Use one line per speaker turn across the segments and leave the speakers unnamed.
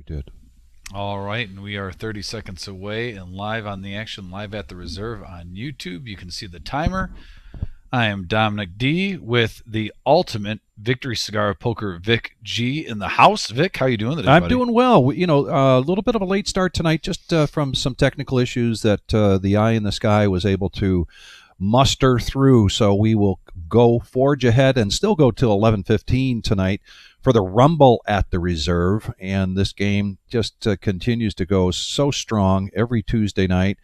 did.
All right, and we are 30 seconds away and live on the action, live at the reserve on YouTube. You can see the timer. I am Dominic D with the ultimate Victory Cigar Poker, Vic G, in the house. Vic, how you doing today,
I'm
buddy?
doing well. A little bit of a late start tonight, just from some technical issues that the eye in the sky was able to muster through. So we will go forge ahead and still go till 11:15 tonight for the Rumble at the Reserve. And this game just continues to go so strong every Tuesday night.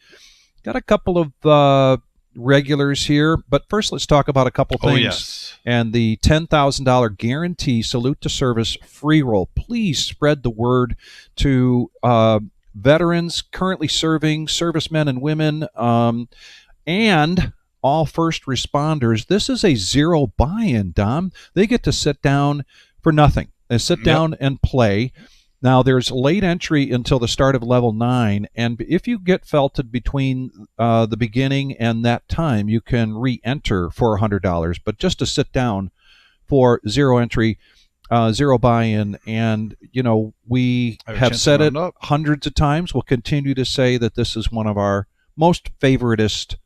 Got a couple of regulars here, but first let's talk about a couple things.
Oh, yes.
And the $10,000 guarantee salute to service free roll. Please spread the word to veterans currently serving, servicemen and women, and all first responders. This is a zero buy-in, Dom. They get to sit down for nothing. They sit down and play. Now, there's late entry until the start of level 9, and if you get felted between the beginning and that time, you can re-enter for $100. But just to sit down for zero entry, zero buy-in, and, we have said it hundreds of times. We'll continue to say that this is one of our most favoritist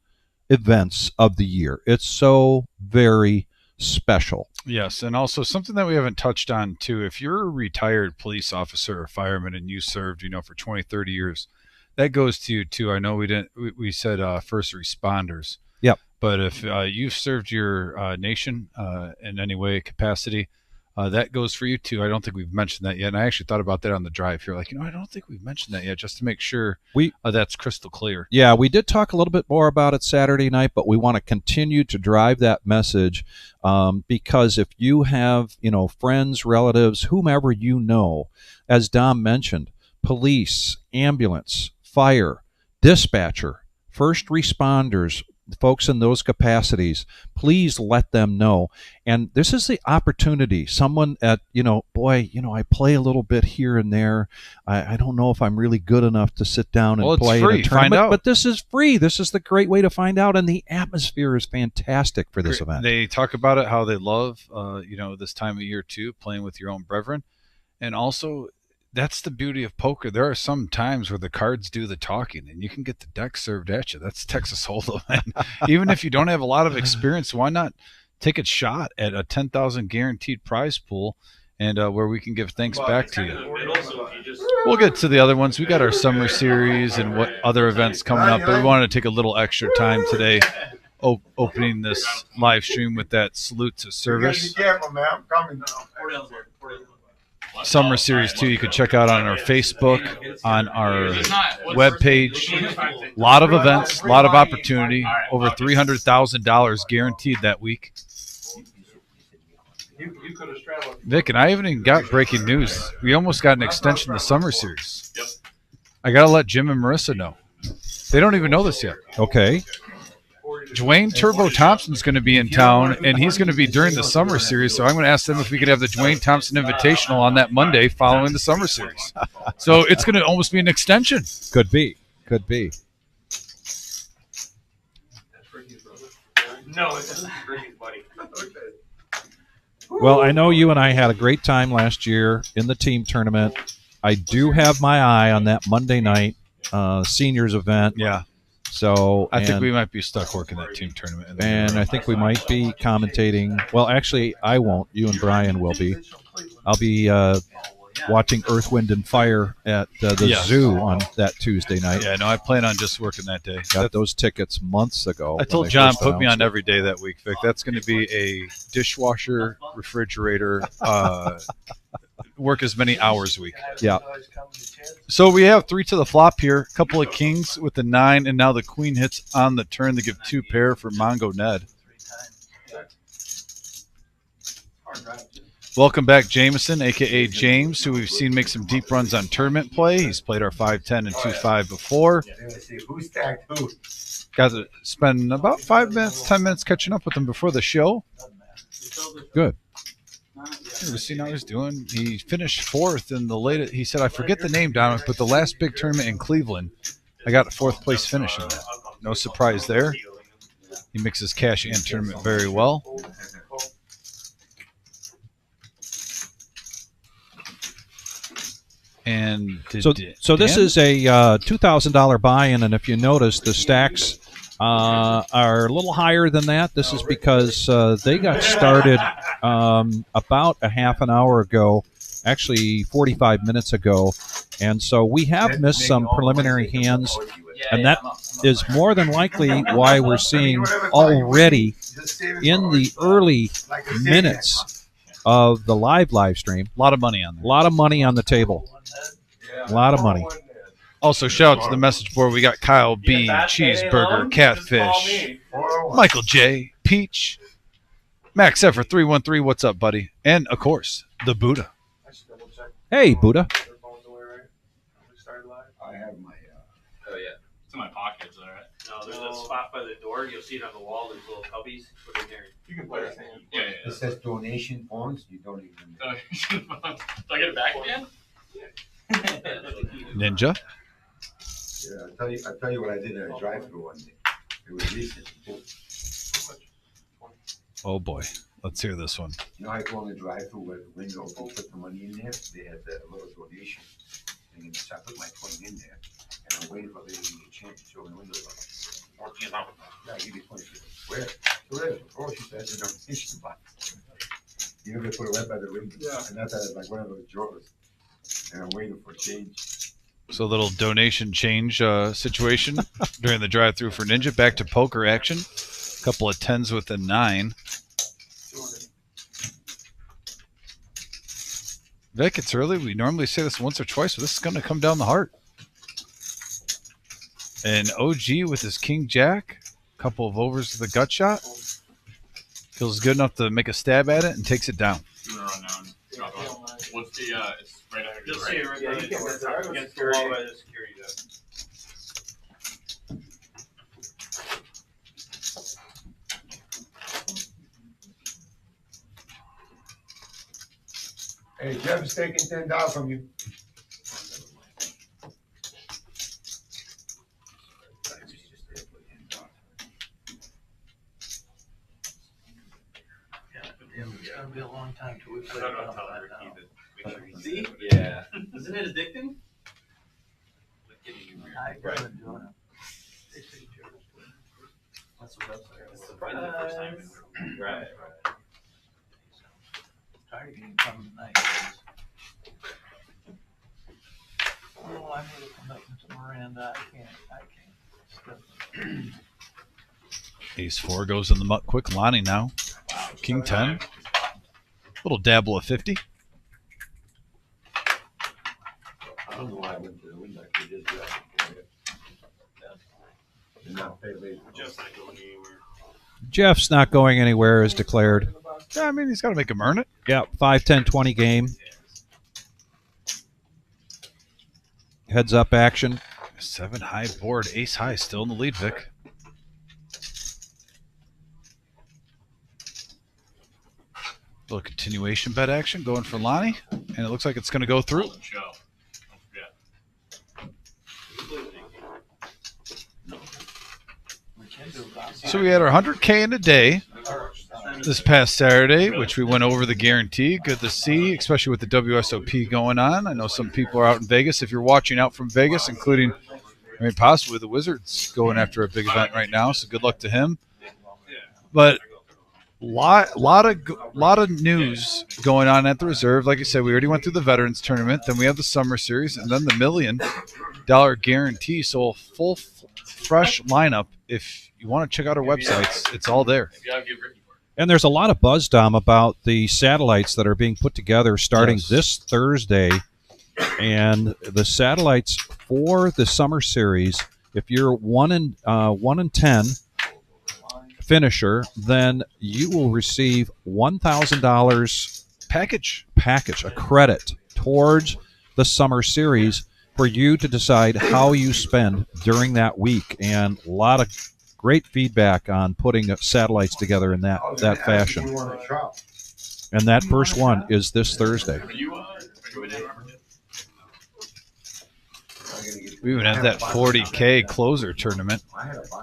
events of the year. It's so very special.
Yes, and also something that we haven't touched on too, if you're a retired police officer or fireman and you served, for 20, 30 years, that goes to you too. I know we said first responders.
Yep.
But if you've served your nation in any way, capacity, that goes for you too. I don't think we've mentioned that yet. And I actually thought about that on the drive here. Like, I don't think we've mentioned that yet, just to make sure that's crystal clear.
Yeah, we did talk a little bit more about it Saturday night, but we want to continue to drive that message because if you have, friends, relatives, whomever as Dom mentioned, police, ambulance, fire, dispatcher, first responders, folks in those capacities, please let them know. And this is the opportunity. Someone at, I play a little bit here and there. I don't know if I'm really good enough to sit down and play
free.
in a tournament, but this is free. This is the great way to find out. And the atmosphere is fantastic for this event.
They talk about it, how they love, this time of year too, playing with your own brethren. And also, that's the beauty of poker. There are some times where the cards do the talking, and you can get the deck served at you. That's Texas Hold'em. And even if you don't have a lot of experience, why not take a shot at a $10,000 guaranteed prize pool, and where we can give thanks back to you. We'll get to the other ones. We got our summer series and what other events coming up, but we wanted to take a little extra time today opening this live stream with that salute to service.
Be careful, man. I'm coming now.
Summer Series 2 you can check out on our Facebook, on our webpage. A lot of events, a lot of opportunity. Over $300,000 guaranteed that week. Vic, and I haven't even got breaking news. We almost got an extension of the Summer Series. I got to let Jim and Marissa know. They don't even know this yet.
Okay.
Dwayne Turbo Thompson's going to be in town, and he's going to be during the Summer Series, so I'm going to ask them if we could have the Dwayne Thompson Invitational on that Monday following the Summer Series. So it's going to almost be an extension.
Could be.
No, it's Ricky's buddy.
Well, I know you and I had a great time last year in the team tournament. I do have my eye on that Monday night seniors event.
Yeah.
So
I think we might be stuck working that team tournament.
And I think we might be commentating. Well, actually, I won't. You and Brian will be. I'll be watching Earth, Wind, and Fire at the zoo on that Tuesday night.
Yeah, no, I plan on just working that day.
Got those tickets months ago.
I told John, put me on every day that week, Vic. That's going to be a dishwasher, refrigerator, work as many hours a week.
Yeah.
So we have 3 to the flop here. A couple of kings with the 9, and now the queen hits on the turn to give 2 pair for Mongo Ned. Welcome back, Jameson, a.k.a. James, who we've seen make some deep runs on tournament play. He's played our 5-10 and 2-5 before.
Who stacked who?
Got to spend about 5 minutes, 10 minutes catching up with him before the show.
Good.
We'll see how he's doing. He finished 4th in the latest. He said, I forget the name, Dominic, but the last big tournament in Cleveland, I got a 4th place finish in that. No surprise there. He mixes cash and tournament very well. And
So this
Dan?
is a $2,000 buy-in, and if you notice, the stacks are a little higher than that. This is because they got started about a half an hour ago, actually 45 minutes ago, and so we have missed some preliminary hands, and that is more than likely why we're seeing already in the early minutes of the live stream,
a lot of money on there.
a lot of money on the table. A lot of money.
Also, shout out to the message board. We got Kyle B, Cheeseburger, Catfish, Michael J, Peach, Max Effer 313. What's up, buddy? And of course, the Buddha.
Hey, Buddha.
I have my.
Oh yeah, it's in my pocket. All right. No, there's a spot by the door. You'll see it on the wall. There's little cubbies. Put it in there.
You can put it in.
Yeah.
It says donation forms. You don't even.
Do I get it back again?
Ninja.
Yeah, I tell you what I did in a drive-through one day. It was recent.
Oh boy, let's hear this one.
You know how I go in the drive-through where the window, you put the money in there. They had a little donation thing, so I put my coin in there, and I'm waiting for the lady to change. So in the window, like, yeah, I give you 20. Where? Where? Oh, she said, the donation box. You know, they put it right by the window. Yeah. And that's like one of those drawers. And I'm waiting for change.
So a little donation change situation during the drive-through for Ninja. Back to poker action. A couple of 10s with a 9. Vic, it's early. We normally say this once or twice, but this is going to come down the heart. And OG with his King Jack. A couple of overs to the gut shot. Feels good enough to make a stab at it and takes it down.
What's the? It's right under
You'll
the
see it right there. You can put it
against the wall by the security desk.
Hey, Jeff is taking $10 from you.
It's gonna be a long time till we put it
No,
on
tell
that
Ricky
now.
that make sure he see? Yeah. Isn't it addicting? Like getting you
I
right.
gotta do it. That's the website.
It's probably the first time. Right.
Tired of getting come tonight. Oh, I made a commitment to Miranda. I can't.
Ace 4 goes in the muck quick. Lonnie now. King 10. Little dabble of 50.
I don't know why I went to the window. I could just grab it. And now pay later.
Jeff's not going anywhere.
Jeff's not going anywhere as declared.
Yeah, I mean, he's got to make him earn it.
Yeah, 5, 10, 20 game. Heads up action.
7 high board. Ace high still in the lead, Vic. Little continuation bet action going for Lonnie. And it looks like it's going to go through.
Show. Don't forget.
So we had our 100K in a day this past Saturday, which we went over the guarantee. Good to see, especially with the WSOP going on. I know some people are out in Vegas. If you're watching out from Vegas, including, I mean, possibly the Wizards going after a big event right now, so good luck to him. But lot of news going on at the reserve. Like I said, we already went through the Veterans Tournament. Then we have the Summer Series, and then the $1 million guarantee. So a full, fresh lineup. If you want to check out our websites, it's all there.
And there's a lot of buzz, Dom, about the satellites that are being put together starting this Thursday. And the satellites for the Summer Series, if you're 1 and 10 finisher, then you will receive $1,000 package, a credit towards the Summer Series for you to decide how you spend during that week. And a lot of great feedback on putting satellites together in that fashion. And that first one is this Thursday.
We even have that 40K closer tournament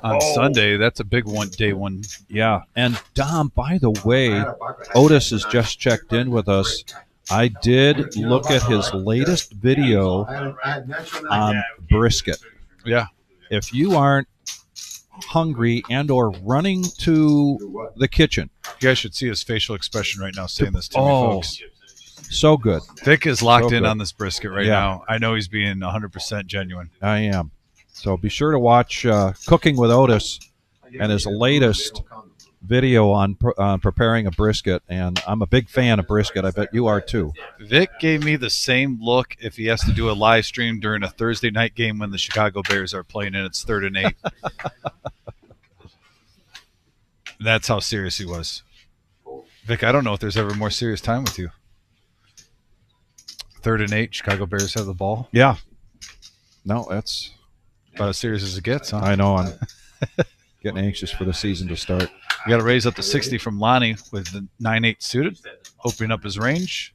on Sunday. That's a big one, day one.
Yeah. And Dom, by the way, Otis has just checked in with us. I did look at his latest video on brisket.
Yeah.
If you aren't hungry and or running to the kitchen,
You guys should see his facial expression right now saying this to me,
Oh.
folks.
so good.
Vic is locked
So
in
good.
on this brisket right
Yeah.
now. I know he's being 100% genuine.
I am. So be sure to watch Cooking with Otis and his latest video on preparing a brisket. And I'm a big fan of brisket. I bet you are too.
Vic gave me the same look if he has to do a live stream during a Thursday night game when the Chicago Bears are playing and it's 3rd and 8. That's how serious he was. Vic, I don't know if there's ever a more serious time with you. 3rd and 8, Chicago Bears have the ball.
Yeah. No, that's
About as serious as it gets, huh?
I know. I'm getting anxious for the season to start.
We got to raise up to 60 from Lonnie with the 9-8 suited, opening up his range.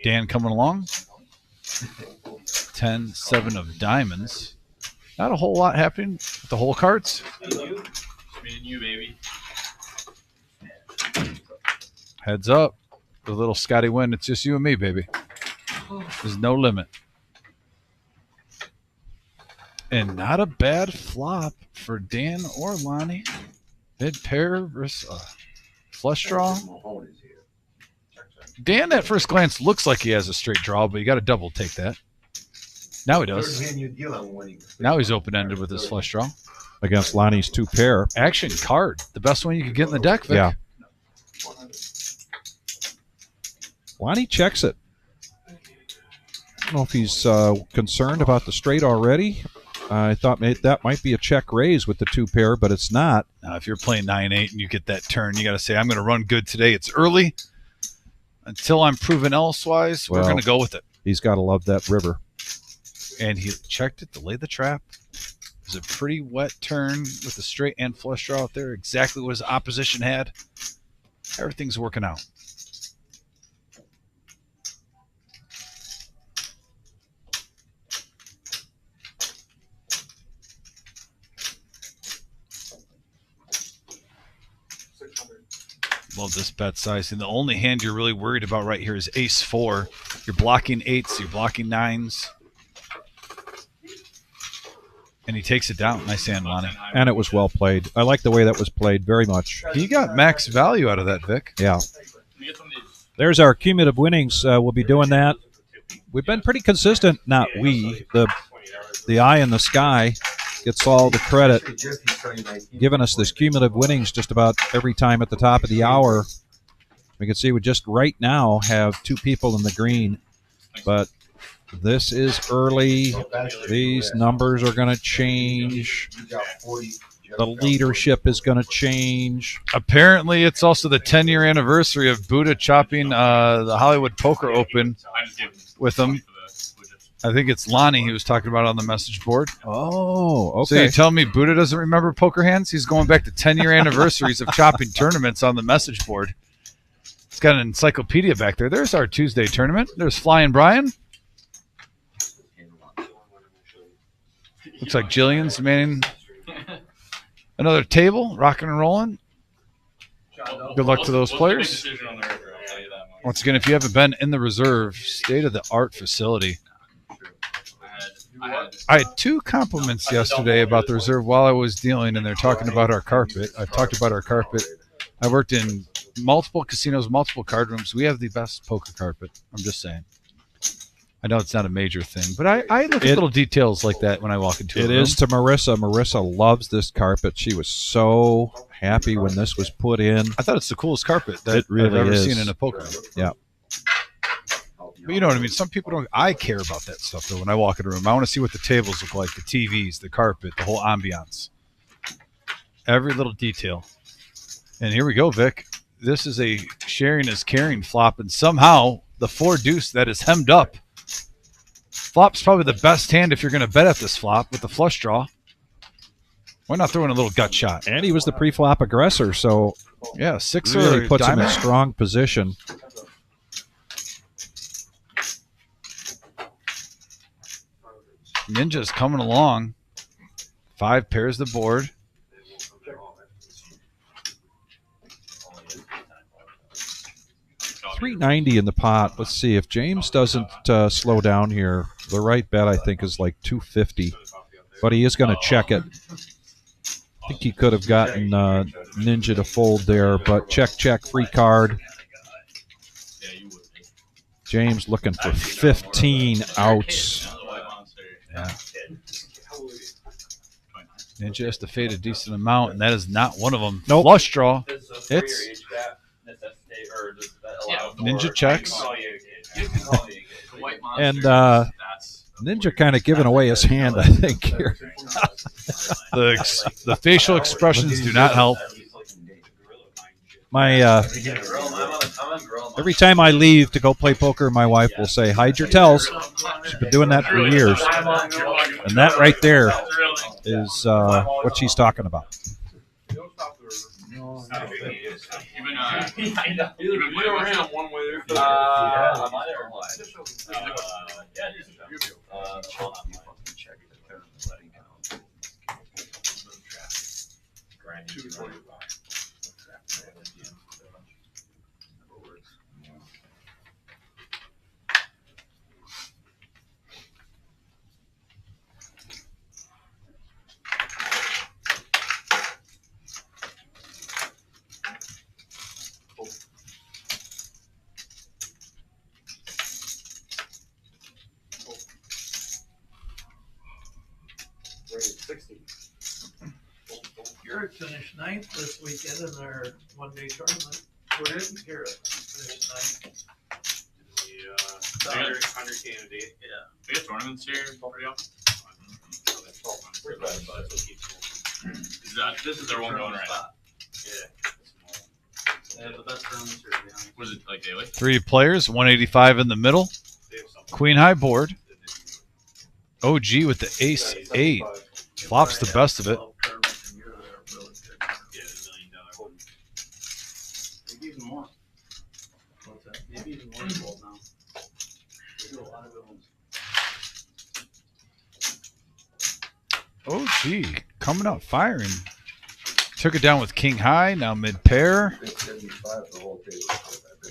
Dan coming along. 10-7 of diamonds. Not a whole lot happening with the whole cards.
Me and you, baby.
Heads up. The little Scotty win. It's just you and me, baby. There's no limit. And not a bad flop for Dan or Lonnie. Mid pair versus flush draw. Dan at first glance looks like he has a straight draw, but you got to double take that. Now he does. Now he's open-ended with his flush draw.
Against Lonnie's 2 pair.
Action card. The best one you could get in the deck, Vic.
Yeah. Lonnie checks it. I don't know if he's concerned about the straight already. I thought that might be a check raise with the 2 pair, but it's not.
Now, if you're playing 9-8 and you get that turn, you got to say, I'm going to run good today. It's early. Until I'm proven elsewise, we're
Well,
going to go with it.
He's got to love that river.
And he checked it to lay the trap. It was a pretty wet turn with the straight and flush draw out there. Exactly what his opposition had. Everything's working out. Love this bet sizing. The only hand you're really worried about right here is ace-4. You're blocking 8s. You're blocking 9s. And he takes it down. Nice hand, Lonnie.
And it was well played. I like the way that was played very much.
He got max value out of that, Vic.
Yeah. There's our cumulative winnings. We'll be doing that. We've been pretty consistent. Not we. The eye in the sky gets all the credit, giving us this cumulative winnings just about every time at the top of the hour. We can see we just right now have 2 people in the green, but this is early. These numbers are going to change. The leadership is going to change.
Apparently, it's also the 10-year anniversary of Buddha chopping the Hollywood Poker Open with him. I think it's Lonnie he was talking about on the message board.
Oh, okay.
So you tell me Buddha doesn't remember poker hands? He's going back to 10-year anniversaries of chopping tournaments on the message board. It's got an encyclopedia back there. There's our Tuesday tournament. There's Flying Brian. Looks like Jillian's manning another table, rocking and rolling. Good luck to those players. Once again, if you haven't been in the reserve, state-of-the-art facility. I had 2 compliments yesterday about the reserve while I was dealing, and they're talking about our carpet. I've talked about our carpet. I worked in multiple casinos, multiple card rooms. We have the best poker carpet. I'm just saying. I know it's not a major thing, but I look at little details like that when I walk into a room.
It is to Marissa. Marissa loves this carpet. She was so happy when this was put in.
I thought it's the coolest carpet that
It really
I've ever
is.
seen in a poker room.
Yeah.
But you know what I mean? Some people don't. I care about that stuff, though, when I walk in a room. I want to see what the tables look like, the TVs, the carpet, the whole ambiance. Every little detail. And here we go, Vic. This is a sharing is caring flop, and somehow the 4-deuce that is hemmed up. Flop's probably the best hand if you're going to bet at this flop with the flush draw. Why not throw in a little gut shot?
And he was the pre-flop aggressor, so
Yeah, 6
really
or
puts him in
diamond.
strong position.
Ninja's coming along. 5 pairs the board.
390 in the pot. Let's see if James doesn't slow down here. The right bet, I think, is like 250, but he is going to check it. I think he could have gotten Ninja to fold there, but check, free card. James looking for 15 outs.
Yeah. Ninja has to fade a decent amount, and that is not one of them.
Nope.
Flush draw. It's Ninja checks.
And Ninja kind of giving away his hand, I think, here.
The facial expressions do not help.
My every time I leave to go play poker, my wife will say, "Hide your tells." She's been doing that for years, and that right there is what she's talking about.
Garrett finished 9th this weekend in their one-day tournament. Who did? Garrett finished 9th.
The 100 candidate. Yeah. We have tournaments here pretty often. This is their one going right now. Yeah. They have the best tournaments here. Was it like daily?
3 players, 185 in the middle. Queen high board. OG with the ace 8. Flops the best of it.
Maybe even more. What's that? Maybe even more involved now. They do a lot of good ones.
OG coming up firing. Took it down with king high, now mid pair.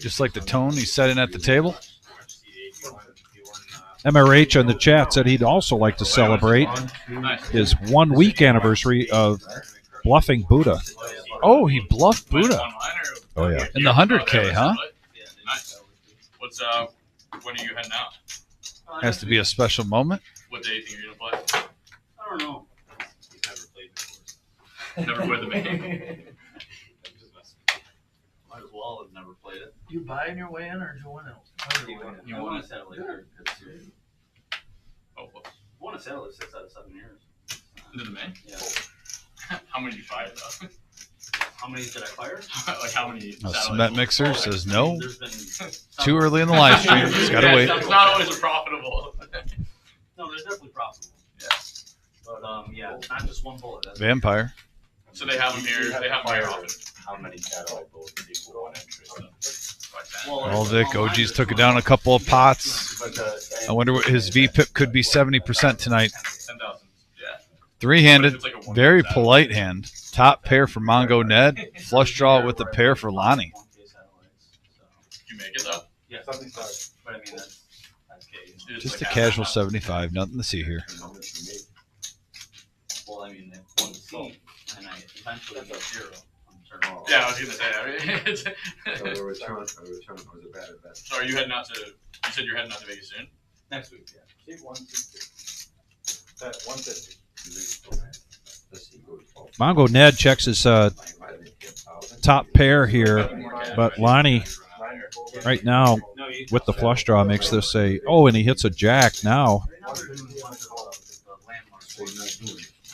Just like the tone he's setting at the table.
MRH on the chat said he'd also like to celebrate his 1 week anniversary of bluffing Buddha.
Oh, he bluffed Buddha.
Oh, yeah.
In the 100K, huh?
Nice. What's when are you heading out?
Has to be a special moment.
What day do you think you're gonna play? I don't know. You've never played the main. Might as well have never played it.
You buying your way in or joining?
You want to settle it? Oh, well. I want to settle it 6 out of 7 years. Into the main? Yeah. How many did you fire though? How many did I fire? Like how many?
Cement Mixer says no.
There's been
Too early in the live stream. Just gotta wait.
It's not always a profitable. No, there's definitely profitable. Yeah. But yeah, it's not just one bullet.
Vampire.
So they have them here. They have them here often.
How many satellite bullets people want interest?
Well, Vic, OG's took it down a couple of pots. I wonder what his VPIP could be 70% tonight.
10,000. Yeah.
3-handed, very polite hand. Top pair for Mongo Ned. Flush draw with the pair for Lonnie.
Did you make it though? Yeah. But I mean, that's
Just a casual 75. Nothing to see here.
Well, I mean, one seat, and I eventually got 0. Yeah, I was gonna say. I mean,
So the return was a better bet.
so are you heading out to? You said you're heading out to Vegas soon. Next week, yeah.
150. 150.
Mongo Ned checks his top pair here, but Lonnie right now with the flush draw makes this say, oh, and he hits a jack now.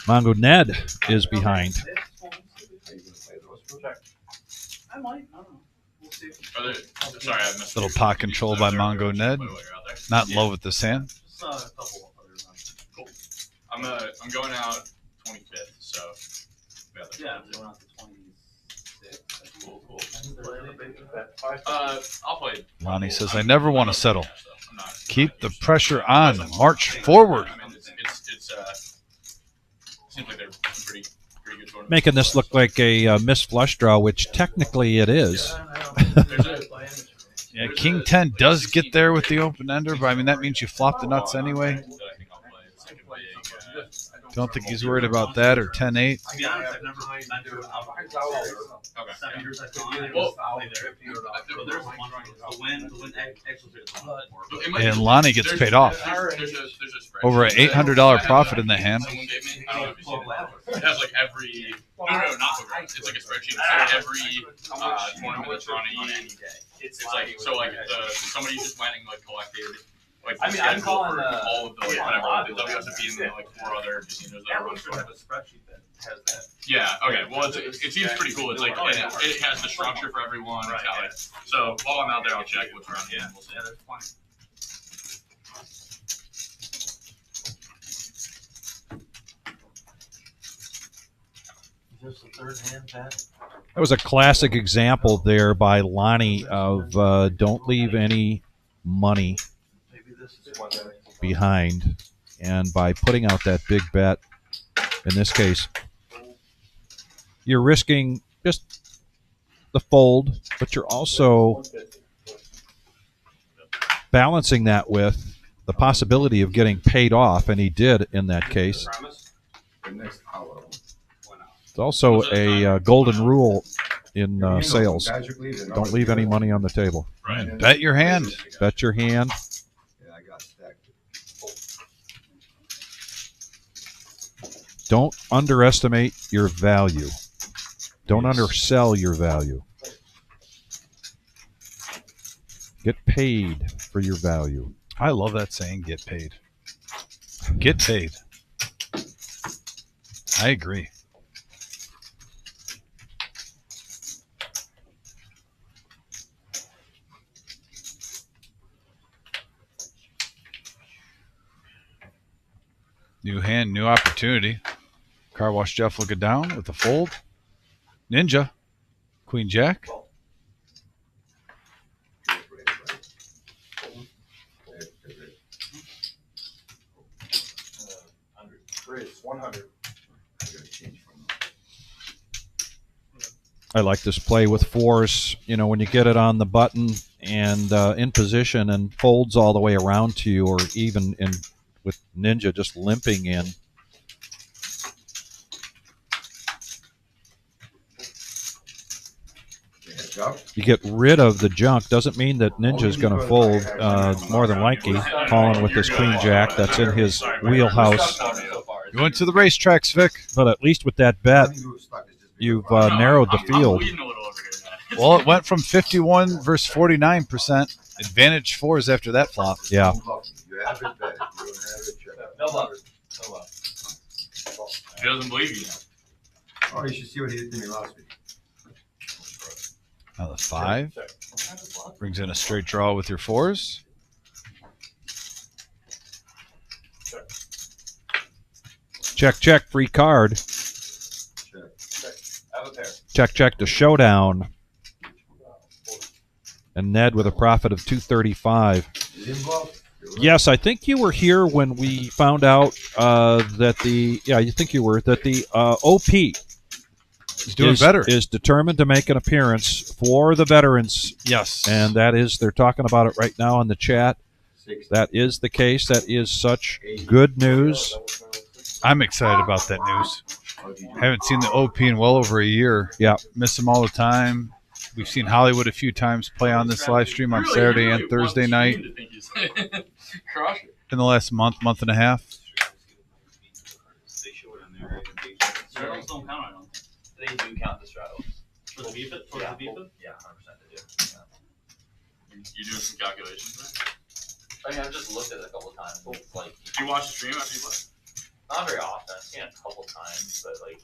Mongo Ned is behind.
I might. I don't know. We'll see. Sorry, I missed.
Little pot control by Mongo Ned. Not in love with this hand.
A couple of others. Cool. I'm going out 25th, so. Yeah, I'm going out the 26th. Cool. I'll play.
Lonnie says, I never want to settle. Keep the pressure on. March forward.
I mean, it's seems like they're pretty good tournaments.
Making this look like a missed flush draw, which technically it is.
Yeah, King 10 does get there with the open ender, but I mean that means you flop the nuts anyway. Don't think he's worried about that or 10-8.
To be honest, I've never been to an okay. 7 years I've gone. Well, there's one. The win actually.
And Lonnie gets paid off. Over an $800 profit in the hand.
It has like every. No, not poker. It's like a spreadsheet. So every tournament that's running. It's like so like somebody just went and like collected. Like I mean, I'm calling all of the like whatever the WSOP and then like 4 other casinos that are running. Have a spreadsheet that has that. Yeah. Okay. Well, it seems pretty cool. It's like it has the structure for everyone. Right, yeah. So while I'm out there, I'll check what's around. Yeah. We'll see. Yeah, there's plenty.
Is this the third hand, Pat?
That was a classic example there by Lonnie of don't leave any money behind. And by putting out that big bet, in this case, you're risking just the fold, but you're also balancing that with the possibility of getting paid off, and he did in that case. It's also a golden rule in sales. Don't leave any money on the table.
Right. Bet your hand.
Bet your hand. Don't underestimate your value. Don't undersell your value. Get paid for your value.
I love that saying, get paid. Get paid. I agree. New hand, new opportunity. Car wash Jeff looking down with the fold. Ninja. Queen Jack.
I like this play with fours. You know, when you get it on the button and in position and folds all the way around to you, or even in with Ninja just limping in. You get rid of the junk. Doesn't mean that Ninja's going to fold. More than likely, calling with this Queen Jack. That's in his wheelhouse.
You went to the racetracks, Vic.
But at least with that bet, you've narrowed the field.
Well, it went from 51 versus 49%. Advantage fours after that flop.
Yeah.
He doesn't believe you.
Oh, you should see what he did to me last week.
Now the 5 brings in a straight draw with your fours.
Check, check, free card. Check, check to showdown. And Ned with a profit of 235. Yes, I think you were here when we found out that the OP
He's doing better.
Is determined to make an appearance for the veterans.
Yes.
And that is, they're talking about it right now in the chat. That is the case. That is such good news.
I'm excited about that news. Haven't seen the OP in well over a year.
Yeah.
Miss him all the time. We've seen Hollywood a few times play on this live stream on Saturday and Thursday night in the last month and a half.
They do count the straddles. For the BFIT? For the BFIT? Yeah, 100% they do. Yeah. You doing some calculations there? I mean, I've just looked at it a couple times. Like, do you watch the stream after you play? Not very often. I've seen it a couple times, but like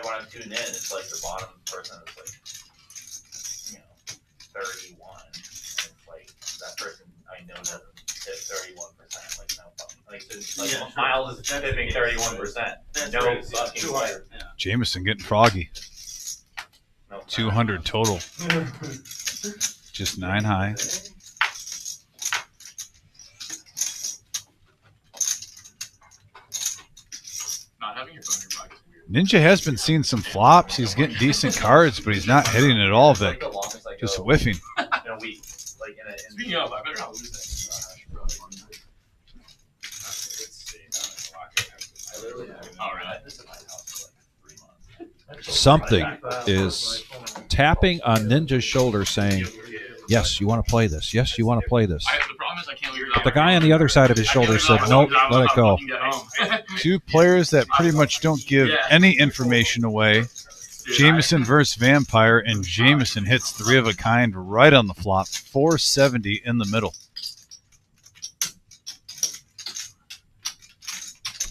when I'm tuning in, it's like the bottom person is like, 31. And it's like that person I know doesn't hit 31%. Like no fucking like Miles is tipping 31%. No fucking way.
Jameson getting froggy. 200 total. Just 9 high.
Not having your phone in your pocket is weird.
Ninja has been seeing some flops. He's getting decent cards, but he's not hitting it all, Vic. Just whiffing.
In a week. Like Speaking of, I better not lose that. All right. This is my house for like 3 months.
Something is tapping on Ninja's shoulder saying, yes, you want to play this. Yes, you want to play this.
The problem is I can't leave it
But the guy on the other side of his shoulder said, nope, let it go.
Two players that pretty much don't give any information away. Jameson versus Vampire, and Jameson hits 3 of a kind right on the flop. 470 in the middle.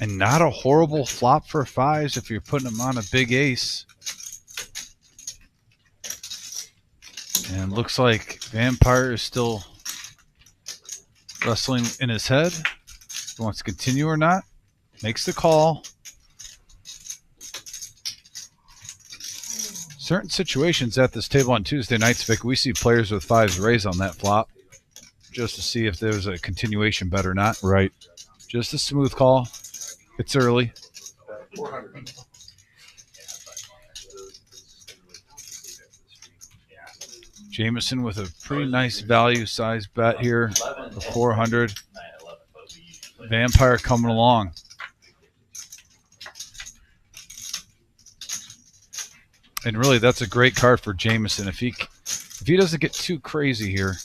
And not a horrible flop for 5s if you're putting them on a big ace. And looks like Vampire is still wrestling in his head. He wants to continue or not. Makes the call. Certain situations at this table on Tuesday nights, Vic, we see players with 5s raise on that flop just to see if there's a continuation bet or not.
Right.
Just a smooth call. It's early. Jameson with a pretty nice value size bet here, the 400. Vampire coming along. And really, that's a great card for Jameson. If he doesn't get too crazy here,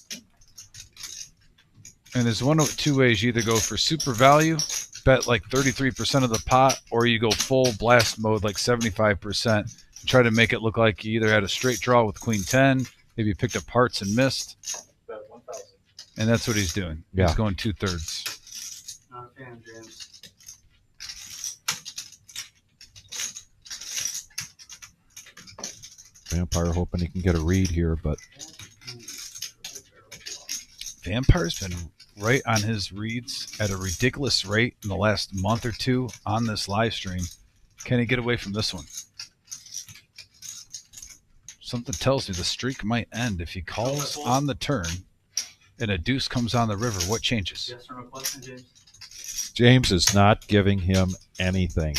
and there's one of 2 ways: you either go for super value, bet like 33% of the pot, or you go full blast mode like 75%, and try to make it look like you either had a straight draw with Queen 10, maybe you picked up hearts and missed, and that's what he's doing.
Yeah.
He's going 2/3.
Not a fan, James.
Vampire hoping he can get a read here, but
Vampire's been right on his reads at a ridiculous rate in the last month or 2 on this live stream. Can he get away from this one? Something tells me the streak might end if he calls on the turn and a deuce comes on the river. What changes?
Yes or no question, James?
James is not giving him anything.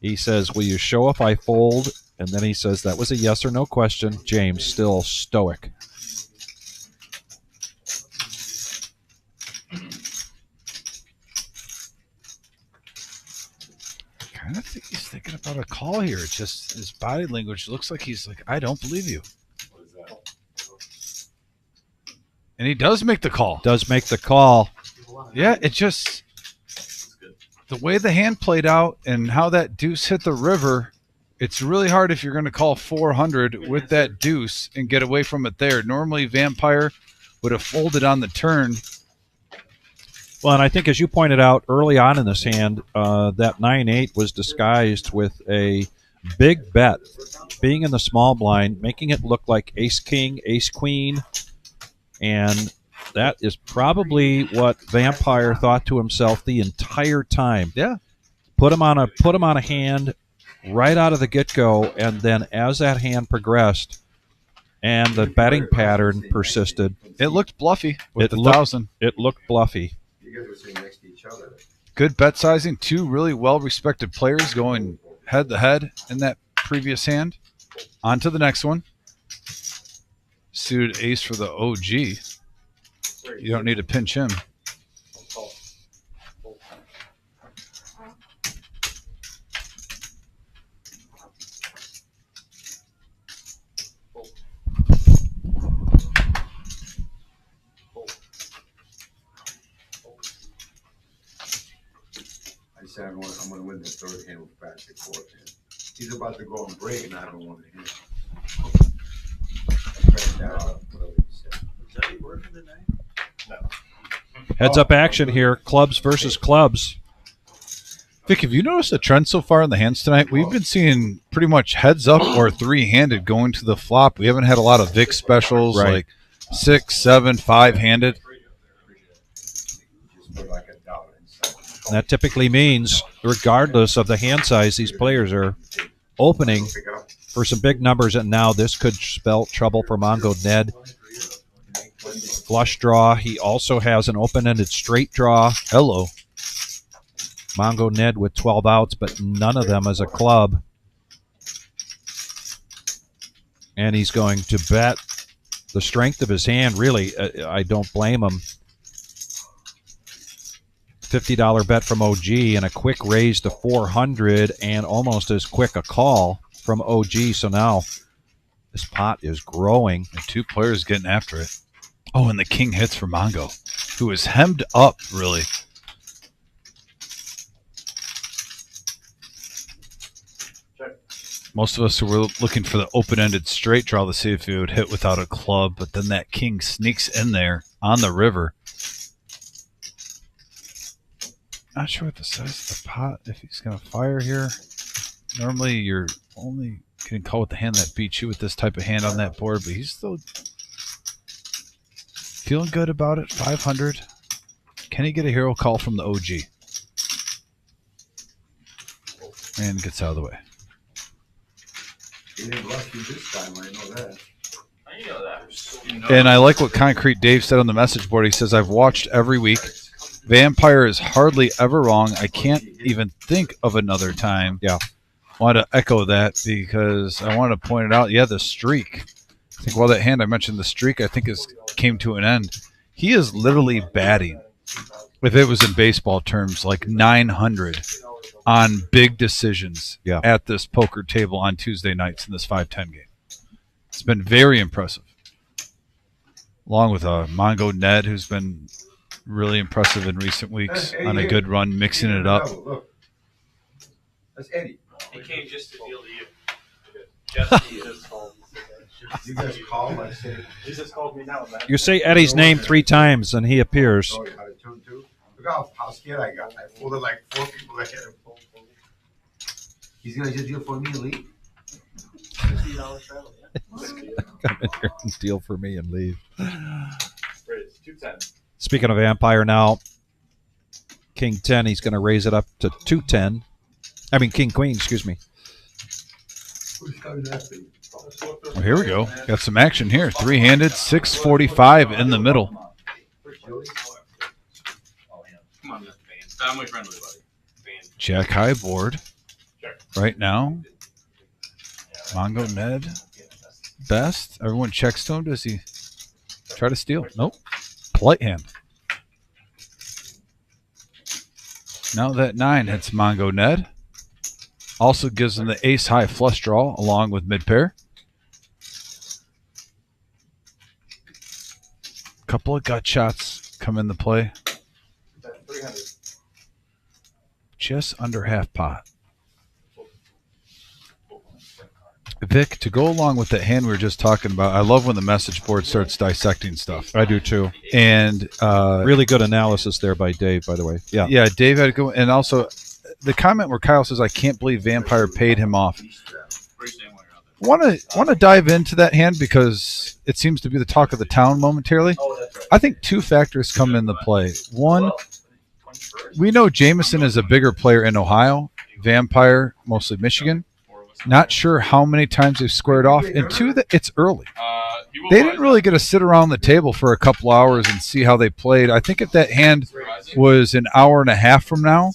He says, will you show if I fold? And then he says, that was a yes or no question. James still stoic.
I kind of think he's thinking about a call here. It's just his body language looks like he's like, I don't believe you. And he does make the call.
Does make the call.
Yeah, it just, the way the hand played out and how that deuce hit the river, it's really hard if you're going to call 400 with that deuce and get away from it there. Normally, Vampire would have folded on the turn.
Well, and I think as you pointed out early on in this hand, that 9-8 was disguised with a big bet, being in the small blind, making it look like ace-king, ace-queen, and that is probably what Vampire thought to himself the entire time.
Yeah.
Put him on a hand right out of the get-go, and then as that hand progressed and the betting pattern persisted,
It looked bluffy with the
looked-
1,000.
it looked bluffy.
You guys were sitting next to each other.
Good bet sizing. 2 really well-respected players going head-to-head in that previous hand. On to the next one. Suited ace for the OG. You don't need to pinch him.
I said I'm gonna win the 3rd hand with back to 4th hand. He's about to go on break, and I don't want to hit him.
Is that working tonight?
Heads-up action here, clubs versus clubs.
Vic, have you noticed a trend so far in the hands tonight? We've been seeing pretty much heads up or 3-handed going to the flop. We haven't had a lot of Vic specials like 6, 7, 5-handed.
Just put like $1 inside.
And that typically means, regardless of the hand size, these players are opening
Pick it up.
for some big numbers, and now this could spell trouble for Mongo Ned. Flush draw. He also has an open-ended straight draw.
Hello.
Mongo Ned with 12 outs, but none of them as a club. And he's going to bet the strength of his hand, really, I don't blame him. $50 bet from OG and a quick raise to 400 and almost as quick a call from OG. So now this pot is growing.
And two players getting after it. Oh, and the king hits for Mongo, who is hemmed up, really. Most of us were looking for the open-ended straight draw to see if it would hit without a club, but then that king sneaks in there on the river. Not sure what the size of the pot, if he's going to fire here. Normally, you're only getting called with the hand that beats you with this type of hand on that board, but he's still feeling good about it. 500. Can he get a hero call from the OG? And gets out of the way.
He didn't bluff you this time, I know that.
You know that.
And I like what Concrete Dave said on the message board. He says, I've watched every week. Vampire is hardly ever wrong. I can't even think of another time.
Yeah.
I want to echo that because I want to point it out. Yeah, the streak. I think while that hand I mentioned the streak, I think came to an end. He is literally batting, if it was in baseball terms, like 900 on big decisions at this poker table on Tuesday nights in this 5-10 game. It's been very impressive. Along with Mongo Ned, who's been really impressive in recent weeks on a good run, mixing it up.
Look. That's Eddie.
He came just to deal to you.
You guys call, I said.
He just called me now, man.
You say Eddie's name 3 times and he appears.
Oh, you had a tune too? Look how scared I got. I folded like 4 people ahead of him. He's going to just deal for me and leave?
$50 travel, yeah.
Come in here and deal for me and leave.
It's 210.
Speaking of Vampire now, King 10, he's going to raise it up to 210. I mean, King Queen, excuse me.
Who's coming after you?
Well, here we go. Got some action here. 3-handed, 645 in the middle.
Come on, family friendly, buddy.
Jack high board. Right now, Mongo Ned, best. Everyone checks to him. Does he try to steal? Nope. Polite hand. Now that 9 hits Mongo Ned. Also gives him the ace high flush draw along with mid pair. Couple of gut shots come into play. Just under half pot. Vic, to go along with that hand we were just talking about, I love when the message board starts dissecting stuff.
I do too.
And
really good analysis there by Dave, by the way. Yeah.
Yeah, Dave had to go. And also the comment where Kyle says, I can't believe Vampire paid him off. Want to dive into that hand because it seems to be the talk of the town momentarily. I think 2 factors come into play. One, we know Jameson is a bigger player in Ohio. Vampire, mostly Michigan. Not sure how many times they've squared off. And 2, that it's early. They didn't really get to sit around the table for a couple hours and see how they played. I think if that hand was an hour and a half from now,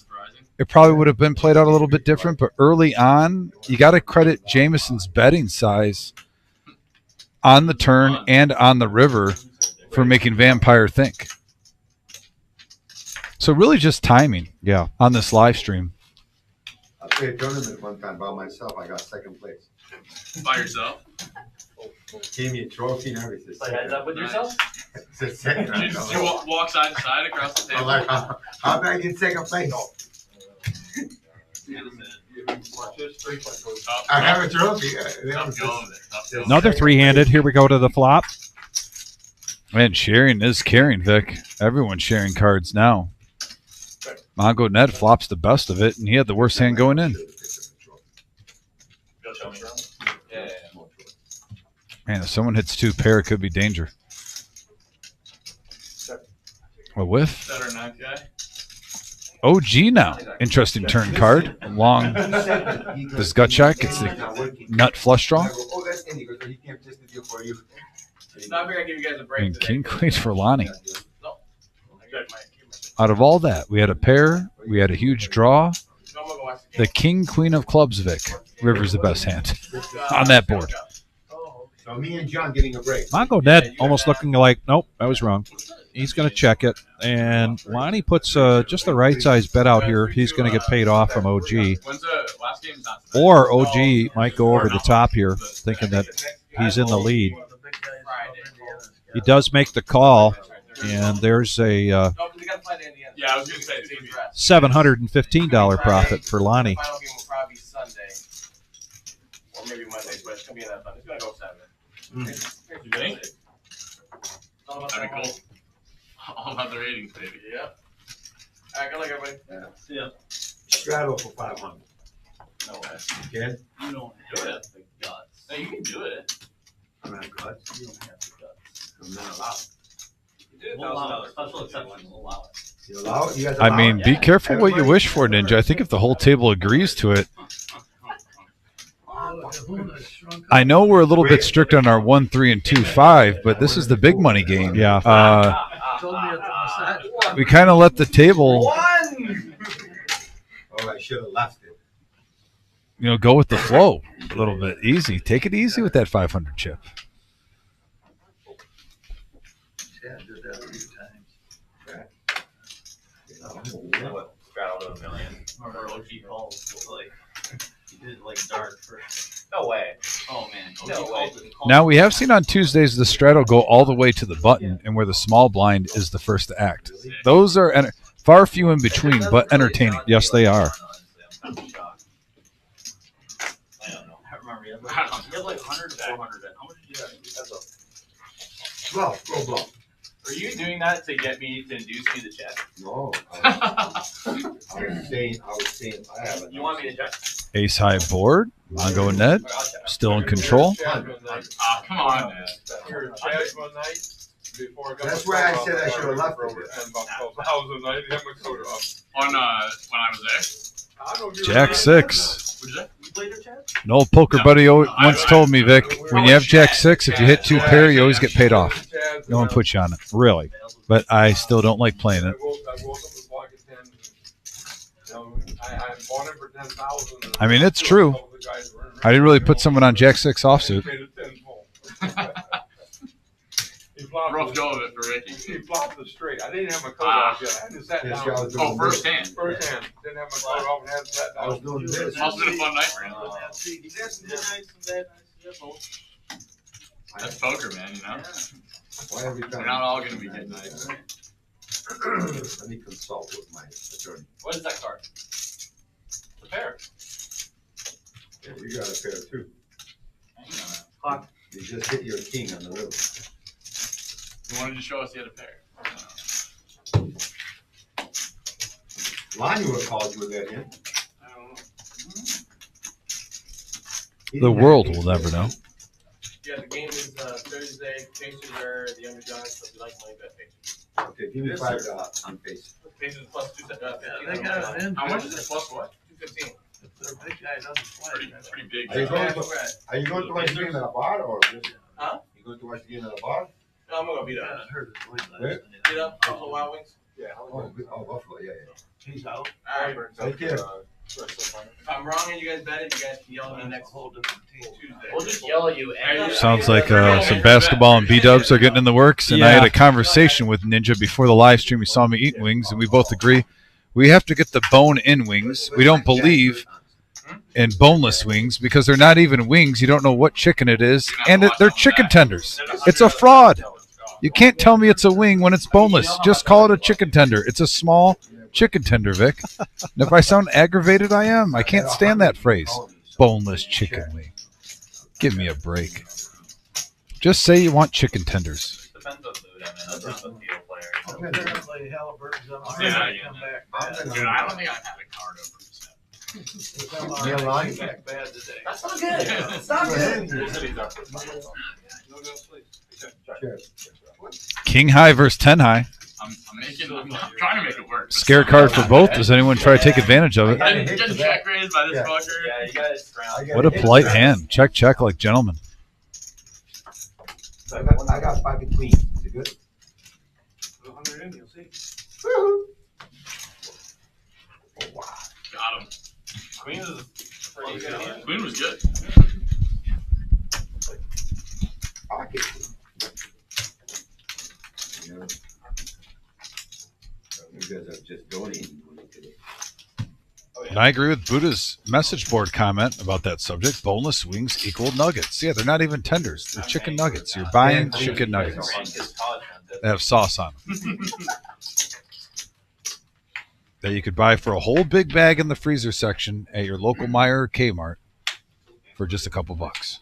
it probably would have been played out a little bit different. But early on, you got to credit Jameson's betting size on the turn and on the river for making Vampire think. So really just timing on this live stream.
I played a tournament one time by myself. I got 2nd place.
By yourself?
Gave me a trophy and everything.
Play heads up with yourself?
It's second.
You just walk side to side across the
I'm
table?
like, how did I get 2nd place? I have a trophy.
Another 3-handed. Here we go to the flop.
Man, sharing is caring, Vic. Everyone's sharing cards now. Mongo Ned flops the best of it, and he had the worst hand going in. Man, if someone hits 2 pair, it could be danger. A whiff. OG now. Interesting turn card. Long. This gut shot gets the nut flush draw. And King Queen for Lonnie. Out of all that, we had a pair, we had a huge draw. The King Queen of Clubs, Vic. River's the best hand on that board.
So me and John getting a break.
Mongo Ned almost looking like, nope, I was wrong. He's going to check it. And Lonnie puts just the right size bet out here. He's going to get paid off from OG.
When's the last game? Not tonight.
Or OG might go over the top here, thinking that he's in the lead. He does make the call, and there's a
Yeah, I was going to say it's
$715 profit for Lonnie.
The final game will probably be Sunday. Or maybe Monday, but it's going to be in that fun. It's going to go Saturday.
You think? That'd be cool. All about the ratings, baby.
Yeah. All right, good luck, everybody.
Yeah.
See ya.
Straddle for 500.
No way.
Okay?
You don't do it. The guts.
No, you can do it.
I'm not guts.
You don't have the guts.
I'm not allowed.
You do $1,000. Special exception. We'll allow it.
You allow it? You guys
I
allow
mean,
it?
be careful what you wish for, Ninja. I think if the whole table agrees to it, I know we're a little bit strict on our 1, 3, and 2, 5, but this is the big money game.
Yeah.
Told me at the massage.
We kind of let the table,
Oh, I should have left it.
go with the flow a little bit. Easy. Take it easy with that 500 chip.
Yeah, I did that a few times.
Straddled to $1 million. Remember OG calls like he did it like dark for. No way. Oh man. No way.
Now, we have seen on Tuesdays the straddle go all the way to the button, and where the small blind is the first to act. Those are far few in between, but entertaining.
Yes, they are.
I don't know. I remember you had like 100 to 400. How much did you have?
Bluff, go bluff.
Were you doing that to get me to induce me to check?
No. I was saying, I have it.
You want me to check?
Ace high board. Mongo and Ned still in control.
Ah, come on, man.
That's why I said I should have left it.
On when I was there.
Jack 6.
What'd you say?
You played your chat?
An old poker buddy once told me, Vic, when you have Jack 6, if you hit 2 pair, you always get paid off. No one puts you on it.
Really?
But I still don't like playing it. I mean, it's true. I didn't really put someone on Jack 6 offsuit.
Rough go of it for Ricky.
He flopped it straight. I didn't have my coat off yet. I just sat
Yes,
down.
I was
Oh,
doing
first
this.
hand.
First hand. Didn't have my coat off and hadn't sat
I was
down.
doing this.
Must have been a fun night for him. That's poker, man,
Why every
We're
time?
not all going to be good nights.
Let me consult with my attorney.
What is that card? It's a pair.
Yeah, you got a pair too.
Clock.
You just hit your king on the river.
You wanted to show us he had a pair.
Lonnie would have called you with that hand.
I don't know.
He
The
didn't
world
have
will never know.
Yeah, the game is Thursday. Pacers are the underdogs, so if you like money, bet Pacers.
Okay, give me $5 on face.
Pacers plus 2
They got an
How much is it plus what?
215.
If their big guy doesn't play.
Pretty big.
Are you going to watch the game at a bar or just?
Huh?
You going to watch the game at a bar?
No, I'm gonna go beat
Yeah,
up.
I heard his voice last
Where?
night.
Beat up Buffalo Wild Wings.
Yeah.
Oh, Buffalo, yeah,
He's out.
All right.
Take care.
If I'm wrong and you guys bet it, you guys can yell at me
That's a
next
whole different team.
Tuesday.
We'll just yell at you. And
Sounds like some basketball and B-dubs are getting in the works. And I had a conversation with Ninja before the live stream. He saw me eating wings, and we both agree we have to get the bone-in wings. We don't believe in boneless wings because they're not even wings. You don't know what chicken it is, and they're chicken tenders. It's a fraud. You can't tell me it's a wing when it's boneless. Just call it a chicken tender. It's a small chicken tender, Vic. And if I sound aggravated, I am. I can't stand that phrase. Boneless chicken wing. Give me a break. Just say you want chicken tenders.
Depends on food. I mean, that's not the field player.
Apparently Halliburton's on the
Yeah,
come back bad.
Dude, I don't think I've had a card over
They come on,
Yeah, Lonnie.
came back bad today.
That's not good.
Yeah.
It's not good.
Cheers.
King high versus 10 high.
I'm trying to make it work.
Scare card for both. Does anyone try to take advantage of it?
Getting check raised by this
Yeah.
fucker.
Yeah, you guys ground.
What a polite hand. Check, check like gentlemen.
I got 5 in queens. Is it good?
You'll see.
Oh, wow.
Got him.
Queen is pretty good.
Queen was good.
pocket. You know? Because I'm just donating money today.
And I agree with Buddha's message board comment about that subject. Boneless wings equal nuggets. Yeah, they're not even tenders. They're chicken nuggets. You're buying chicken nuggets. They have sauce on them. That you could buy for a whole big bag in the freezer section at your local Meijer or Kmart for just a couple bucks.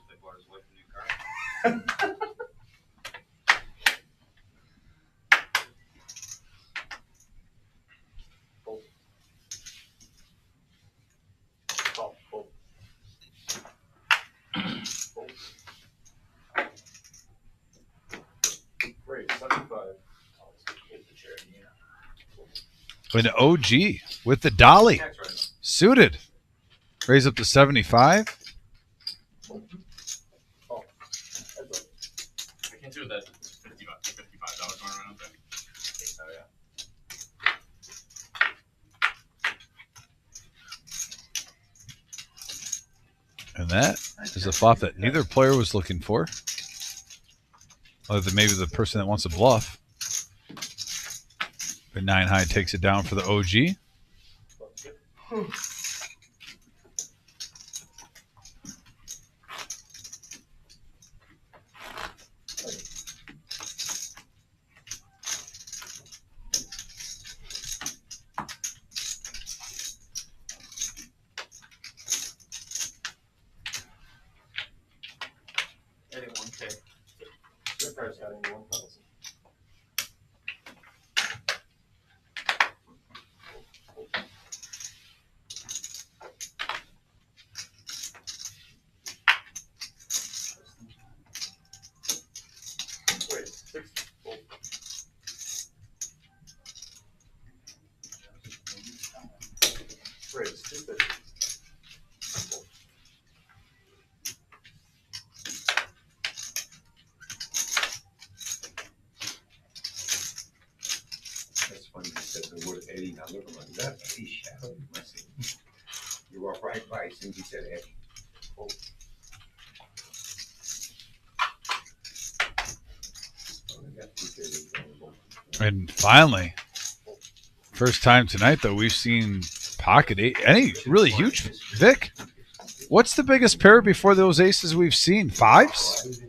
Great, 75.
An OG with the dolly. Suited. Raise up to 75.
I can't do that $55 tournament out there. Oh, yeah.
And that is a flop that neither player was looking for. Other than maybe the person that wants to bluff. The 9 high takes it down for the OG.
That's funny you said the word Eddie. Now look at that Eddie shadow. You must say. You walk right by since he said Eddie. Oh.
And finally, first time tonight that we've seen pocket eight. Any really huge, Vic? What's the biggest pair before those aces we've seen? Fives?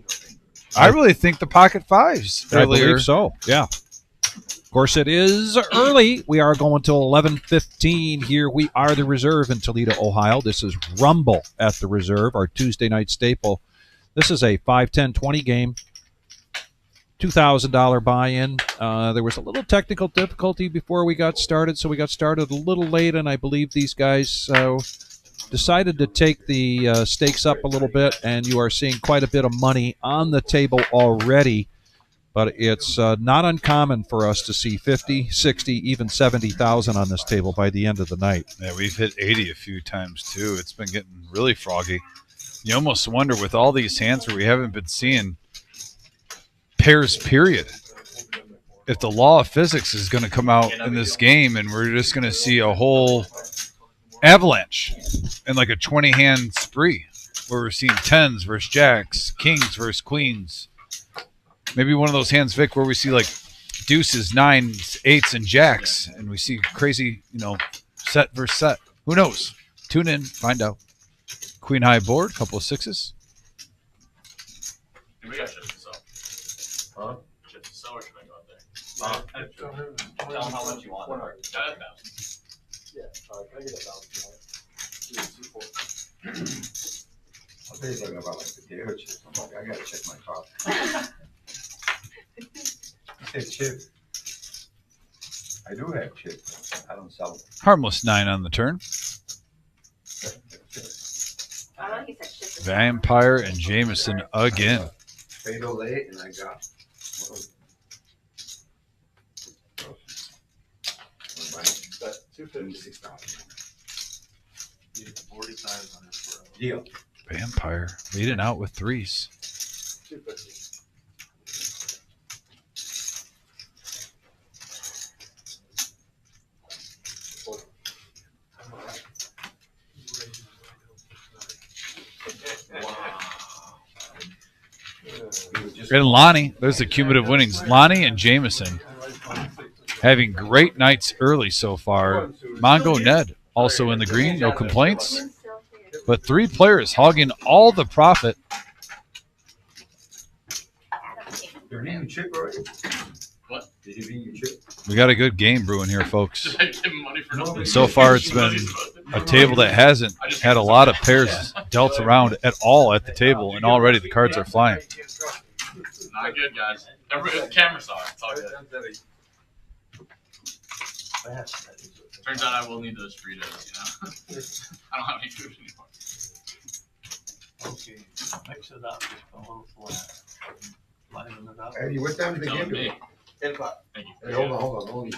I really think the pocket fives
I
earlier.
believe so. Yeah. Of course, it is early. We are going till 11:15 here. We are the Reserve in Toledo, Ohio. This is Rumble at the Reserve, our Tuesday night staple. This is a 5, 10, 20 game. $2,000 buy-in. There was a little technical difficulty before we got started, so we got started a little late, and I believe these guys decided to take the stakes up a little bit, and you are seeing quite a bit of money on the table already. But it's not uncommon for us to see 50, 60, even 70,000 on this table by the end of the night.
Yeah, we've hit 80 a few times, too. It's been getting really froggy. You almost wonder, with all these hands where we haven't been seeing pairs, period, if the law of physics is going to come out in this game and we're just going to see a whole avalanche and like a 20-hand spree where we're seeing tens versus jacks, kings versus queens. Maybe one of those hands, Vic, where we see like deuces, nines, eights, and jacks, and we see crazy, set versus set. Who knows? Tune in, find out. Queen high board, couple of sixes.
Do we got shit to sell?
Huh?
Shit to sell or should I go out there?
Tell them how much you want.
Yeah, can I get 1,000?
I'll tell you something about like the dare chip. I'm like, I gotta check my car. You said chip. I do have chip. I don't sell them.
Harmless 9 on the turn.
I like you said shit.
Vampire and Jameson again.
Fatal late, and I got. Deal.
Vampire leading out with threes.
250.
He was just
And Lonnie, there's the cumulative winnings. Lonnie and Jameson having great nights early so far. Mongo Ned also in the green, no complaints. But 3 players hogging all the profit.
Did you bring your chip already?
What?
Did you bring your chip?
We got a good game brewing here, folks.
Did I give him money for nothing?
And so far, it's been a table that hasn't had a lot of pairs dealt around at all at the table, and already the cards are flying.
Not good, guys. The camera saw it. It's all good. Turns out I will need those Fritos, I don't have any food anymore.
Okay, mix it up, just a little flat. Liven it up.
Eddie, what time is the
Telling
game?
me.
10 o'clock.
Thank you.
Hey, hold on. Only.
Do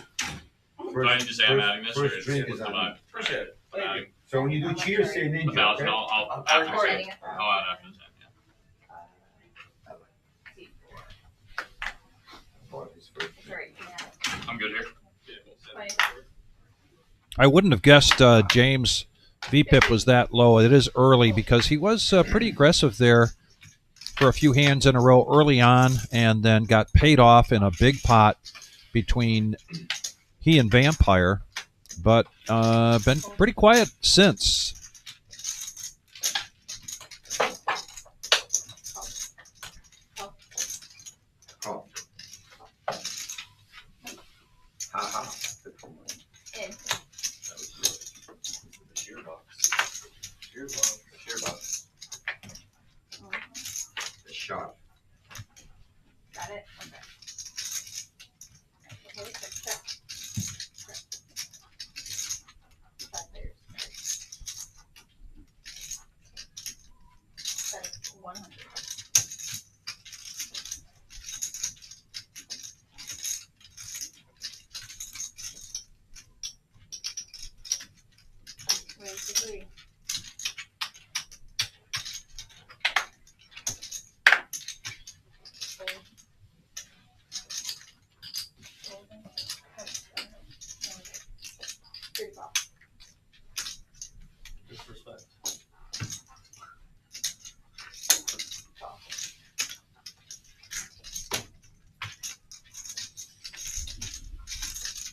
I need to say I'm adding this, or
First
is
drink
what's
is
the
on.
vibe? Appreciate it. I'm adding
So when you do cheers, say
a
ninja.
thousand.
Okay?
I'll
I'm
after the
recording.
same. I'll add after the same. I'm good here.
I wouldn't have guessed James' VPIP was that low. It is early because he was pretty aggressive there for a few hands in a row early on, and then got paid off in a big pot between he and Vampire, but been pretty quiet since.
Oh. Ha.
Sheer box.
The shot.
Got it? Okay. Okay, check. That's 100. Where's the three?
Disrespect.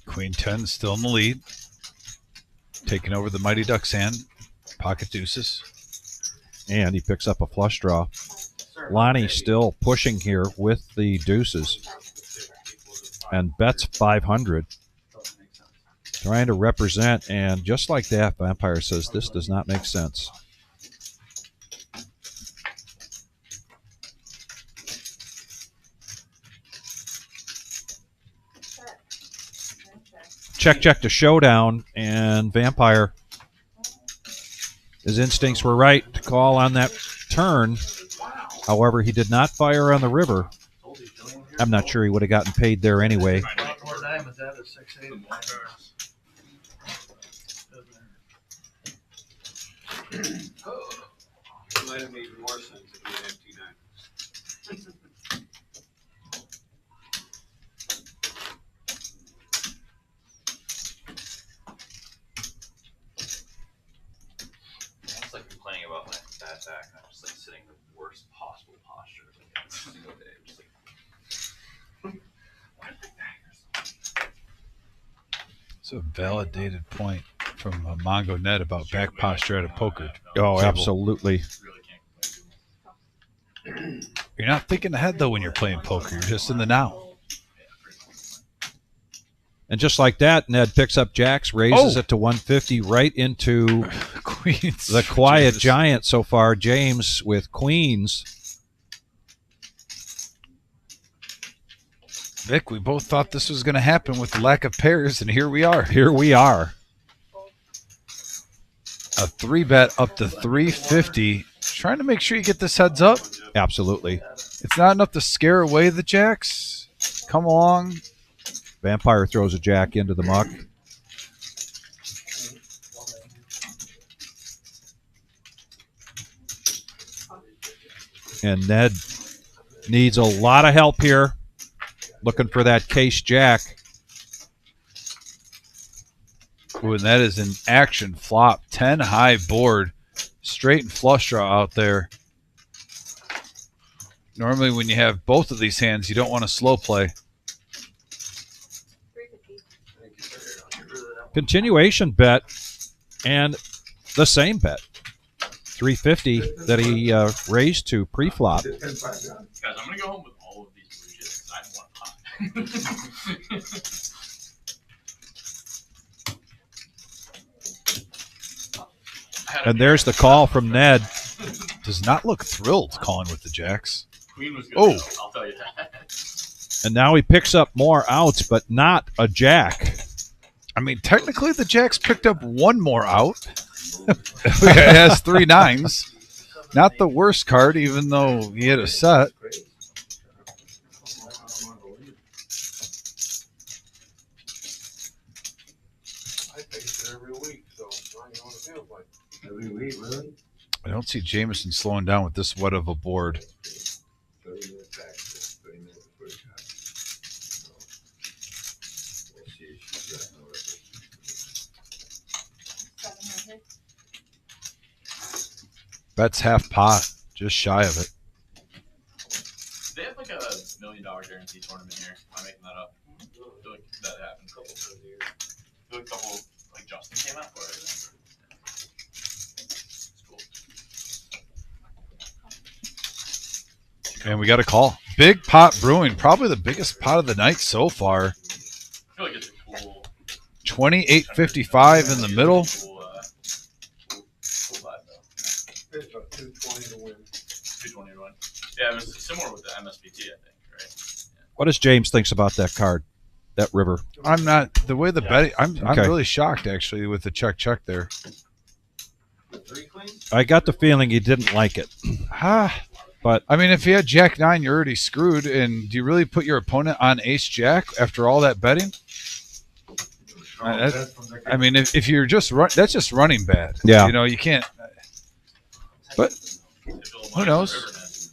Queen 10 still in the lead. Taking over the Mighty Ducks hand. Pocket deuces.
And he picks up a flush draw. Lonnie still pushing here with the deuces and bets 500. Trying to represent, and just like that, Vampire says this does not make sense. Check to showdown, and Vampire, his instincts were right to call on that turn. However, he did not fire on the river. I'm not sure he would have gotten paid there anyway.
More diamonds out of 6-8.
It might have made more sense if we had 2 diamonds.
It's like complaining about my bad back. I'm just like sitting in the worst possible posture like every single day. I'm just like, why did my back hurt so much?
It's a validated point from Mongo Net about back posture at a poker.
Oh,
table.
absolutely.
Really can't.
You're not thinking ahead, though, when you're playing poker. You're just in the now.
And just like that, Ned picks up jacks, raises
Oh.
it to 150 right into
Queens.
the quiet
Jesus.
giant so far, James, with queens.
Vic, we both thought this was going to happen with the lack of pairs, and here we are.
Here we are.
A 3-bet up to 350. Trying to make sure you get this heads up.
Absolutely.
It's not enough to scare away the jacks. Come along.
Vampire throws a jack into the muck. And Ned needs a lot of help here. Looking for that case jack.
Ooh, and that is an action flop. 10 high board. Straight and flush draw out there. Normally, when you have both of these hands, you don't want to slow play.
350.
Continuation bet and the same bet. 350 that he raised to pre-flop.
Guys, I'm gonna go home with all of these blue chips because I want pot.
And there's the call from Ned.
Does not look thrilled calling with the jacks.
Queen was good.
Oh.
I'll tell you that.
And now he picks up more outs, but not a jack.
I mean, technically, the jacks picked up one more out. It has 3 9s. Not the worst card, even though he had a set.
I face it every week, so I know what it feels like.
Every week, really?
I don't see Jameson slowing down with this wet of a board.
30 minutes back, 30 minutes before the shot. So, we'll see if she's got no record.
700.
Bet's half pot, just shy of it.
They have like a $1 million guarantee tournament here. Am I making that up? I feel like that happened a couple times a year. I feel like a couple, like Justin came out for it. It's cool.
And we got a call. Big pot brewing, probably the biggest pot of the night so far.
I feel like it's a cool.
28.55 in the middle.
Cool vibe though.
It's about 220 to win.
220 to win. Yeah, it was similar with the MSBT, I think, right?
What does James thinks about that card, that river?
I'm not the way the betting. I'm
Okay.
really shocked actually with the check there.
With 3 queens?
I got the feeling he didn't like it. But
I mean, if you had Jack 9, you're already screwed. And do you really put your opponent on Ace Jack after all that betting? I mean, if you're just that's just running bad.
Yeah.
You know, you can't. But who knows?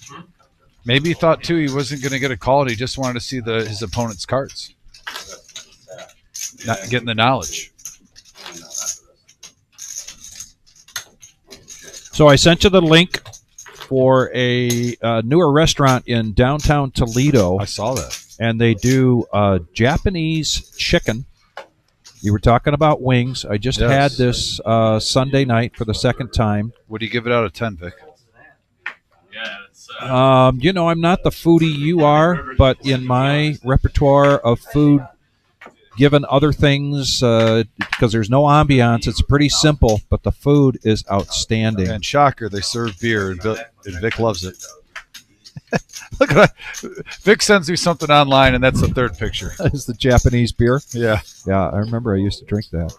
Maybe he thought too he wasn't going to get a call. And he just wanted to see his opponent's cards, not getting the knowledge.
so I sent you the link for a newer restaurant in downtown Toledo,
I saw that.
and they do Japanese chicken. You were talking about wings. I just
Yes.
had this Sunday night for the second time.
What do you give it out of 10, Vic?
Yeah, it's
You know, I'm not the foodie you are, but in my repertoire of food, given other things, because there's no ambiance, it's pretty simple, but the food is outstanding.
And shocker, they serve beer, and Vic loves it. Look at that. Vic sends me something online, and that's the third picture.
Is the Japanese beer?
Yeah.
Yeah, I remember I used to drink that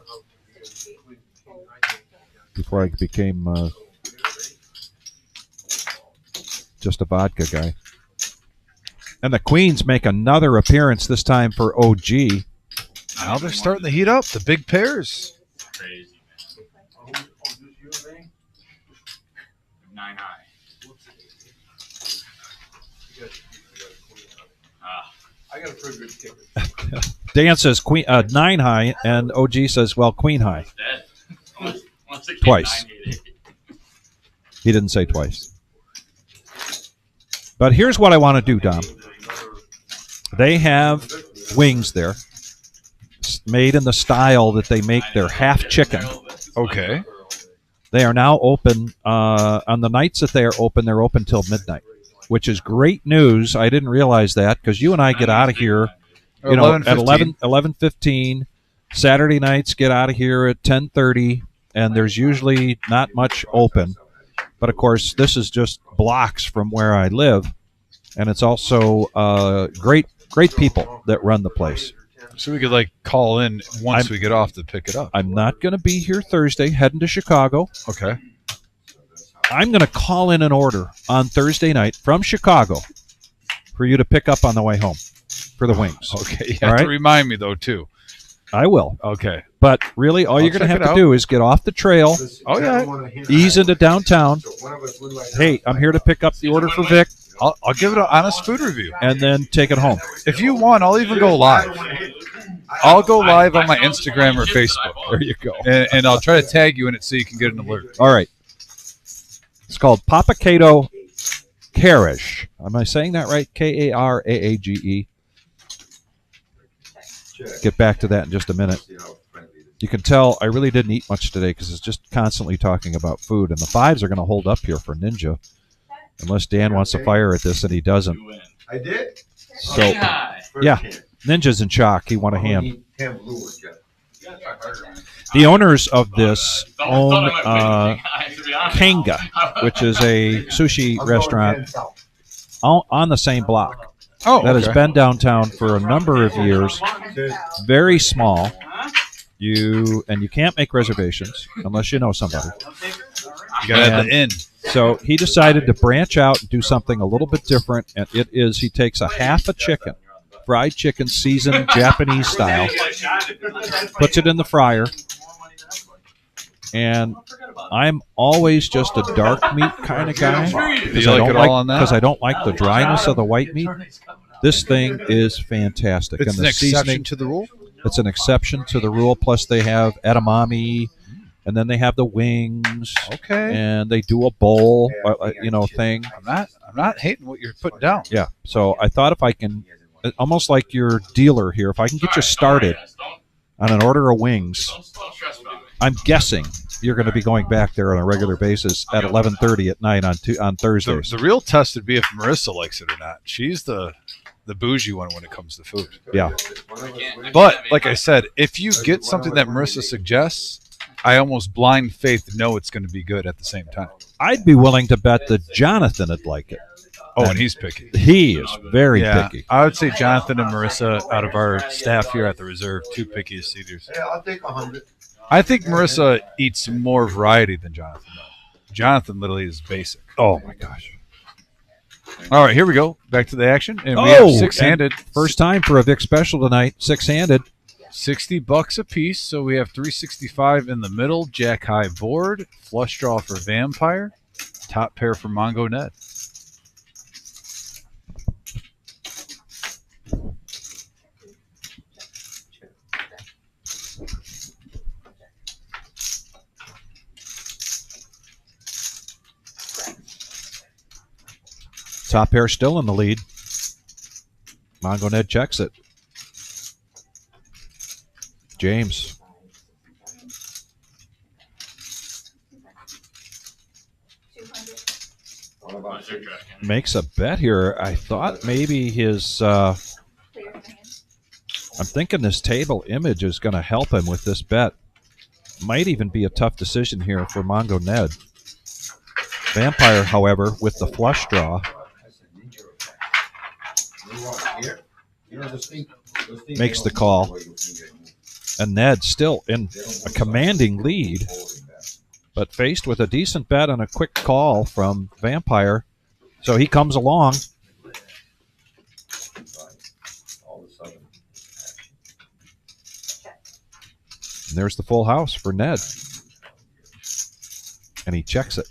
before I became just a vodka guy. And the Queens make another appearance, this time for OG.
Now they're starting to heat up. The big pairs.
crazy, man. 9 high.
I got a pretty good kicker.
Dan says queen 9 high, and OG says, well, queen high.
Dead. Unless it came
Twice.
988.
He didn't say twice. But here's what I want to do, Dom. They have wings there, made in the style that they make their half chicken.
Okay.
They are now open on the nights that they're open till midnight, which is great news. I didn't realize that because you and I get out of here, you know, at 11:15. Saturday nights get out of here at 10:30, and there's usually not much open. But of course, this is just blocks from where I live, and it's also great people that run the place.
So we could like call in once we get off to pick it up.
I'm not going to be here Thursday, heading to Chicago.
Okay.
I'm going to call in an order on Thursday night from Chicago for you to pick up on the way home for the wings.
Okay. You
All
have to
right?
remind me though too.
I will.
Okay.
But really, all
I'll
you're going to
check
have
it
to
out.
do is get off the trail,
Oh, yeah.
ease into downtown. Hey, I'm here to pick up the order for Vic,
I'll give it an honest food review.
and then take it home.
If you want, I'll even go live. I'll go live on my Instagram or Facebook.
There you go.
And I'll try to tag you in it so you can get an alert.
All right. It's called Papacato Karish. Am I saying that right? Karaage.
Check.
Get back to that in just a minute.
See how friendly it is.
You can tell I really didn't eat much today because it's just constantly talking about food. And the fives are going to hold up here for Ninja. Unless Dan wants to fire at this, and he doesn't.
You win.
I did.
So,
High.
First
Yeah.
hand.
Ninja's in shock. He won a
I'm gonna
ham.
eat 10 blue ones, Jeff.
You gotta try harder, man.
The owners of this
Thought
own
I might win, to be honest.
Kanga, which is a sushi
I'm going
restaurant
10 south.
on the same block
Oh,
that has
okay.
been downtown for a number of years. Very small. You can't make reservations unless you know somebody.
You got at the inn.
So he decided to branch out and do something a little bit different, and it is he takes a half a chicken, fried chicken, seasoned Japanese style, puts it in the fryer, and I'm always just a dark meat kind of guy because
You like it all on that?
I don't like the dryness of the white meat. This thing is fantastic,
It's
and
an
the
exception
seasoning.
to the rule.
It's an exception to the rule. Plus, they have edamame, and then they have the wings,
Okay.
and they do a bowl, thing.
I'm not hating what you're putting down.
Yeah. So I thought if I can, almost like your dealer here, if I can get you started on an order of wings,
Don't stress about it.
I'm guessing you're going to be going back there on a regular basis at 11:30 at night on
The,
Thursdays.
the real test would be if Marissa likes it or not. She's the bougie one when it comes to food.
Yeah.
But like I said, if you get something that Marissa suggests, I almost blind faith know it's going to be good at the same time.
I'd be willing to bet that Jonathan would like it.
Oh, and he's picky.
He is very
Yeah,
picky.
I would say Jonathan and Marissa, out of our staff here at the reserve, two pickiest eaters.
Yeah, I'll take 100.
I think Marissa eats more variety than Jonathan, though. Jonathan literally is basic.
Oh my gosh!
All right, here we go. Back to the action. And we
Oh,
have six-handed.
First time for a Vic special tonight. Six-handed.
$60 a piece, so we have 365 in the middle. Jack high board, flush draw for Vampire, top pair for Mongo Ned.
Top pair still in the lead. Mongo Ned checks it. James.
What about
What's your track?
Makes a bet here. I thought maybe his. I'm thinking this table image is going to help him with this bet. Might even be a tough decision here for Mongo Ned. Vampire, however, with the flush draw, makes the call. And Ned still in a commanding lead, but faced with a decent bet and a quick call from Vampire. So he comes along. And there's the full house for Ned. And he checks it.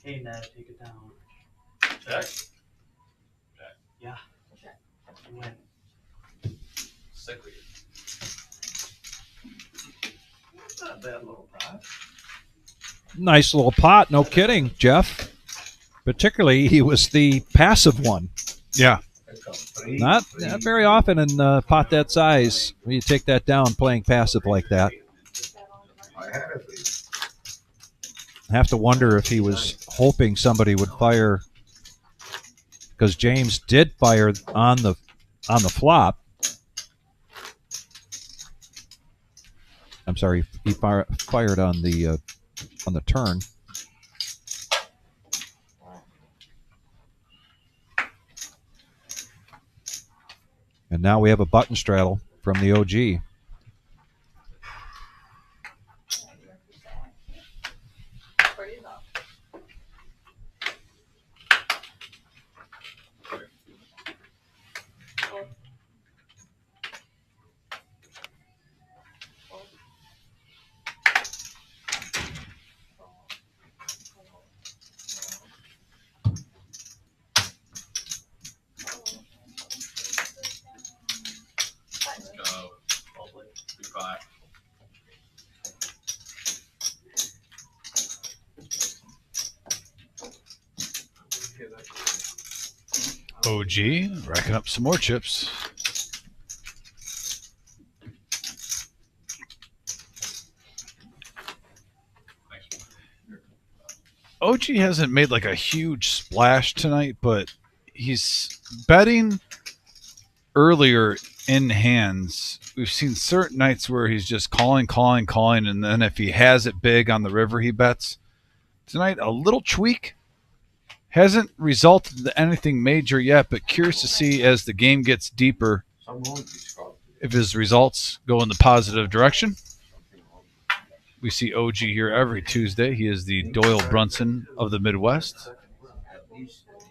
Hey, Ned, take it down.
Check.
Yeah. You win.
Sickly.
That's not a bad little prize.
Nice little pot, no kidding, Jeff. Particularly, he was the passive one.
Yeah.
Not very often in a pot that size when you take that down playing passive like that. I have to wonder if he was hoping somebody would fire, because James did fire on the flop. I'm sorry, he fired on the turn. And now we have a button straddle from the OG.
OG racking up some more chips. OG hasn't made like a huge splash tonight, but he's betting earlier in hands. We've seen certain nights where he's just calling, and then if he has it big on the river, he bets. Tonight, a little tweak. Hasn't resulted in anything major yet, but curious to see as the game gets deeper if his results go in the positive direction. We see OG here every Tuesday. He is the Doyle Brunson of the Midwest.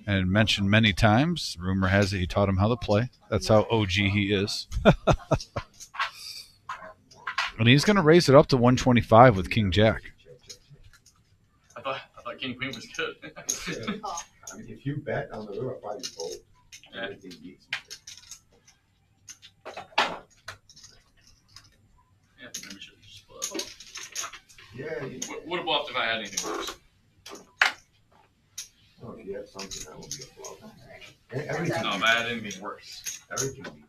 And mentioned many times, rumor has it he taught him how to play. That's how OG he is. And he's going to raise it up to 125 with King Jack.
I thought King Queen was good.
I mean, if you bet on the river, probably fold.
Yeah.
Everything beats me.
Yeah, maybe we should just split up.
Yeah.
Would have bluffed if I had anything worse.
Oh, if you have something, that will be a flop. Everything.
No, if I had anything worse.
Everything beats.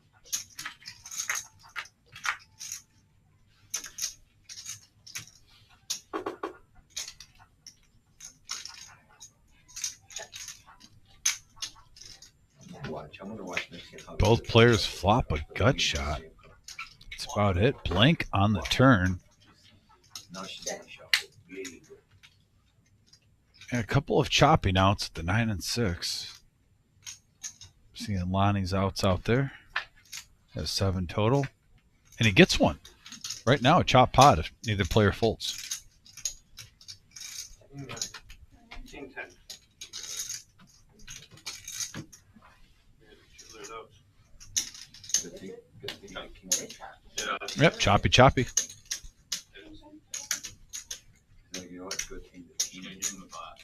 I'm gonna watch next game.
Both players flop a gut shot. That's about it. Blank on the turn.
Now she's gonna shuffle. Really good.
And a couple of chopping outs at the 9 and 6. Seeing Lonnie's outs out there. Has 7 total. And he gets one. Right now, a chop pot if neither player folds.
King 10.
Good thing,
Yeah.
Yep, choppy.
you know what? Good thing.
You didn't give him the pot.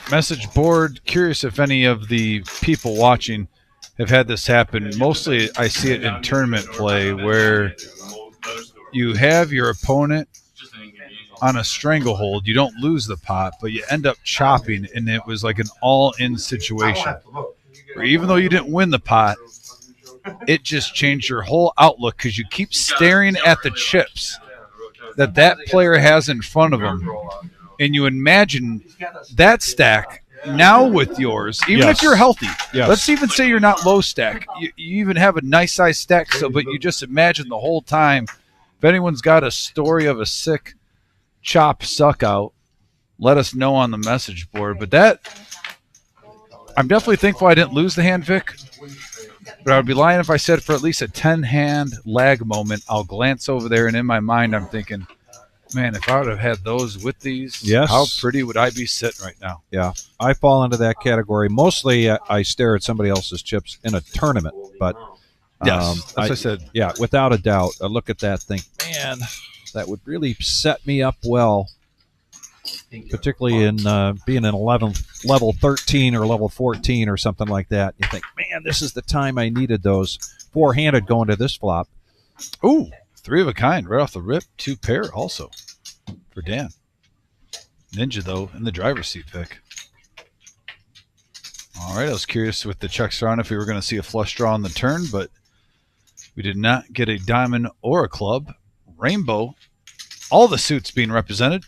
Message board. Curious if any of the people watching have had this happen. Mostly I see it in tournament play where you have your opponent on a stranglehold. You don't lose the pot, but you end up chopping, and it was like an all-in situation. Where even though you didn't win the pot, it just changed your whole outlook because you keep staring at the chips that player has in front of him, and you imagine that stack now with yours, even if you're healthy.
Yes.
Let's even say you're not low stack. You even have a nice size stack, but you just imagine the whole time. If anyone's got a story of a sick chop suck out, let us know on the message board. But I'm definitely thankful I didn't lose the hand, Vic. But I would be lying if I said for at least a 10-hand lag moment, I'll glance over there, and in my mind I'm thinking, man, if I would have had those with these, how pretty would I be sitting right now?
Yeah, I fall into that category. Mostly I stare at somebody else's chips in a tournament, but
yes, as I said.
Yeah, without a doubt, I look at that, think, man, that would really set me up well, particularly in being in level 13 or level 14 or something like that. You think, man, this is the time I needed those four-handed going to this flop.
Ooh, 3 of a kind right off the rip. 2 pair also for Dan. Ninja, though, in the driver's seat, Vic. All right, I was curious with the checks on if we were going to see a flush draw on the turn, but we did not get a diamond or a club. Rainbow, all the suits being represented.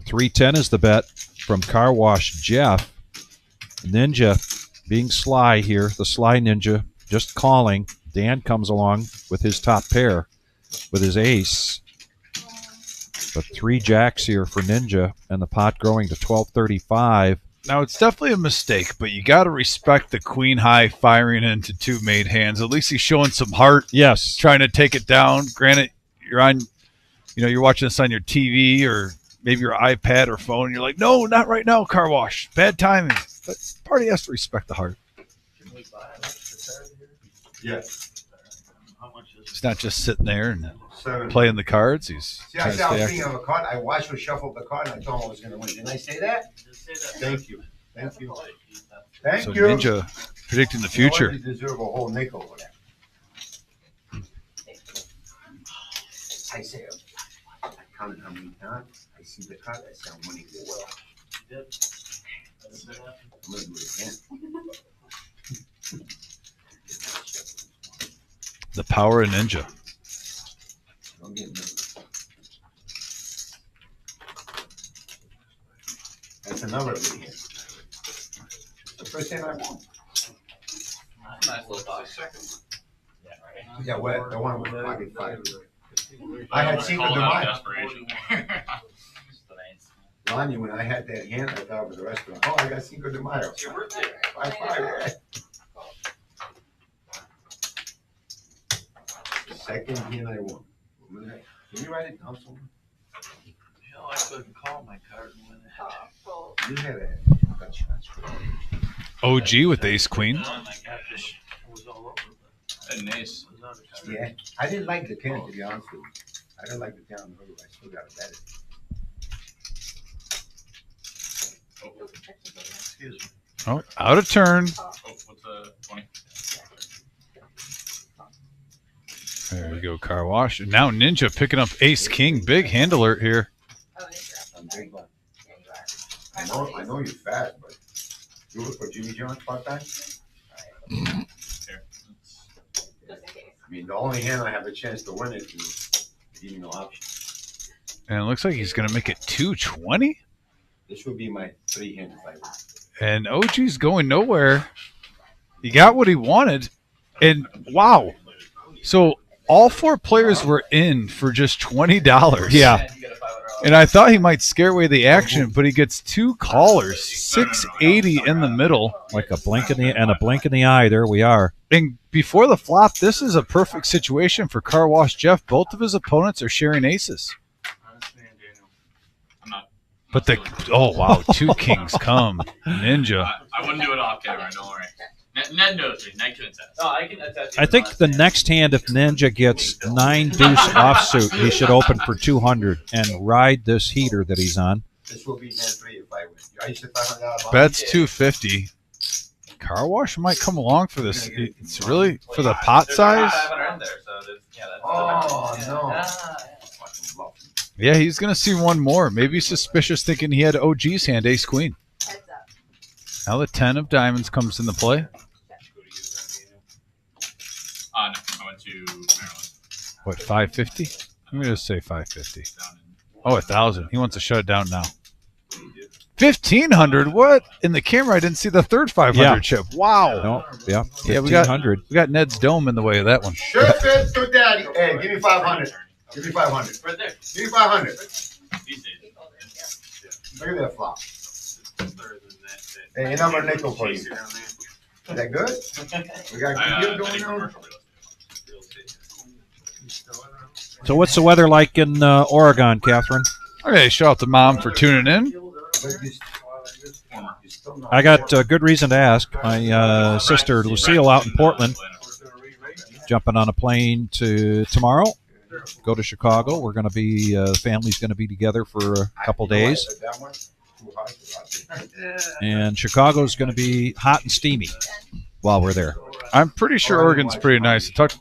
$3.10 is the bet from Car Wash Jeff. Ninja being sly here, the sly ninja, just calling. Dan comes along with his top pair, with his ace. But 3 jacks here for Ninja, and the pot growing to 1235.
Now, it's definitely a mistake, but you got to respect the queen high firing into two made hands. At least he's showing some heart,
Yes.
trying to take it down. Granted, you're on, you're watching this on your TV or maybe your iPad or phone. And you're like, no, not right now, car wash. Bad timing. But party has to respect the heart.
Can we buy an extra card here?
Yeah.
How much is
He's not just sitting there and
7.
playing the cards. He's
See, I
trying to
said I
stay
was
active.
thinking of a card. I watched her shuffle the card, and I told him I was going to win. Didn't I say that?
Just say that.
Thank you. Thank you. Thank
So
you.
Ninja predicting the future.
You deserve a whole nickel for that. I say, I counted how many times I see the card. I say, I'm winning well.
You did. That's it.
I'm going to do it again.
The power of Ninja.
Don't get nervous. That's another big hit. The first hand I won.
Nice little box.
Yeah, what? The one with pocket 5. I had Cinco de
Call out
Mayo.
desperation.
Lonnie, when I had that hand, I thought it was a restaurant. Oh, I got Cinco de Mayo.
It's your birthday.
5-5, yeah. The second hand I won. Can you write it down somewhere?
You know, I couldn't call my card and win it.
You had a gotcha.
OG with ace queen.
I was all over
And Nace.
the.
Yeah, I didn't like the 10, to be honest with you. I didn't like the 10 on the river. I still got a bet it.
Excuse me.
Oh, out of turn.
Oh, what's the 20?
There you go, car wash. And now Ninja picking up ace king. Big hand alert here.
I'm big one. I know you're fast, but you work for Jimmy John's part-time?
Here.
I mean, the only hand I have a chance to win it is give me no option.
And it looks like he's going to make it 220.
This would be my 3 hand if I win.
And OG's going nowhere. He got what he wanted. And wow. So all 4 players were in for just $20.
Yeah.
And I thought he might scare away the action, but he gets 2 callers, 680 in the middle.
Like a blink in the eye. There we are.
And before the flop, this is a perfect situation for Car Wash Jeff. Both of his opponents are sharing aces.
I'm not.
But oh wow, 2 kings come. Ninja.
I wouldn't do it off camera, don't worry. Ned knows me. Ned can attest.
No, I can attach.
I think the next hand, if Ninja gets 9 deuce offsuit, he should open for 200 and ride this heater that he's on.
This will be hand 3 if I win. I used to $500
Bets 250. Car Wash might come along for this. It's really for the pot size.
Oh, no.
That's
Yeah, he's gonna see one more. Maybe suspicious, thinking he had OG's hand, ace queen.
Heads up.
Now the 10 of diamonds comes into play.
No, I went to Maryland.
What, 550? Let me just say 550.
Down in
Oh, 1,000. He wants to shut it down now. 1,500. What? In the camera, I didn't see the third 500
Yeah.
chip. Wow.
No, yeah,
Yeah, we got
1,500.
Ned's dome in the way of that one.
Shirt fit to daddy. Hey, give me 500. Give me 500.
right there.
Give me 500.
these days.
Look at that flop. Hey, another nickel for you. Is that good? We got
I
good deal going
did
on?
commercial real estate.
So what's the weather like in Oregon, Catherine?
Okay, shout out to Mom for tuning in.
But you still not-
I got good reason to ask. My sister Lucille out in Portland, jumping on a plane to tomorrow. Go to Chicago. We're going to be family's going to be together for a couple days,
That one, too hard.
and Chicago's going to be hot and steamy while we're there.
I'm pretty sure Oregon's pretty nice. I talked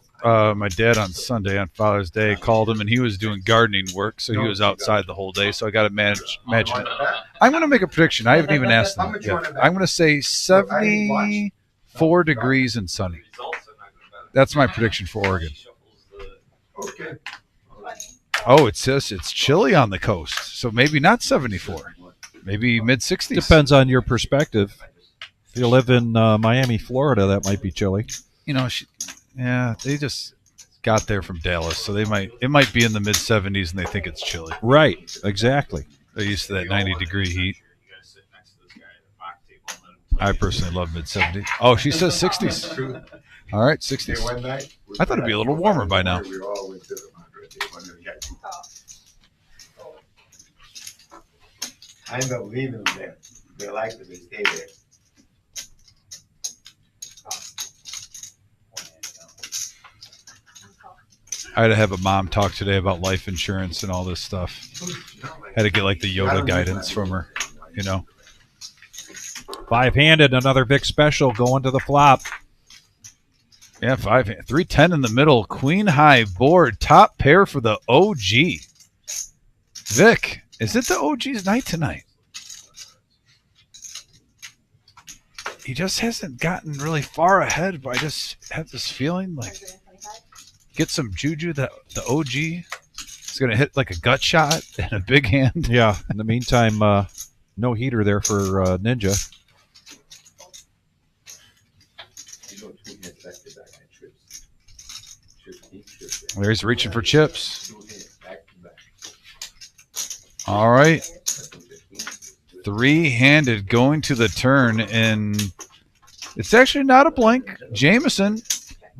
my dad on Sunday on Father's Day, called him, and he was doing gardening work, so he was outside the whole day. So I got to imagine it. I'm going to make a prediction. I haven't even asked him yet. I'm going to say 74 degrees and sunny. That's my prediction for Oregon.
Okay.
Oh, it says it's chilly on the coast, so maybe not 74, maybe mid-60s.
Depends on your perspective. If you live in Miami, Florida, that might be chilly.
You know, they just got there from Dallas, so it might be in the mid-70s, and they think it's chilly.
Right, exactly.
They're used to that 90-degree heat. I personally love mid-70s. Oh, she says 60s.
True.
All right,
Hey,
60s.
one night,
I thought it'd be a little warmer by now.
We all went to the Madrid. We got two. I ended up leaving them there. They liked it. They stayed there.
I had to have a mom talk today about life insurance and all this stuff. Had to get like the Yoda guidance from her, you know.
5-handed, another Vic special going to the flop.
Yeah, 310 in the middle. Queen high board. Top pair for the OG. Vic, is it the OG's night tonight? He just hasn't gotten really far ahead, but I just have this feeling like get some juju that the OG is going to hit like a gut shot and a big hand.
Yeah, in the meantime, no heater there for Ninja.
There he's reaching for chips. All right. 3-handed going to the turn, and it's actually not a blank. Jameson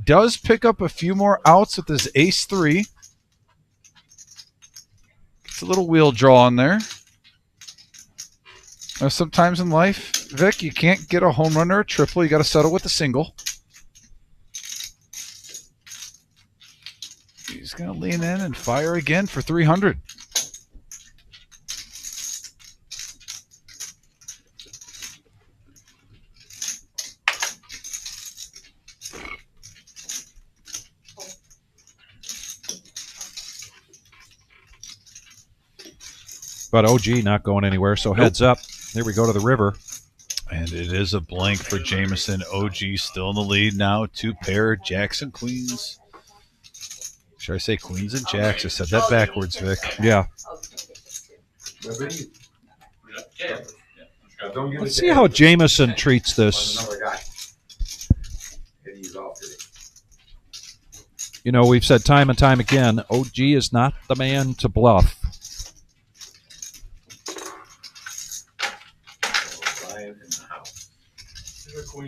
does pick up a few more outs with his ace-3. Gets a little wheel draw on there. Sometimes in life, Vic, you can't get a home run or a triple. You got to settle with a single. He's going to lean in and fire again for 300.
But OG not going anywhere, so heads up. Here we go to the river.
And it is a blank for Jameson. OG still in the lead now. 2 pair, jacks and queens. Should I say queens and jacks? I said that backwards, Vic.
Yeah. Let's see how Jameson treats this. You know, we've said time and time again, OG is not the man to bluff.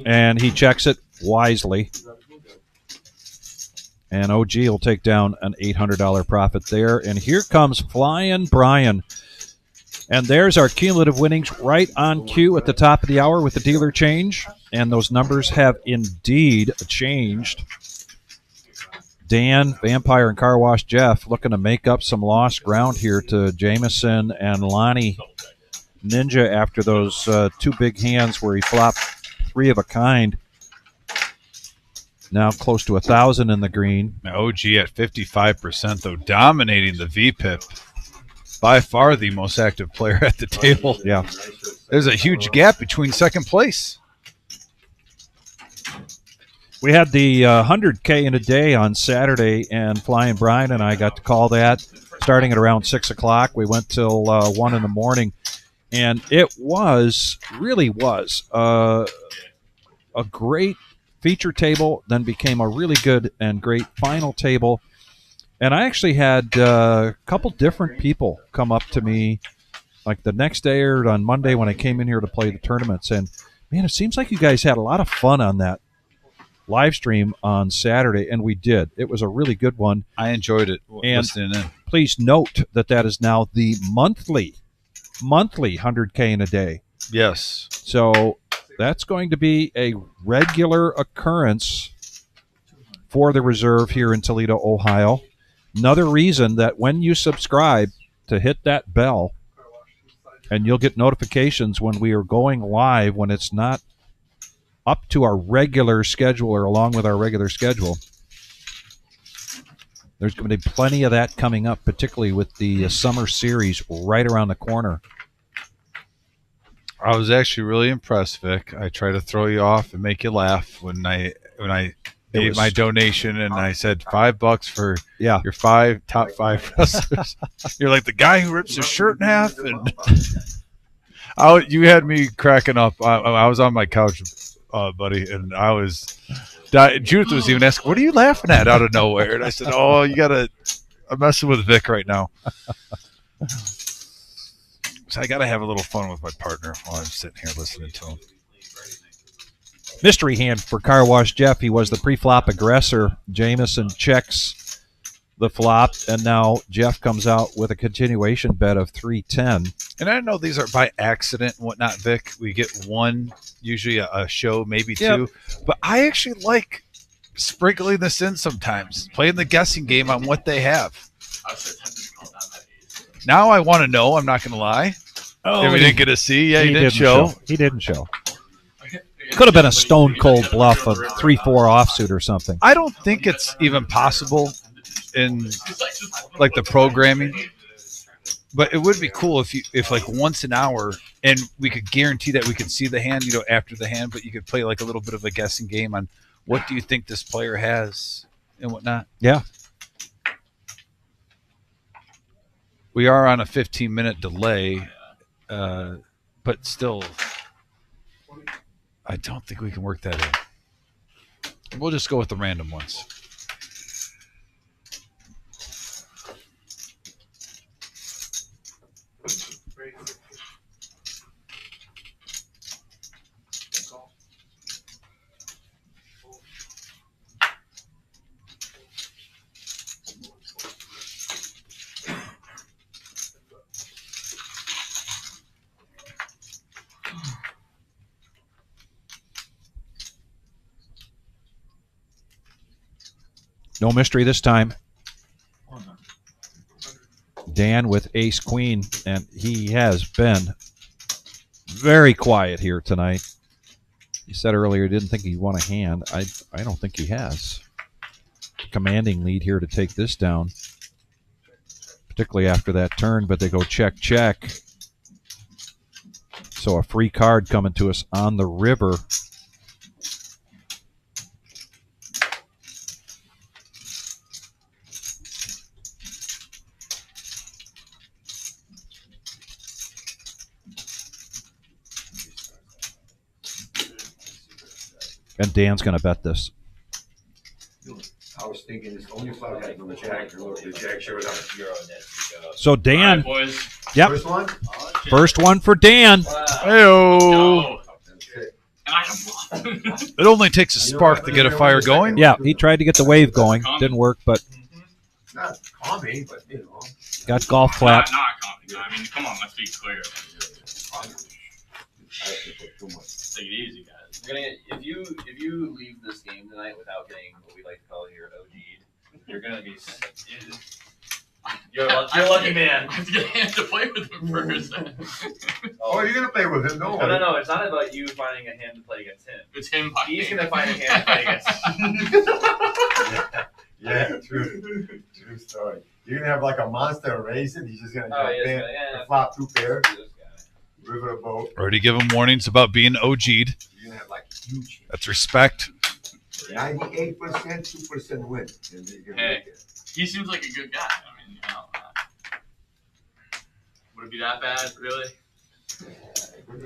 And he checks it wisely. And OG will take down an $800 profit there. And here comes Flying Brian. And there's our cumulative winnings right on cue at the top of the hour with the dealer change. And those numbers have indeed changed. Dan, Vampire, and Car Wash Jeff looking to make up some lost ground here to Jameson and Lonnie Ninja after those 2 big hands where he flopped 3 of a kind. Now close to 1,000 in the green.
OG at 55%, though, dominating the VPIP. By far the most active player at the table.
Yeah.
There's a huge gap between second place.
We had the 100K in a day on Saturday, and Flying Brian and I got to call that starting at around 6 o'clock. We went till 1 in the morning, and it really was a great feature table, then became a really good and great final table. And I actually had a couple different people come up to me like the next day or on Monday when I came in here to play the tournaments. And, man, it seems like you guys had a lot of fun on that live stream on Saturday, and we did. It was a really good one.
I enjoyed it
and
listening in.
Please note that is now the monthly 100K in a day.
Yes.
So that's going to be a regular occurrence for the reserve here in Toledo, Ohio. Another reason that when you subscribe to hit that bell, and you'll get notifications when we are going live when it's not up to our regular schedule or along with our regular schedule. There's going to be plenty of that coming up, particularly with the summer series right around the corner.
I was actually really impressed, Vic. I try to throw you off and make you laugh when I made my donation, and I said $5 for your top 5 wrestlers. You're like the guy who rips his shirt in half, and you had me cracking up. I was on my couch, buddy, and I was. Judith was even asking, "What are you laughing at?" out of nowhere, and I said, "Oh, I'm messing with Vic right now." So I got to have a little fun with my partner while I'm sitting here listening to him.
Mystery hand for Car Wash Jeff. He was the pre-flop aggressor. Jameson checks the flop, and now Jeff comes out with a continuation bet of 310.
And I know these are by accident and whatnot, Vic. We get one, usually a show, maybe two. But I actually like sprinkling this in sometimes, playing the guessing game on what they have.
I was so tempted to call that piece.
Now I want to know. I'm not going to lie.
Oh,
we didn't get to see. Yeah, he didn't show.
He didn't show. Could have been a stone cold bluff of 3-4 offsuit or something.
I don't think it's even possible in like the programming, but it would be cool if like once an hour, and we could guarantee that we could see the hand, after the hand, but you could play like a little bit of a guessing game on what do you think this player has and whatnot.
Yeah.
We are on a 15-minute delay, but still, I don't think we can work that in. We'll just go with the random ones.
No mystery this time. Dan with ace queen, and he has been very quiet here tonight. He said earlier he didn't think he won a hand. I don't think he has. Commanding lead here to take this down, particularly after that turn, but they go check, check. So a free card coming to us on the river. And Dan's going to bet this.
I was thinking it's only flop had no jack. Look, the jack showed up.
So Dan,
All right, boys.
yep,
First one?
first one for Dan.
Heyo.
That's it.
And I have one.
It only takes a spark to get a fire going.
Yeah, he tried to get the wave going. Didn't work, but
Not calming, but
got golf clap.
Not common. I mean, come on, let's be clear. Take it easy, guys.
You're gonna if you leave this game tonight without getting what we like to call your OG'd, you're gonna be you're a lucky man.
I have to get a hand to play with him first.
Oh, you're gonna play with him?
No. It's not about you finding a hand to play against him.
It's him.
He's gonna find a hand to play against.
Yeah, true story. You're gonna have like a monster racing. He's just gonna jump in, flop two pairs, river a boat.
Already give him warnings about being OG'd.
You're gonna have like huge.
That's respect.
98%, 2% win.
Hey, he seems like a good guy. I mean, would it be that bad, really?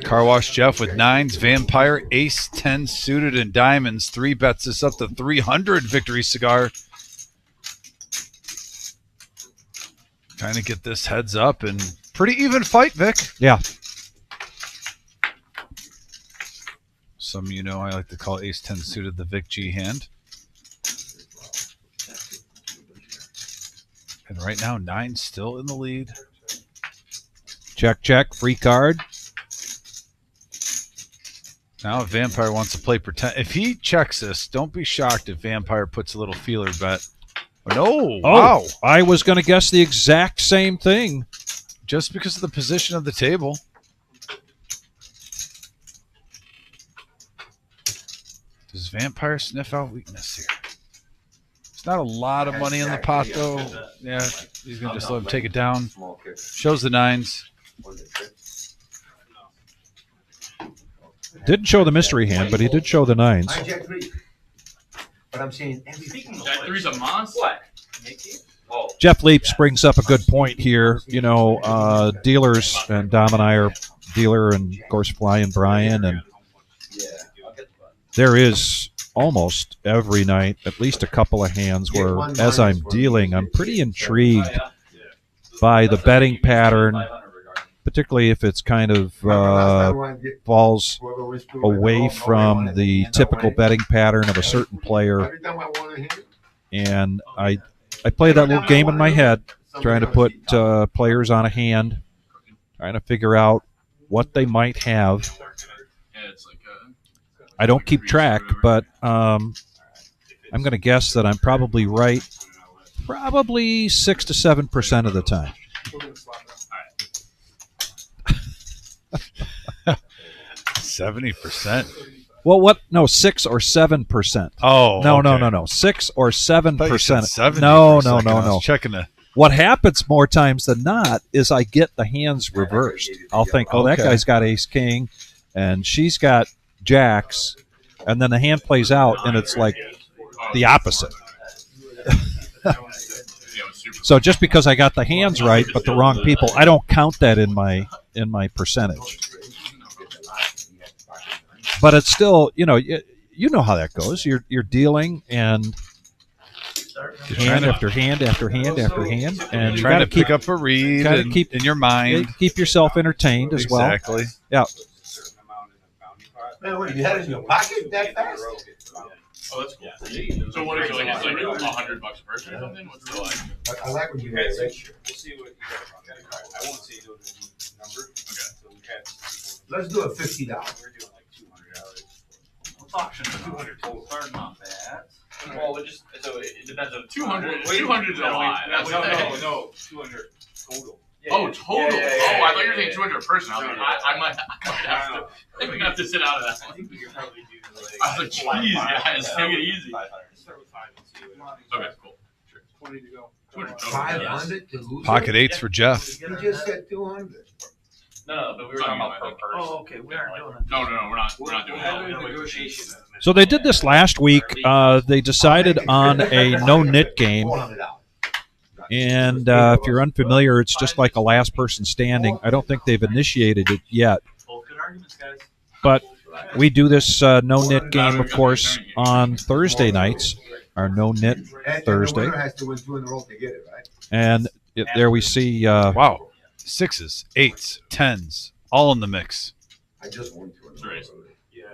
Car Wash Jeff with nines, Vampire, ace 10 suited and diamonds. 3 bets this up to 300 victory cigar. Trying to get this heads up and pretty even fight, Vic.
Yeah.
Some I like to call ace 10 suited the Vic G hand. And right now, 9 still in the lead.
Check, check, free card.
Now if Vampire wants to play pretend. If he checks this, don't be shocked if Vampire puts a little feeler bet. No, wow.
I was going to guess the exact same thing.
Just because of the position of the table. Does Vampire sniff out weakness here? It's not a lot of money in the pot, though. Yeah, he's going to just let him take it down. Shows the 9s.
Didn't show the mystery hand, but he did show the 9s.
Jack 3. But I'm saying everything.
Jack 3's a monster.
What?
Jeff Leaps brings up a good point here. Dealers, and Dom and I are dealer, and of course Fly and Brian, and there is almost every night at least a couple of hands where, as I'm dealing, I'm pretty intrigued by the betting pattern particularly if it's kind of falls away from the typical betting pattern of a certain player. And I play that little game in my head, trying to put players on a hand, trying to figure out what they might have. I don't keep track, but I'm going to guess that I'm probably right, probably 6 to 7% of the time.
70%.
Well, what? No, 6 or 7%.
Oh,
no,
okay.
no. 6 or 7%. No.
Checking the.
What happens more times than not is I get the hands reversed. I'll think, that guy's got ace king, and she's got jacks, and then the hand plays out, and it's like the opposite. So just because I got the hands right but the wrong people, I don't count that in my percentage. But it's still, you know how that goes. You're dealing and hand after hand after hand after hand, and you
trying
got
to pick up a read and keep in your mind.
Keep yourself entertained as well.
Exactly.
Yeah.
Man, what, you had it in your pocket that fast?
Oh, that's cool. So what is it like? It's like $100 a person or something? What's the like?
I like when you had a lecture.
We'll see what you got. I won't say the number. Okay. So we had.
Let's do a $50.
We're doing like $200.
Let's auction
200 total.
Starting off that.
Well, it depends on
200. 200 is a lot. That's
No, 200 total.
Oh, total.
Yeah,
I thought you were saying 200 per person. I was like, I might have to sit out of that
I
one.
think we could probably do like.
I was like, geez, guys, take it easy.
500. Start with 5 and see what.
Okay, cool. Sure.
20 to go.
200 total.
500 to lose.
Pocket eights for Jeff.
You just said 200.
No, but we were talking about per person.
Oh, okay, we aren't doing it.
No, we're not doing that.
Negotiation.
So they did this last week. They decided on a no-nit game.
$400.
And if you're unfamiliar, it's just like a last person standing. I don't think they've initiated it yet.
Both good arguments, guys.
But we do this no-nit game, of course, on Thursday nights, our no-nit Thursday.
The winner has to win 2 in a row to get it, right?
And there we see,
Wow. 6s, 8s, 10s, all in the mix.
I just won 2 in a row.
Right.
Yeah.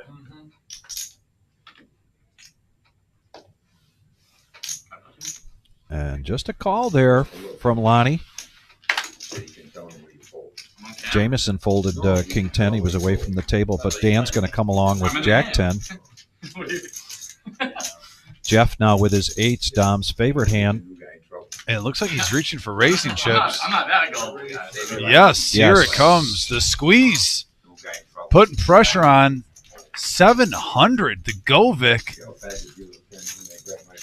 and just a call there from Lonnie.
So you can tell him what you fold.
Jameson folded King 10. He was away from the table, but Dan's going to come along with Jack 10. Jeff now with his 8s, Dom's favorite hand.
You got in trouble.
And it looks like he's reaching for racing chips.
I'm not that gullible, guys.
Yes, here
Yes.
it comes. The squeeze.
You got in trouble.
Putting pressure on 700, the Govic.
See how fast you do those 10s when they grab my-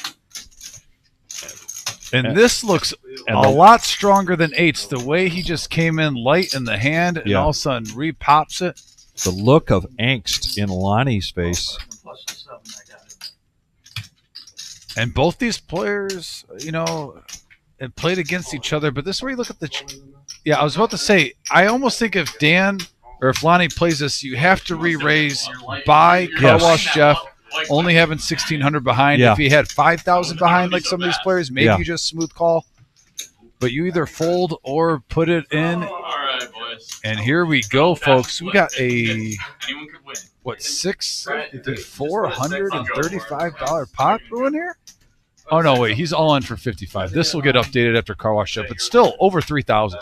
And this looks
And
a
the-
lot stronger than 8s. The way he just came in light in the hand and
Yeah.
all of a sudden repops it.
The look of angst in Lonnie's face.
Plus the 7 I got in.
And both these players, have played against each other. But this is where you look at the. Yeah, I was about to say, I almost think if Dan or if Lonnie plays this, you have to re-raise by car
Yes.
wash Jeff, only having 1,600 behind.
Yeah.
If he had 5,000 behind, like some of these players, maybe
Yeah.
you just smooth call. But you either fold or put it in.
All right, boys.
And here we go, folks. We got a
Anyone could win.
$435 pot brewing here? Oh no, wait, he's all in for 55. This will get updated after car wash up, but still over 3,000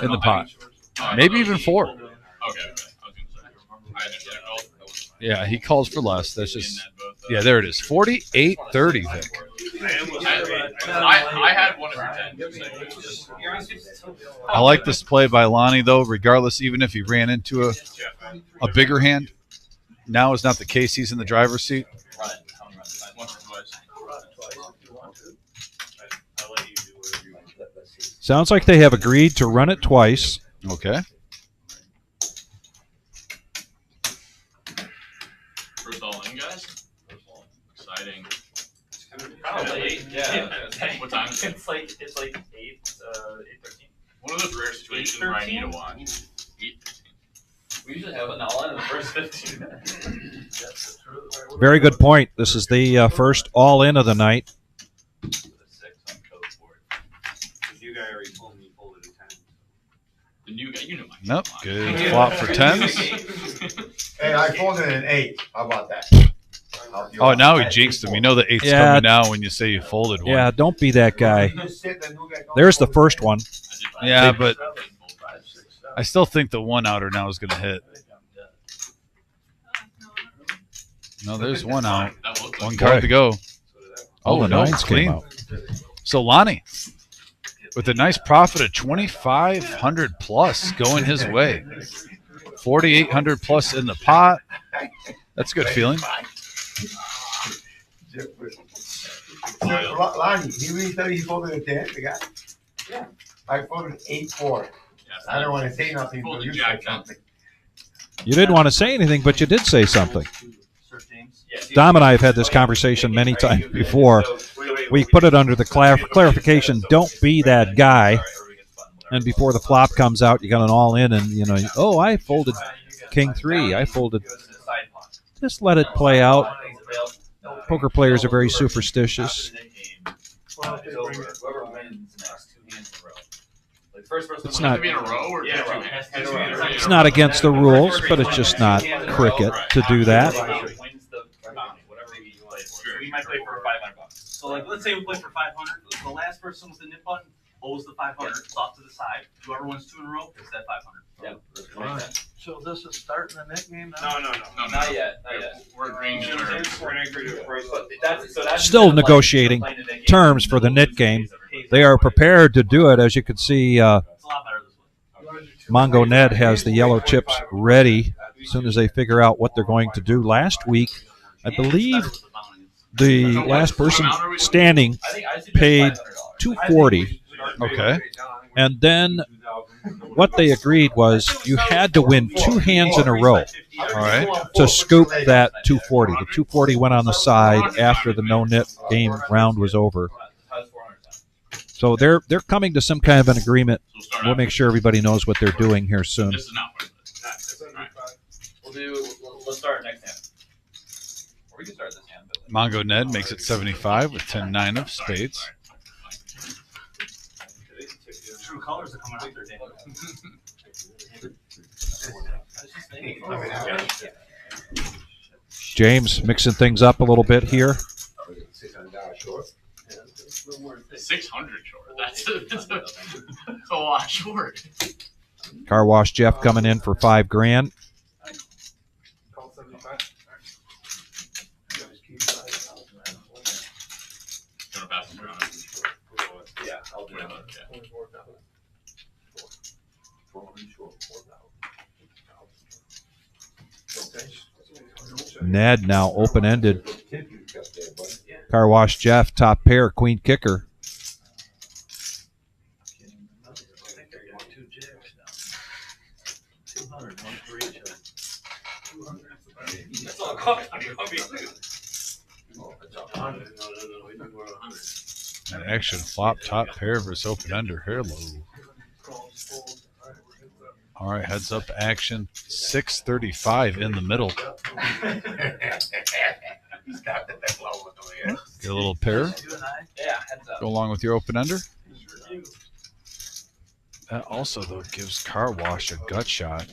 in the pot. Maybe even 4.
Okay. I was gonna say. I understand.
Yeah, he calls for less. That's just there it is. 48.30, Vic.
I had one of your 10.
I like this play by Lonnie though, regardless, even if he ran into a bigger hand. Now is not the case. He's in the driver's seat.
Once or twice.
Sounds like they have agreed to run it twice.
Okay.
First all in, guys. Exciting.
Probably, yeah.
What time is it?
It's like 8:13.
One of those rare situations where I need to watch. 8:13.
We usually have an all in the first 15 minutes.
Very good point. This is the first all-in of the night.
You guys already told me you folded a 10.
The new guy, you know my.
Nope. Good flop for tens.
Hey, I folded an 8. How about that?
Oh, now he jinxed him. You know the 8's
Yeah.
coming now when you say you folded one.
Yeah, don't be that guy. There's the first one.
Yeah, but I still think the one outer now is going to hit. No, there's one out. One card to go.
Oh, the
no,
nines came out.
So Lonnie, with a nice profit of 2,500 plus going his way, 4,800 plus in the pot. That's a good feeling.
Lonnie, he really thought he folded a 10, the guy? Yeah. I folded 8-4. I don't want to say nothing, but you said something.
You didn't want to say anything, but you did say something.
Sir James?
Dom and I have had this conversation many times before. We put it under the clarification, don't be that guy. And before the flop comes out, you got an all-in and, you know, oh, I folded king 3. I folded. Just let it play out. Poker players are very superstitious. It's not. It's not against the rules, but it's just not cricket to do that.
We might play for $500. So, like, let's say we play for 500. The last person with the nip button owes the 500. It's off to the side. Whoever wins 2 in a row gets that 500.
Yep. So this is starting the net game now?
No, not yet. Not yet.
We're agreeing to terms.
We're gonna agree to a price.
That's
Still negotiating terms for the nit game. They are prepared to do it. As you can see,
It's a lot better this way.
Mongo Ned has the yellow chips ready as soon as they figure out what they're going to do. Last week, I believe the last person standing paid $240,
Okay.
and then what they agreed was you had to win 2 hands in a row
All right.
to scoop that 240. The 240 went on the side after the no-nit game round was over. So they're coming to some kind of an agreement. We'll make sure everybody knows what they're doing here soon.
This is not what it is.
Let's start next hand. Or we can start this hand.
Mongo Ned makes it 75 with 10-9 of spades.
True colors are coming out there, Daniel.
James mixing things up a little bit here.
$600 short. That's a lot short.
Car Wash Jeff coming in for $5 grand.
Call 75.
Gonna pass them around.
Yeah, I'll do it.
Yeah.
Ned now open-ended. Car Wash Jeff, top pair, queen kicker.
I think they're getting 2 jacks now. 200, one for each of them. 200.
That's all cost.
An action flop top pair versus open under. Hello. All right, heads up action. 635 in the middle. Get a little pair.
You and I? Yeah, heads up.
Go along with your open under. That also, though, gives Car Wash a gut shot.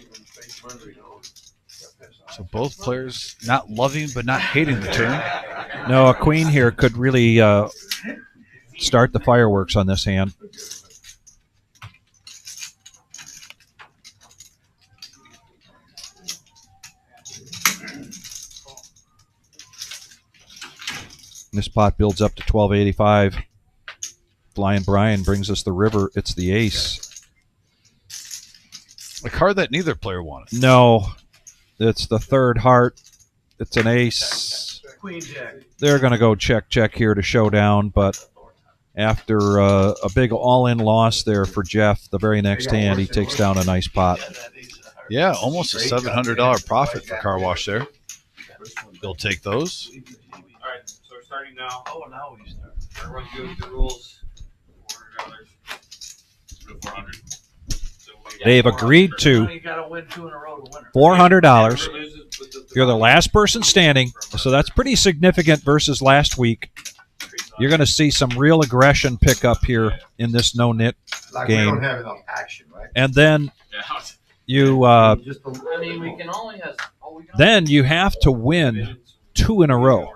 So both players not loving but not hating the turn.
No, a queen here could really start the fireworks on this hand. This pot builds up to 1285. Flying Brian brings us the river. It's the ace.
A card that neither player wanted.
No, it's the third heart. It's an ace.
Queen jack.
They're going to go check here to showdown, but after a big all-in loss there for Jeff, the very next hand he takes down a nice pot.
Yeah, almost a $700 profit for Car Wash there. They'll take those.
All right, so we're starting now.
Oh, now we start.
Everyone good with the rules. $400.
400.
They've agreed to
You got to win 2 in a row to win it.
$400. You're the last person standing, so that's pretty significant versus last week. You're going to see some real aggression pick up here in this no-nit
Like
game.
we don't have enough action, right?
And then you
Just a
I mean, we can only have.
then you have to win 2 in a row.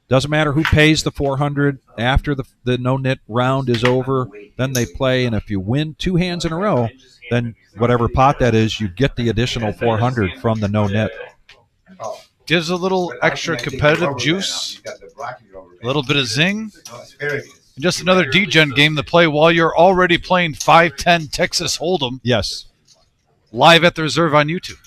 Doesn't matter who pays the 400 after the no-nit round is over. Then they play, and if you win 2 hands in a row, then whatever pot that is, you get the additional 400 from the no-nit.
Gives a little extra competitive juice, a little bit of zing, and just another D-Gen game to play while you're already playing 5-10 Texas Hold'em.
Yes.
Live at the Reserve on YouTube.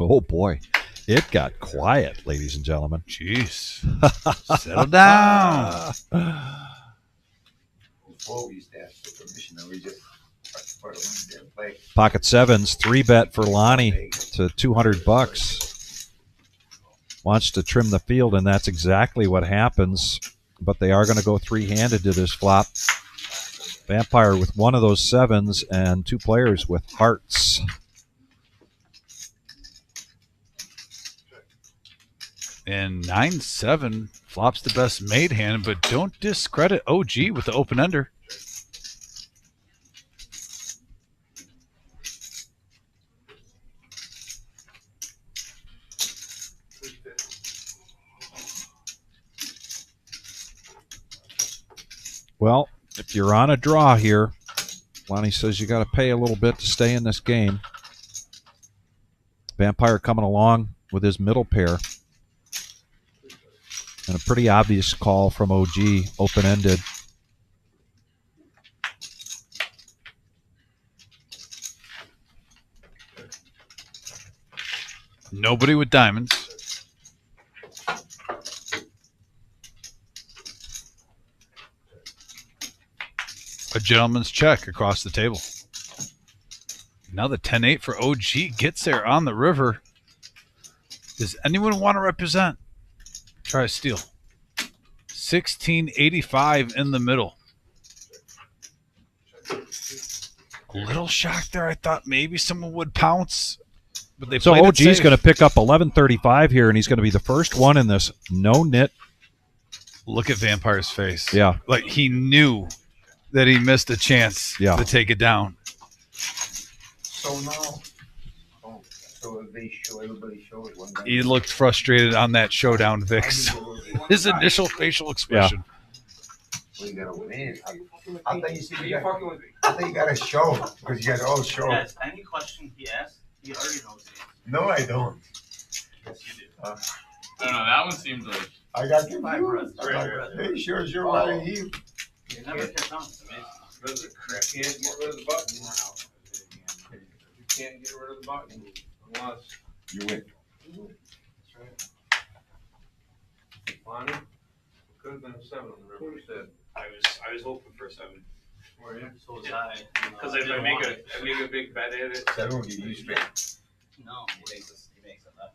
Oh, boy. It got quiet, ladies and gentlemen.
Jeez. Settle down.
Before we used to ask for permission, and we just put it on there and play.
Pocket sevens, 3-bet for Lonnie to $200. Wants to trim the field, and that's exactly what happens. But they are going to go 3-handed to this flop. Vampire with one of those sevens and 2 players with hearts.
And 9-7 flops the best made hand, but don't discredit OG with the open ender.
Well, if you're on a draw here, Lonnie says you got to pay a little bit to stay in this game. Vampire coming along with his middle pair. And a pretty obvious call from OG, open-ended.
Nobody with diamonds. A gentleman's check across the table. Now the 10-8 for OG gets there on the river. Does anyone want to represent? Try a steal. 1685 in the middle. A little shocked there. I thought maybe someone would pounce. But they
So
played it
OG's
safe.
going to pick up 1135 here, and he's going to be the first one in this no-nit.
Look at Vampire's face.
Yeah.
Like he knew that he missed a chance to take it down.
So now, so they show, everybody shows one guy.
He looked frustrated on that showdown, Vix. His initial facial expression.
Well, you gotta win. I thought you said you got, I thought you got to show because you got all show.
Yes, any question he asks, he already knows the answer.
No, I don't.
Yes, you do.
I don't know. That one seemed like.
I got confused.
My brother.
Hey, sure, right.
You never catch on. It's amazing.
You can't get rid of the button. You can't get rid of the button unless
You win.
that's right. Lonnie, could have been a 7 on the river instead.
I was hoping for 7.
Were you?
So was I.
Because if I make a big bet at it,
Seven will give you straight.
No.
He makes it up.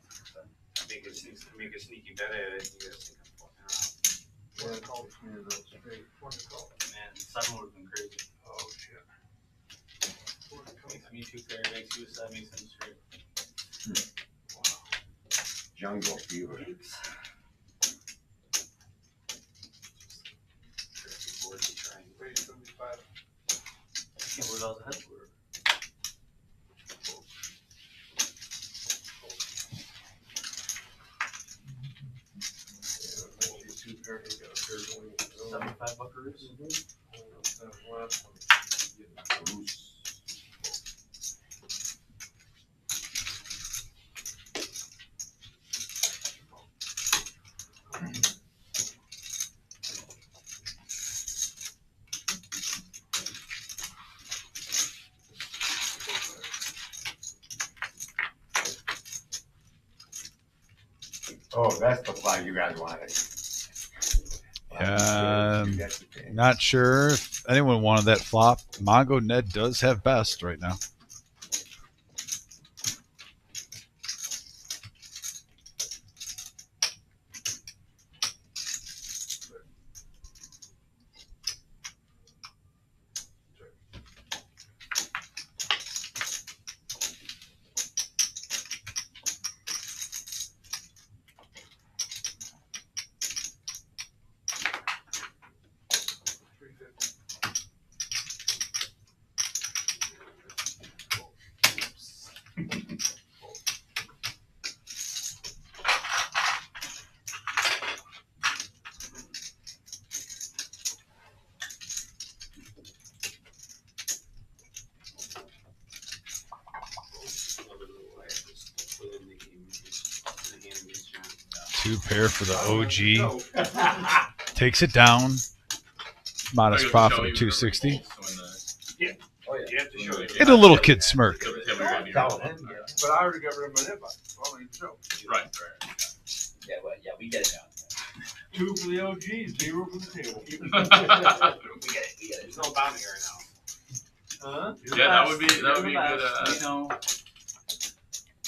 make a sneaky bet at it, you guys think I'm fucking around.
Yeah, call it straight. What do you call it?
Man, 7 would have been crazy.
Oh, shit.
Makes me 2 pair, makes you a 7, makes him straight.
Jungle fever.
Wait, 75.
I can't believe I was ahead for it.
Two pair, he got a pair going.
75 buckaroos.
Oh, that's the flag you guys wanted.
Not sure if anyone wanted that flop. Mongo Ned does have best right now. Two pair for the OG. Takes it down. Modest profit of 260.
Oh, yeah. You have to show it.
And a little kid smirk.
But I already got rid of my hip. So I don't need to show.
Right.
Yeah, we get it down.
2 for the OG, 0 for the table.
We get it.
There's no bounty right now.
Huh?
Yeah, that would be a good.
You know,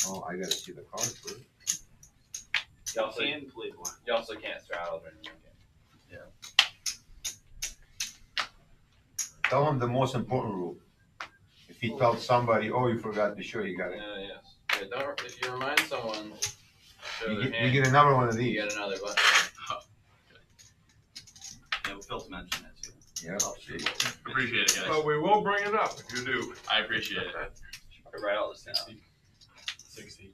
Oh, I gotta see the card first.
You also,
and play one.
you also can't straddle during the game.
Tell him the most important rule. If he tells somebody, oh, you forgot to show, you got it.
Yes. Yeah, don't, if you remind someone, show
You
their
get,
hand,
you get another one of
you
these.
get another button.
Yeah, Phil's mentioned that too.
Yeah, see.
Appreciate it, guys.
But we will bring it up if you do.
I appreciate it.
Should write all this down.
60.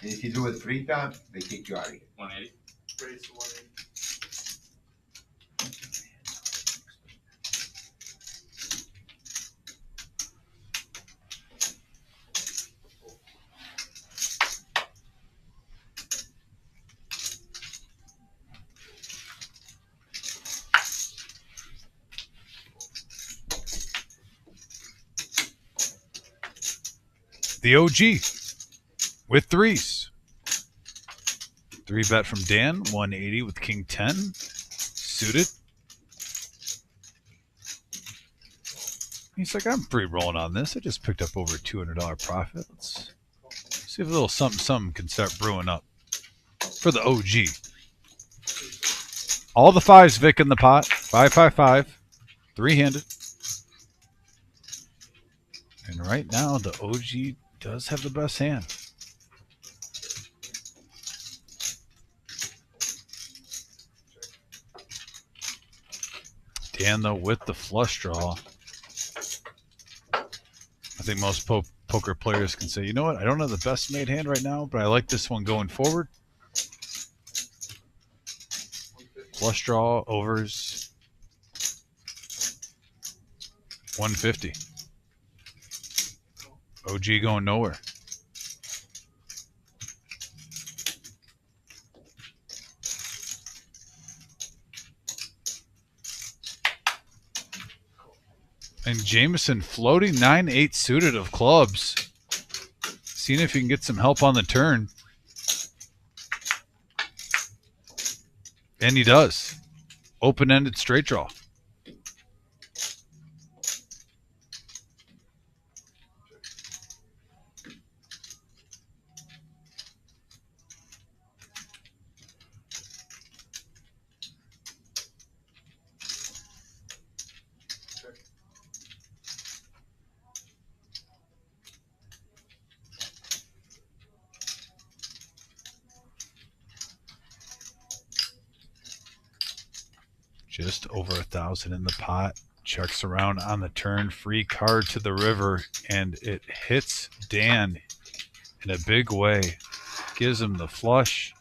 And if you do it 3 times, they kick you out of here.
180.
Raise the 180.
The OG with threes. 3 bet from Dan, 180 with King 10. Suited. He's like, I'm free rolling on this. I just picked up over a $200 profit. Let's see if a little something can start brewing up for the OG. All the 5s, Vic, in the pot. 555. 3-handed. And right now, the OG does have the best hand. Dan, though, with the flush draw. I think most poker players can say, you know what, I don't have the best made hand right now, but I like this one going forward. Flush draw, overs. 150. OG going nowhere. And Jameson floating 9-8 suited of clubs. Seeing if he can get some help on the turn. And he does. Open-ended straight draw. Just over 1,000 in the pot. Checks around on the turn. Free card to the river. And it hits Dan in a big way. Gives him the flush.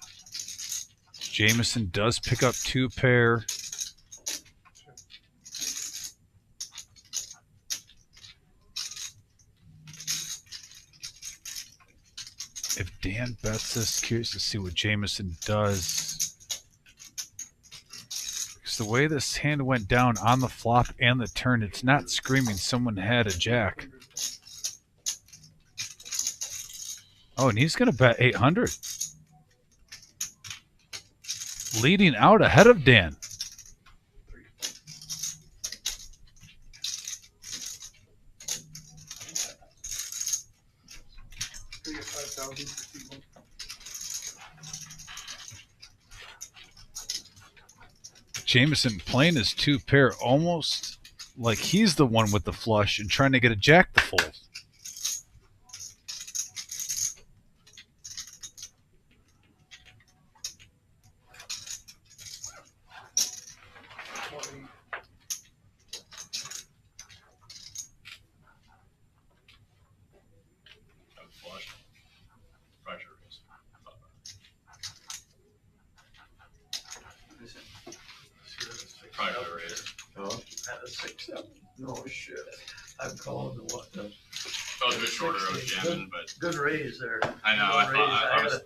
Jameson does pick up 2 pair. If Dan bets this, curious to see what Jameson does. The way this hand went down on the flop and the turn, it's not screaming someone had a jack. Oh, and he's going to bet 800. Leading out ahead of Dan. Jameson playing his 2 pair almost like he's the one with the flush and trying to get a jack to fold.
No shit. I'm calling the what?
I was a bit shorter. I was jamming, but
Good raise there.
I know.
Good raise.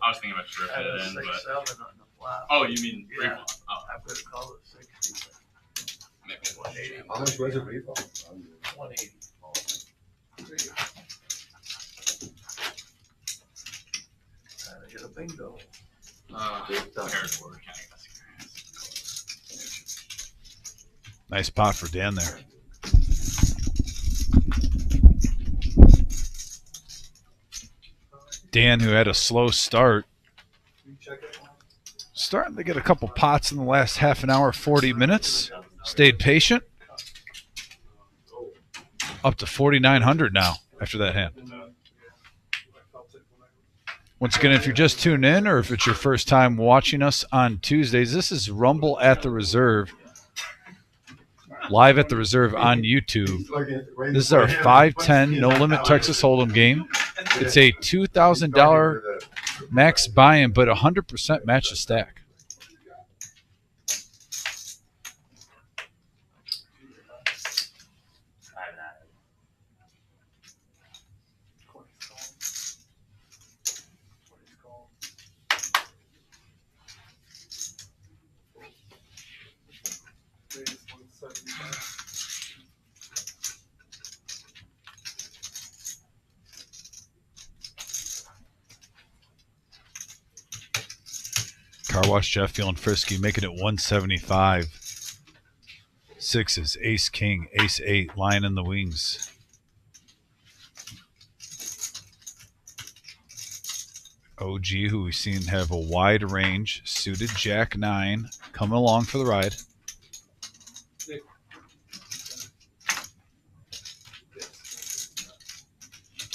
I was thinking about
I had
ripping
a
it in,
6-7
but
on the flop.
oh, you mean
Yeah.
reflop? Oh,
I could have called it 60.
maybe.
180.
How much was it refund?
180. Trying to get a bingo.
Territory.
Nice pot for Dan there. Dan, who had a slow start, starting to get a couple pots in the last half an hour, 40 minutes. Stayed patient. Up to 4,900 now after that hand. Once again, if you're just tuning in or if it's your first time watching us on Tuesdays, this is Rumble at the Reserve, live at the Reserve on YouTube. This is our 5-10 No Limit Texas Hold'em game. It's a $2,000 max buy-in, but 100% match the stack. Car Wash Jeff feeling frisky, making it 175. Sixes, ace, king, ace, 8, lying in the wings. OG, who we've seen have a wide range, suited Jack 9, coming along for the ride.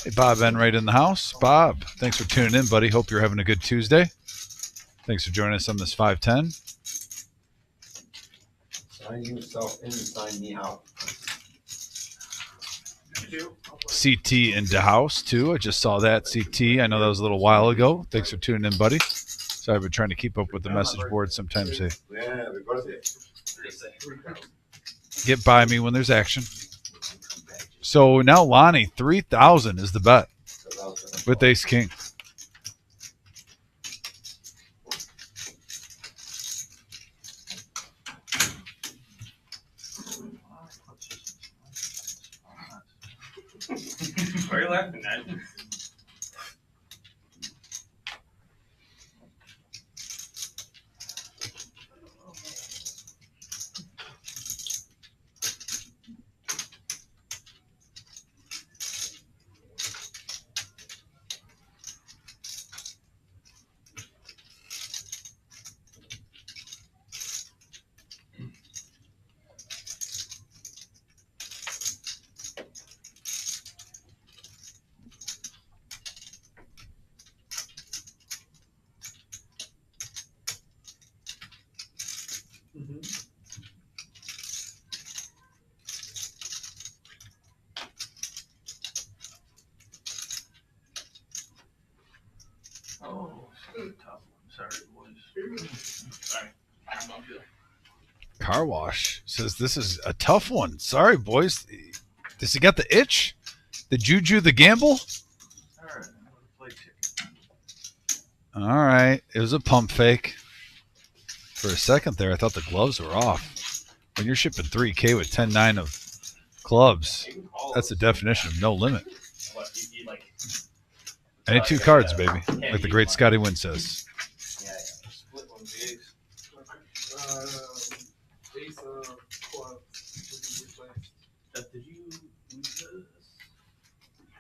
Hey, Bob Enright in the house. Bob, thanks for tuning in, buddy. Hope you're having a good Tuesday. Thanks for joining us on this 510.
Sign yourself in and sign me out.
CT in the house, too. I just saw that, CT. I know that was a little while ago. Thanks for tuning in, buddy. So I've been trying to keep up with the message board. Sometimes they get by me when there's action. So now Lonnie, 3,000 is the bet with ace king.
Why are you laughing at?
Oh, tough one. Sorry, boys.
Sorry.
Car Wash says this is a tough one. Sorry, boys. Does he got the itch? The juju, the gamble?
All right, I'm going to play chicken.
All right. It was a pump fake. For a second there, I thought the gloves were off. When you're shipping 3K with 10-9 of clubs, that's the definition of no limit. Any two cards, baby, like the great Scotty Wynn says.
Split one, the ace. Ace of clubs.
Did you lose this?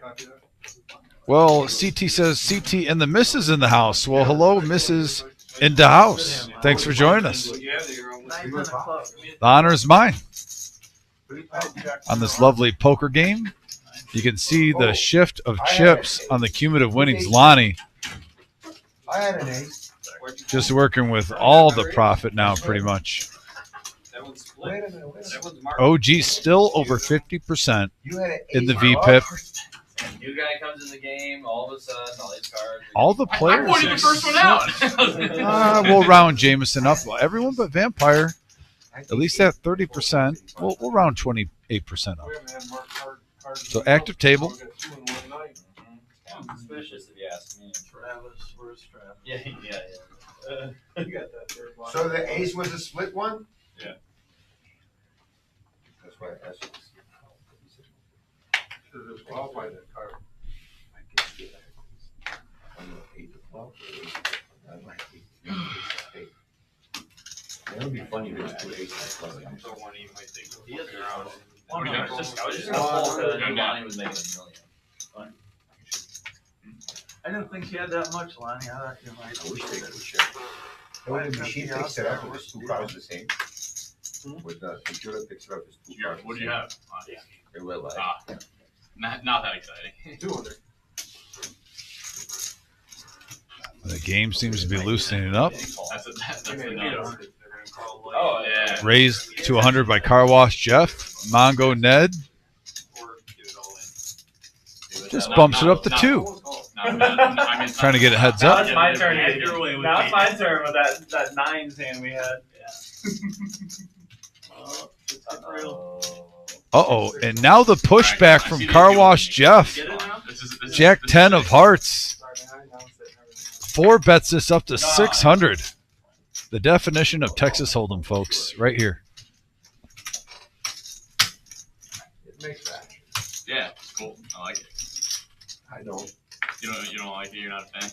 Copy that.
Well, CT says CT and the missus in the house. Well, hello, Mrs. in the house. Thanks for joining us.
Yeah, you're on
9 10 of clubs.
The honor is mine. On this lovely poker game, you can see the shift of chips on the cumulative winnings. Lonnie
I had an ace.
just working with all the profit now, pretty much.
That one's split.
Wait a minute.
That one's marked.
OG still over 50%
You had an
in the
ace.
VPIP.
New guy comes in the game, all of a sudden, all these cards.
All the
I
players.
pointed the first one out.
We'll round Jameson up. Everyone but Vampire, at least at 30%. We'll round 28% up.
We haven't had marked cards.
So active table.
We got 2 in one night.
suspicious if you ask me.
Travis, where's Travis?
Yeah.
You got that third line.
So the ace was a split one?
Yeah.
That's why I asked.
Should have qualified that card.
That would be funny if it was two aces.
So one you might think.
He is
around.
One
do you
hundred.
got?
Just, I was just gonna pull because Lonnie was making $1 million.
I didn't think you had that much, Lonnie. I thought you might.
I wish they could share. When the machine picks it up, it's two cards the same. When the computer picks it up, it's two cards.
What
the
do you
same.
have?
It will, like.
Not that exciting.
200.
The game seems to be loosening up.
That's the
Maybe
nuts.
800. They're gonna call like.
Oh,
Yeah.
Raised to 100 by Car Wash Jeff. Mongo Ned
Or get it all in.
just bumps it up to 2. Trying to get a heads
Now
up.
it's my turn.
You're
Now it's my turn with that 9s hand we had.
Uh-oh. And now the pushback from Car Wash Jeff. Jack 10 of hearts. 4 bets this up to 600. The definition of Texas Hold'em, folks, right here.
It makes that.
Yeah, it's cool. I like it.
I don't.
You don't like it. You're not a fan.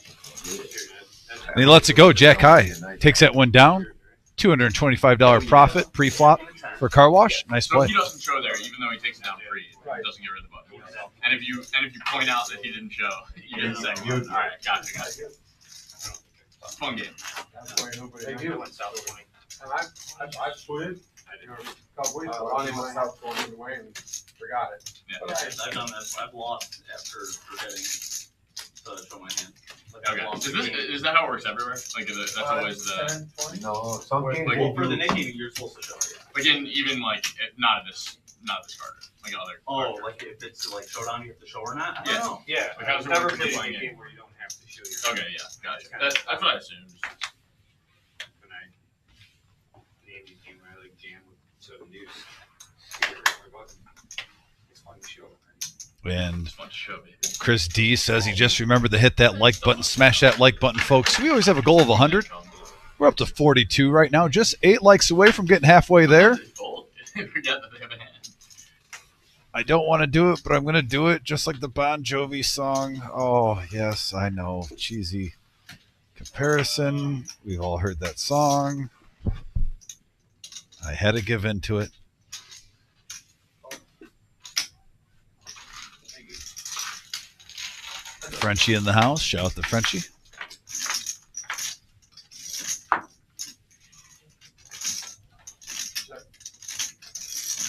And he lets it go. Jack high. Takes that one down. $225 profit pre-flop for Car Wash. Nice
So
play.
he doesn't show there, even though he takes it down free. He doesn't get rid of the button. And if you point out that he didn't show, you get the second one. All right, gotcha. Fun game.
That's why nobody.
They
knows.
do.
And I put it. A couple weeks ago, I went south going either way and forgot it.
Yeah.
But
I've done that. I've lost after forgetting to show my hand. Like, I've
Okay.
lost
Is that how it works everywhere? Like that's always the
10, 20?
No, some games.
Like,
Well, for the Nick game, you're supposed to show it.
like even like not this card, like other.
Oh,
card.
like if it's like showdown, you have to show or not? I don't
Yeah.
know.
Yeah,
Like, how's it
never
work when
played
you're
a
playing it?
game where you don't have to show your.
Okay, yeah, gotcha. That's what I assumed.
When I named the game, I like jam with 7 deuce. It's fun to show.
And
Just want to show me.
Chris D says he just remembered to hit that like button. Smash that like button, folks. We always have a goal of 100. We're up to 42 right now. Just 8 likes away from getting halfway there.
Forget that they have a hand.
I don't want to do it, but I'm going to do it just like the Bon Jovi song. Oh, yes, I know. Cheesy comparison. We've all heard that song. I had to give in to it. Frenchie in the house. Shout out to Frenchie.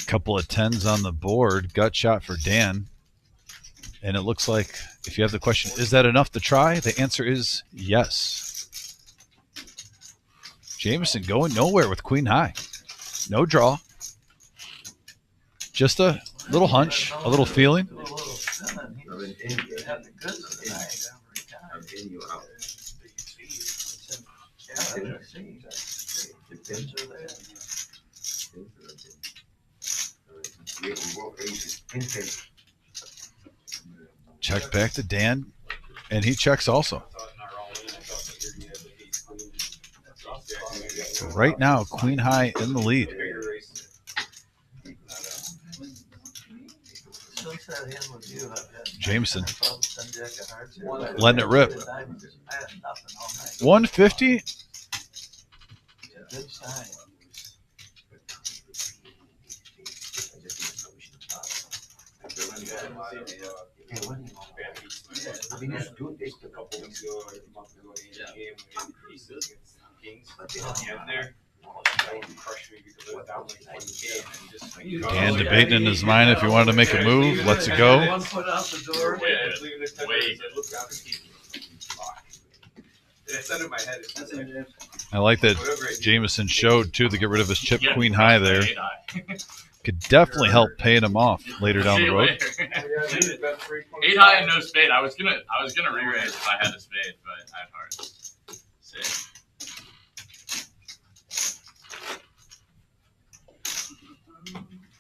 Couple of 10s on the board. Gut shot for Dan. And it looks like if you have the question, is that enough to try? The answer is yes. Jameson going nowhere with queen high. No draw. Just a little hunch, a little feeling.
Do a little spinning. He had the goods tonight every time.
I'm in you out.
Yeah, I see. The pins are there.
Yeah, we both aces. Instant.
Check back to Dan. And he checks also. Right now, queen high in the lead.
Since that hand with you, I've had.
Jameson.
10 jack of hearts here.
Letting it rip.
I had nothing all night.
150.
Good sign.
I mean, just do this a couple weeks ago, or a month ago, in the game, we had pieces against Kings, but they had there. Crushed me because I was down like 20K and just like.
Dan debating in his mind if he wanted to make a move. Lets it go.
One foot out the door.
It's under my head.
I like that Jameson showed, too, to get rid of his chip queen high there.
Eight high.
Could definitely help paying him off later down
See
the
you
road.
later. 8 high and no spade. I was gonna re-raise if I had a spade, but I have hearts. See.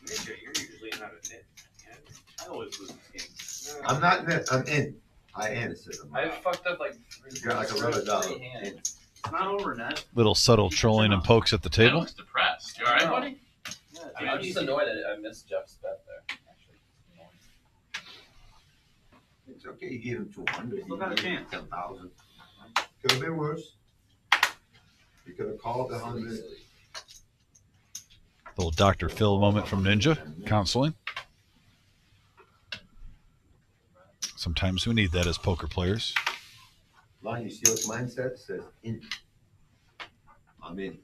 You're usually not a net.
I always lose this game.
I'm not in it, I'm in. high hand system.
I fucked up like
You got like a rubber dog.
hands.
It's not over, Ned.
Little subtle trolling and pokes at the
Ned
table.
looks depressed. You all right, buddy?
I'm just annoyed that I missed Jeff's bet there. Actually.
It's okay, you gave him 200.
Still got a chance.
10,000. Could have been worse. You could have called 100.
Little Dr. Phil moment from Ninja counseling. Sometimes we need that as poker players.
Line, you see what mindset says? In. I'm in.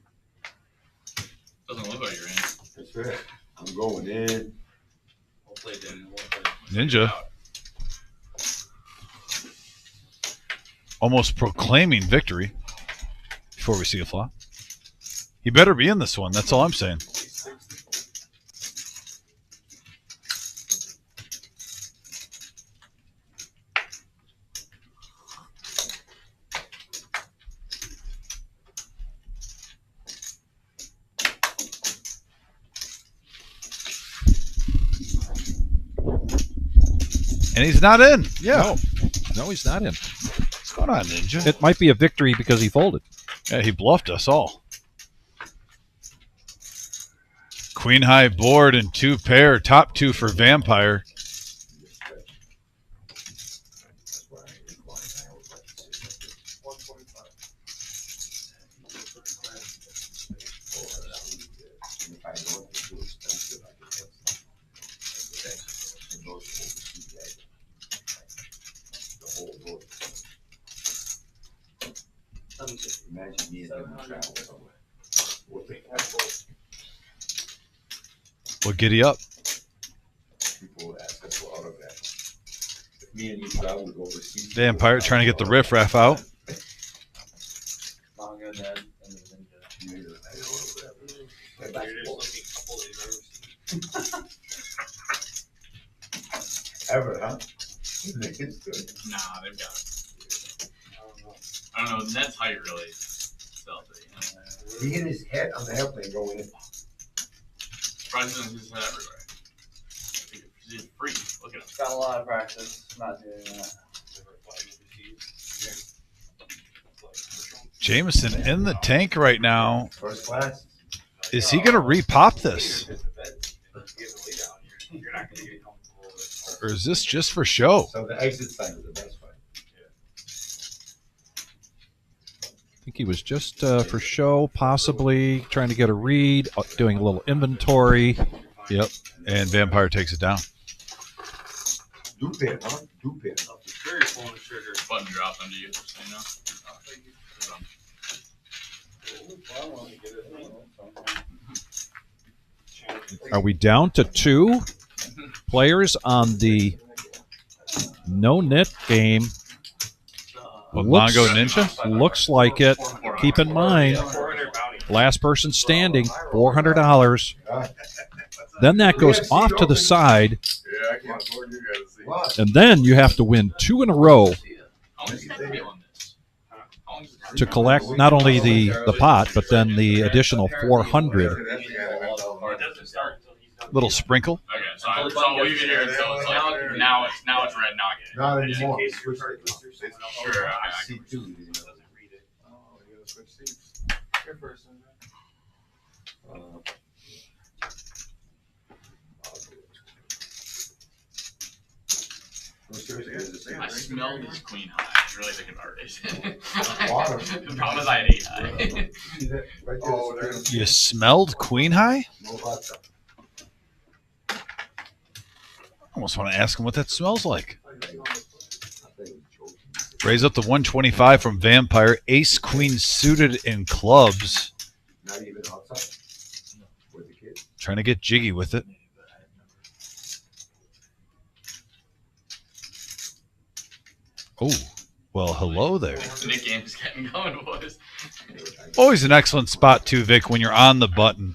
Doesn't look like you're in.
That's right. I'm going in.
Hopefully it didn't.
Ninja almost proclaiming victory before we see a flop. He better be in this one. That's all I'm saying. And he's not in. Yeah.
No, he's not in.
What's going on, Ninja?
It might be a victory because he folded.
Yeah, he bluffed us all. Queen high board and 2 pair. Top 2 for Vampire.
Imagine me and him travel somewhere.
Well, giddy up.
People ask us for autographs. If me and you travel overseas.
Vampire trying to get the riffraff out.
Manga, Ned, and the Ninja.
Ever, huh? It's good.
Nah, they've got it. I don't know. Ned's height really sells it.
He hit his head on the airplane going in.
Surprisingly, he's head everywhere. He's free. Look at him.
Got a lot of practice not doing that.
Jameson in the tank right now.
First class.
Is he going to repop this? Or is this just for show?
So the exit sign is the best one.
I think he was just for show, possibly trying to get a read, doing a little inventory.
Yep. And Vampire takes it down.
Do pair, huh? Do pair.
Very pulling the trigger.
Button drop under you. So you know.
Are we down to 2 players on the no-nit game?
Mongo Ninja?
Looks like it. Keep in mind, last person standing, $400. Then that goes off to the side,
Yeah, I can't afford you guys to see.
What?
and then you have to win 2 in a row
How long is it be on this? How long is it
to collect not only the pot, but then the additional 400.
It doesn't start until he's done.
Little sprinkle.
Okay, so I'll leave it here until it's like now it's red nugget.
Not
Just in
anymore.
case you're
Switch
hurt,
it.
Sure, I
See two. You know.
doesn't read it.
Oh, you gotta switch seats. Here first,
No, seriously, it's the same,
I
right?
smell this queen high. I'm really thinking about it.
Water.
The problem is I had 8 high.
See that? Right there,
Oh,
it's
there's-
straight.
You smelled Queen High?
No vodka.
I almost want to ask him what that smells like.
I think it's joking.
Raise up to 125 from Vampire. Ace Queen suited in clubs.
Not even outside. With the kids.
Trying to get jiggy with it. Oh, well, hello there.
Nick game's getting going, boys.
Always an excellent spot, too, Vic, when you're on the button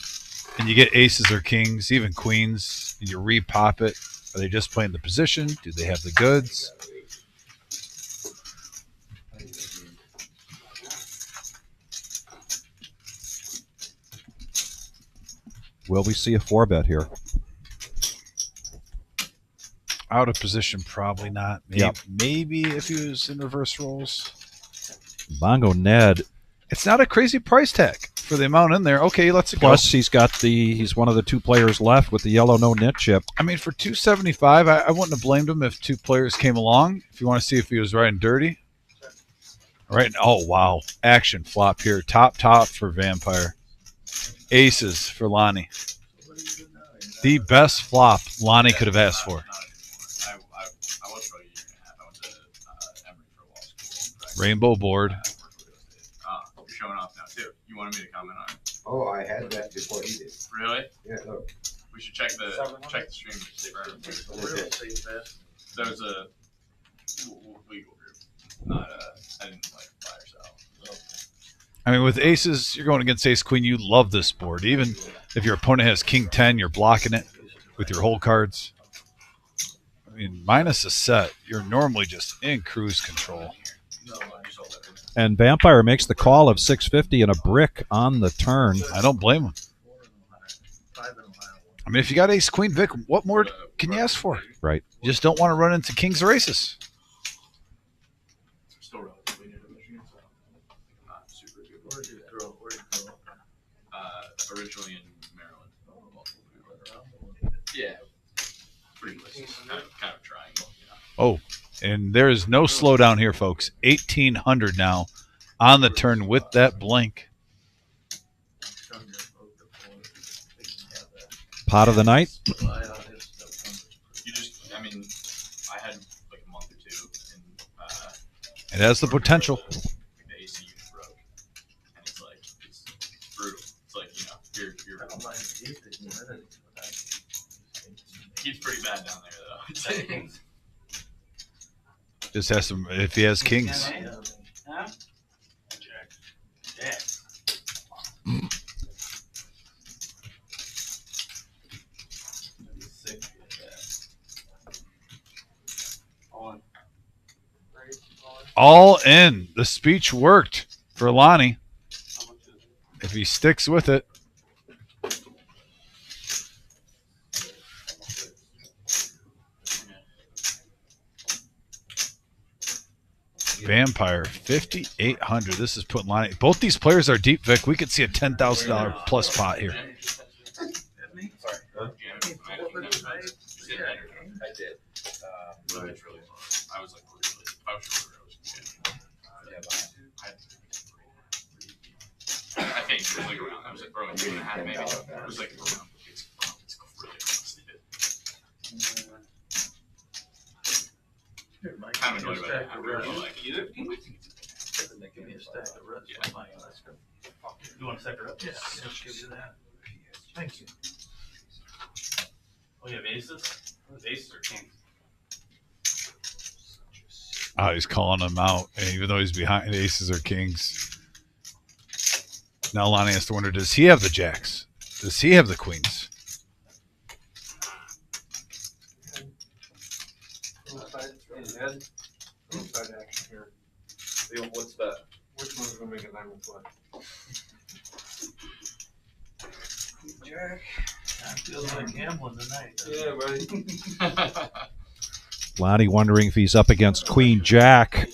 and you get aces or kings, even queens, and you repop it. Are they just playing the position? Do they have the goods?
Will we see a 4-bet here?
Out of position, probably not. Maybe,
Yep.
maybe if he was in reverse rolls.
Bongo Ned.
It's not a crazy price tag for the amount in there. Okay, let's go.
Plus, he's one of the 2 players left with the yellow no-nit chip.
I mean, for $275, I wouldn't have blamed him if 2 players came along. If you want to see if he was riding dirty. Right. Oh, wow. Action flop here. Top for Vampire. Aces for Lonnie. The best flop Lonnie could have asked for.
I was for a year and a half. I went to Emory for law school.
Rainbow board.
You're showing off now too. You wanted me to comment on it.
Oh, I had that before he did.
Really?
Yeah, look.
We should check the stream. There's a legal group, not I didn't like buy or sell.
I mean, with aces, you're going against ace queen. You love this board. Even if your opponent has king 10, you're blocking it with your whole cards. I mean, minus a set, you're normally just in cruise control.
And Vampire makes the call of 650 and a brick on the turn.
I don't blame him. I mean, if you got ace queen Vic, what more can you ask for?
Right.
You just don't want to run into kings or aces.
Still relatively new to Michigan, so not super good.
Where'd you throw?
Originally in Maryland. Yeah. Pretty close. Kind of triangle.
Oh, and there is no slowdown here, folks. 1,800 now on the turn with that blank.
Pot of the night.
You just, I mean, I had like a month or 2, and
It has the potential.
the AC unit broke, and it's like it's brutal. It's like you're he's pretty bad down there though.
Just has some. If he has kings, all in. The speech worked for Lonnie. If he sticks with it. Vampire 5,800. This is putting Lonnie. Both these players are deep, Vic. We could see a $10,000 plus pot here.
I did. It's really fun. I was like, really, if I was shorter, I was I think it was like around. I was like, bro, 2.5 maybe. It was like around. It's really close. Kind of annoyed by that. I really like it.
Give me a stack of rest.
Yeah.
You want to stack her up? Yeah. Let's give you that. Thank you.
Oh, you have aces? Aces or kings?
Oh, he's calling him out, even though he's behind aces or kings. Now Lonnie has to wonder, does he have the jacks? Does he have the queens?
Inside action here.
What's that?
Which one's gonna make a diamond play?
Jack. I feel like gambling tonight.
Yeah, buddy.
Lonnie wondering if he's up against Queen Jack.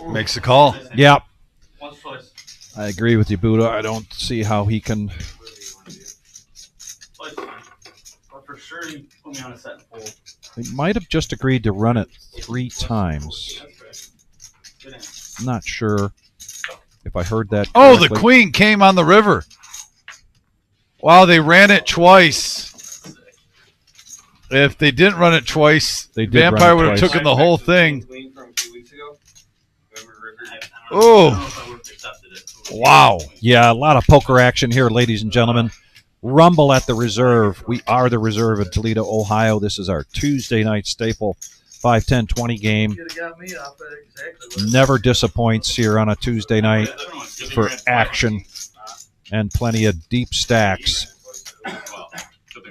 Makes the call.
Yep.
Once choice.
I agree with you, Buddha. I don't see how he can.
Choice. But for sure, you put me on a set and fold.
He might have just agreed to run it 3 times.
Good answer.
I'm not sure if I heard that.
Oh, the
correctly.
queen came on the river. Wow, they ran it twice. If they didn't run it twice,
They did run
Vampire
it
would have
twice.
taken the whole thing.
Queen from a few weeks ago. Remember River?
Oh, wow.
Yeah, a lot of poker action here, ladies and gentlemen. Rumble at the Reserve. We are the Reserve in Toledo, Ohio. This is our Tuesday night staple 5-10-20 game.
You'd have got me off at exactly what
Never disappoints here on a Tuesday night for action and plenty of deep stacks.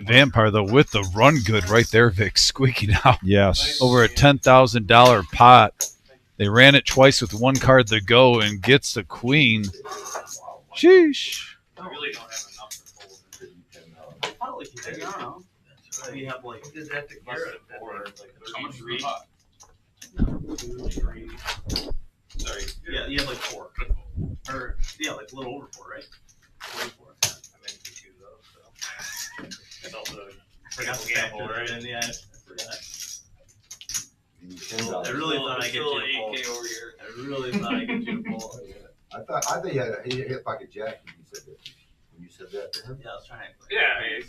Vampire, though, with the run good right there, Vic, squeaking out.
Yes.
Over a $10,000 pot. They ran it twice with one card to go and gets the queen. Sheesh.
I really don't have enough to fold. I felt like you did. I don't know. We have like
you did that to
less
Garrett.
than four, like
How much
3,
is the pot?
2, 3.
Sorry.
Yeah, you have like 4. Or yeah, like a little over 4, right? 44.
I meant to two though. So.
It's also a gamble, right? And yeah, I forgot. I really thought I'd get you to pull.
8K over here.
I really thought I'd get you to pull.
I thought he hit pocket jack when you said that. When you said that to him.
Yeah, I was trying to.
Yeah,
yeah.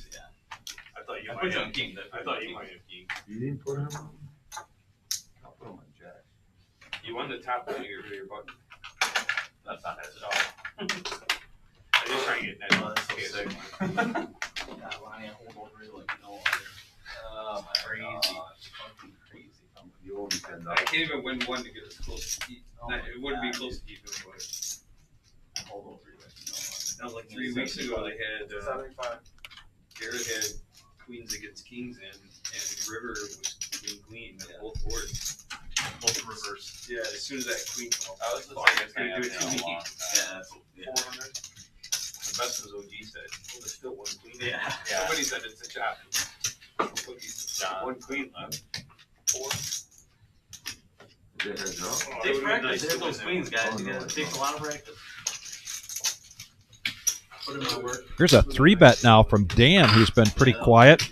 I thought you
I
might
put you
have
on king.
I thought you might have king.
You didn't put him on. I'll put him on jack.
You won the top one, you get rid of your button.
That's not nice at all.
I just trying to get that.
Oh, that's so sick. Yeah, Lonnie, I hold over you like no other.
Oh,
Crazy. Fucking crazy.
You owe me $10.
I can't even win one to get as close to keep.
Oh
It
my
wouldn't be
God.
close to keep it, but
I hold over you like no other.
that was like 3 weeks ago. They had
75.
Garrett had queens against kings and River was queen at both boards.
Both reverse.
Yeah, as soon as that queen came up,
I was just
fuck,
like,
it's gonna do it to me.
Yeah, that's yeah.
400. The best was OG said. Well, there's still one queen.
Yeah.
Somebody said it's a chop. One queen left. 4.
Is it her draw?
Takes practice to hit those queens, guys. You gotta take a lot of practice. Put in my work.
Here's a 3-bet now from Dan, who's been pretty quiet.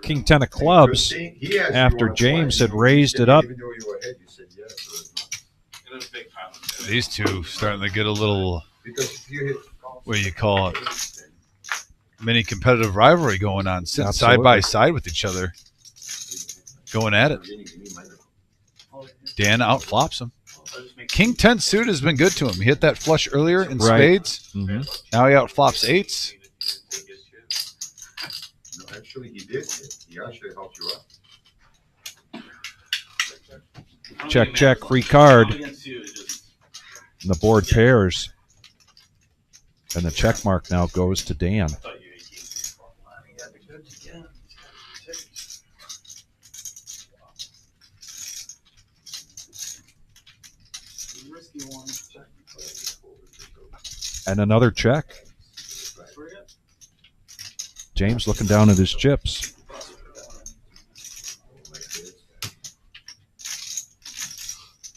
King 10 of clubs.
He asked you
after
wanna
James
play.
had raised
You
it up.
Even though you were ahead, you said yes.
And it was a big pile.
These two starting to get a little,
Because if you hit.
what do you call it, mini competitive rivalry going on, sitting side
Absolutely.
by side with each other, going at it. Dan outflops him. King 10 suit has been good to him. He hit that flush earlier in
Right.
spades.
Mm-hmm.
Now he outflops 8s.
No, actually, he did. He actually helped you out.
Check, check, free card.
Against you, just
And the board pairs. And the check mark now goes to Dan.
thought you 18. Lonnie got the goods again. Risky one.
And another check. James looking down at his chips.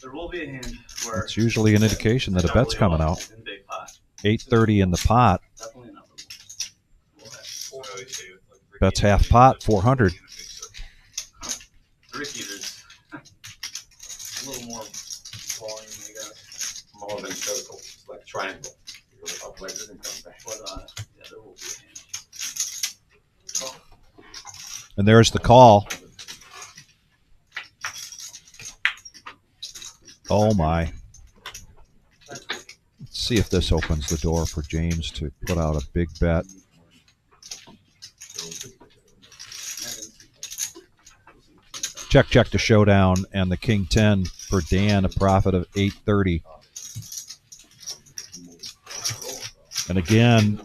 There will be a hand where
That's usually an indication that a bet's coming out.
in big pot.
830 in the pot.
Definitely not.
Bet's half pot, 400.
Ricky, there's a little more volume, I guess.
More than circle. It's like triangle. You go up like this and come back.
But yeah, there will be a hand.
And there's the call. Oh my. Let's see if this opens the door for James to put out a big bet. Check, check to showdown, and the King 10 for Dan, a profit of 830. And again,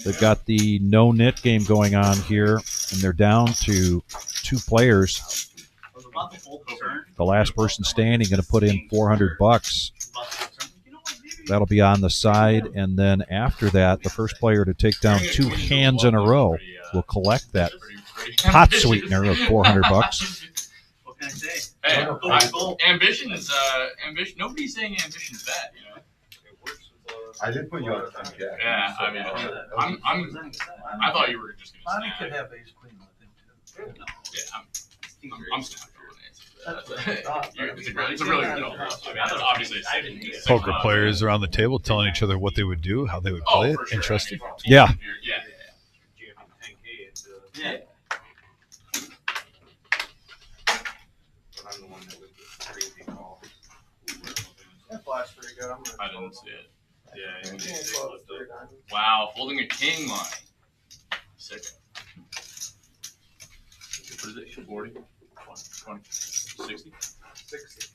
they've got the no-nit game going on here, and they're down to 2 players.
I was about to fold the turn.
The last person standing going to put in $400.
About to fold the turn. You know what, maybe.
That'll be on the side, and then after that, the first player to take down 2 hands in a row will collect that pot sweetener of $400.
What can I say?
Hey,
Go, go.
ambition is ambition. Nobody's saying ambition is bad, you know.
I did put you on jack.
Yeah, I mean, I thought you were just gonna
Lonnie
snap.
could have ace queen with him too.
Yeah, I'm snapping on
That's what I
it.
thought.
It's a really good call. I mean, that's obviously a safe.
Poker players around the table telling each other what they would do, how they would play it.
for sure.
Interesting.
I mean,
Yeah.
yeah.
Yeah.
good. I'm gonna
I didn't see it. Yeah,
You
you
can't
did.
close three diamonds.
Wow, folding a king line. Sick. What is it? 40? 20? 60?
60.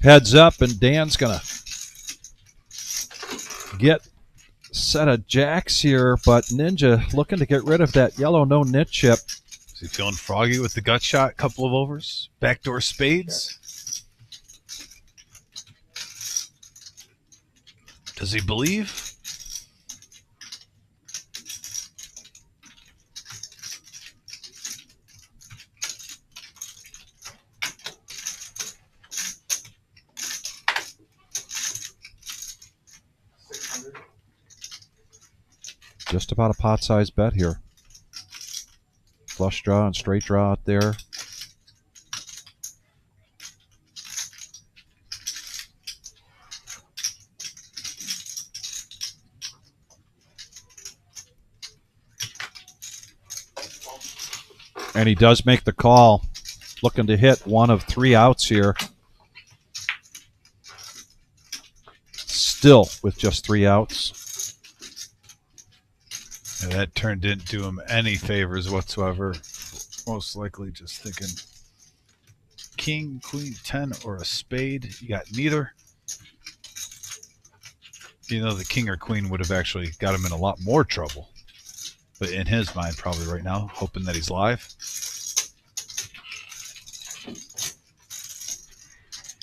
Heads up, and Dan's going to get a set of jacks here, but Ninja looking to get rid of that yellow no-nit chip.
Is he feeling froggy with the gut shot? Couple of overs? Backdoor spades? Does he believe?
Just about a pot-sized bet here. Flush draw and straight draw out there. And he does make the call, looking to hit one of 3 outs here. Still with just 3 outs.
And that turn didn't do him any favors whatsoever. Most likely just thinking king, queen, 10, or a spade. You got neither. You know, the king or queen would have actually got him in a lot more trouble. But in his mind, probably right now, hoping that he's live.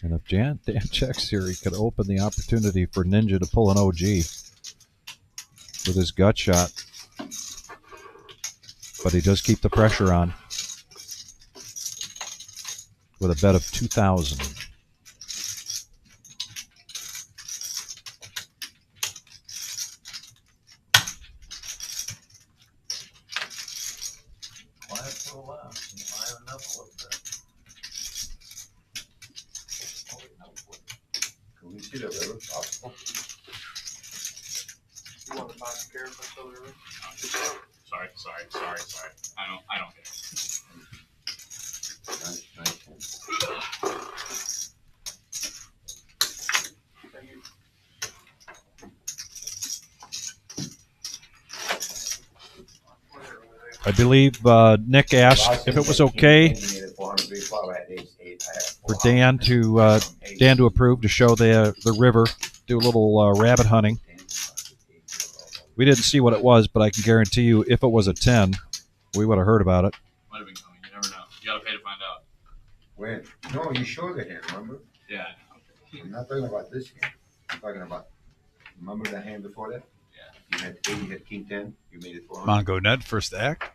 And if Dan checks here, he could open the opportunity for Ninja to pull an OG with his gut shot. But he does keep the pressure on with a bet of 2,000.
Quiet for a while. Fire enough a little bit.
Can we see the river possible?
You want to buy the carrots until the river?
Sorry. I don't get it.
Nice.
Thank you.
I believe Nick asked if it was okay for Dan to approve to show the river, do a little rabbit hunting. We didn't see what it was, but I can guarantee you, if it was a 10, we would have heard about it.
Might have been coming. You never know. You gotta pay to find out.
When? No, you showed the hand, remember?
Yeah.
I'm not talking about this hand. I'm talking about, remember the hand before that?
Yeah.
You had 8, you had king 10, you made it 400.
Mongo Ned, first act.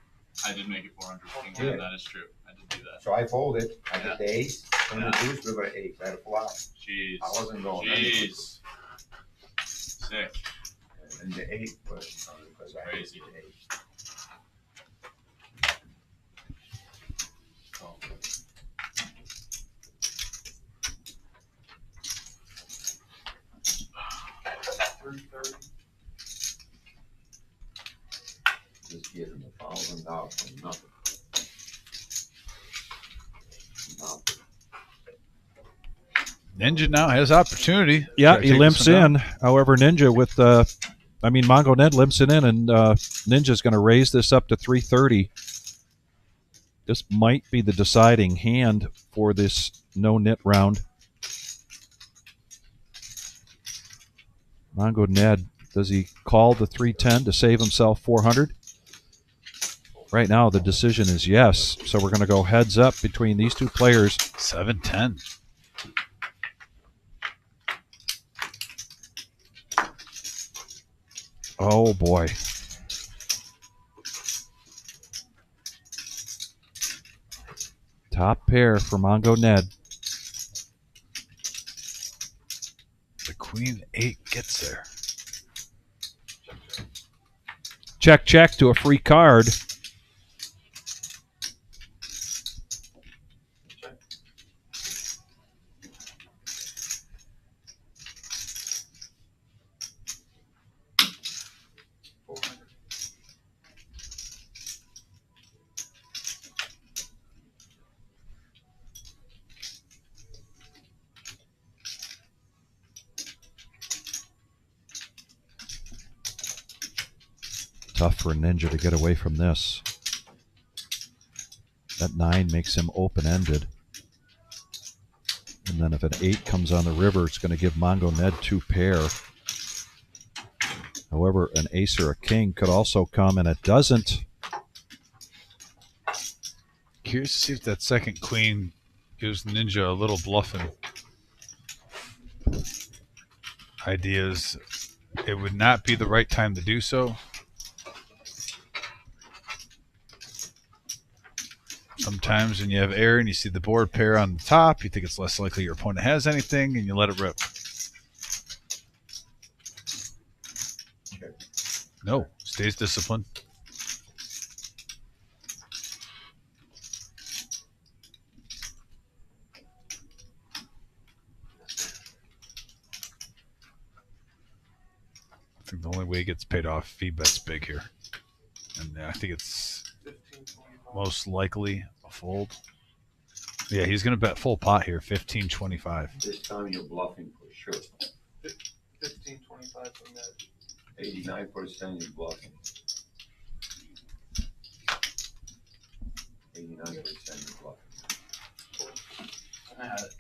I did make it 400. King
Yeah.
10, that is true. I did do that.
So I folded, I hit the ace, turned
Yeah.
the deuce, river 8, I had a full out.
Jeez.
I wasn't going.
Jeez. Sick.
And the 8 was, because I hit
Crazy.
the 8. Just give him $1,000 for nothing. Nothing.
Ninja now has opportunity.
Yeah,
Try to
he
take
limps
this one
in.
down.
However, Ninja with Mongo Ned limps it in, and Ninja's going to raise this up to 330. This might be the deciding hand for this no-nit round. Mongo Ned, does he call the 310 to save himself 400? Right now, the decision is yes. So we're going to go heads up between these two players.
7-10.
Oh, boy. Top pair for Mongo Ned.
Queen 8 gets there.
Check, check to a free card. Tough for a ninja to get away from this. That 9 makes him open-ended. And then if an 8 comes on the river, it's going to give Mongo Ned 2 pair. However, an ace or a king could also come, and it doesn't.
Curious to see if that second queen gives Ninja a little bluffing. Ideas. It would not be the right time to do so. Sometimes when you have air and you see the board pair on the top, you think it's less likely your opponent has anything, and you let it rip. No, stays disciplined. I think the only way he gets paid off if he bets big here. And I think it's most likely a fold. Yeah, he's going to bet full pot here, 15-25.
This time you're bluffing for sure.
15-25 from that.
89% you're bluffing. 89% you're bluffing.
I had it.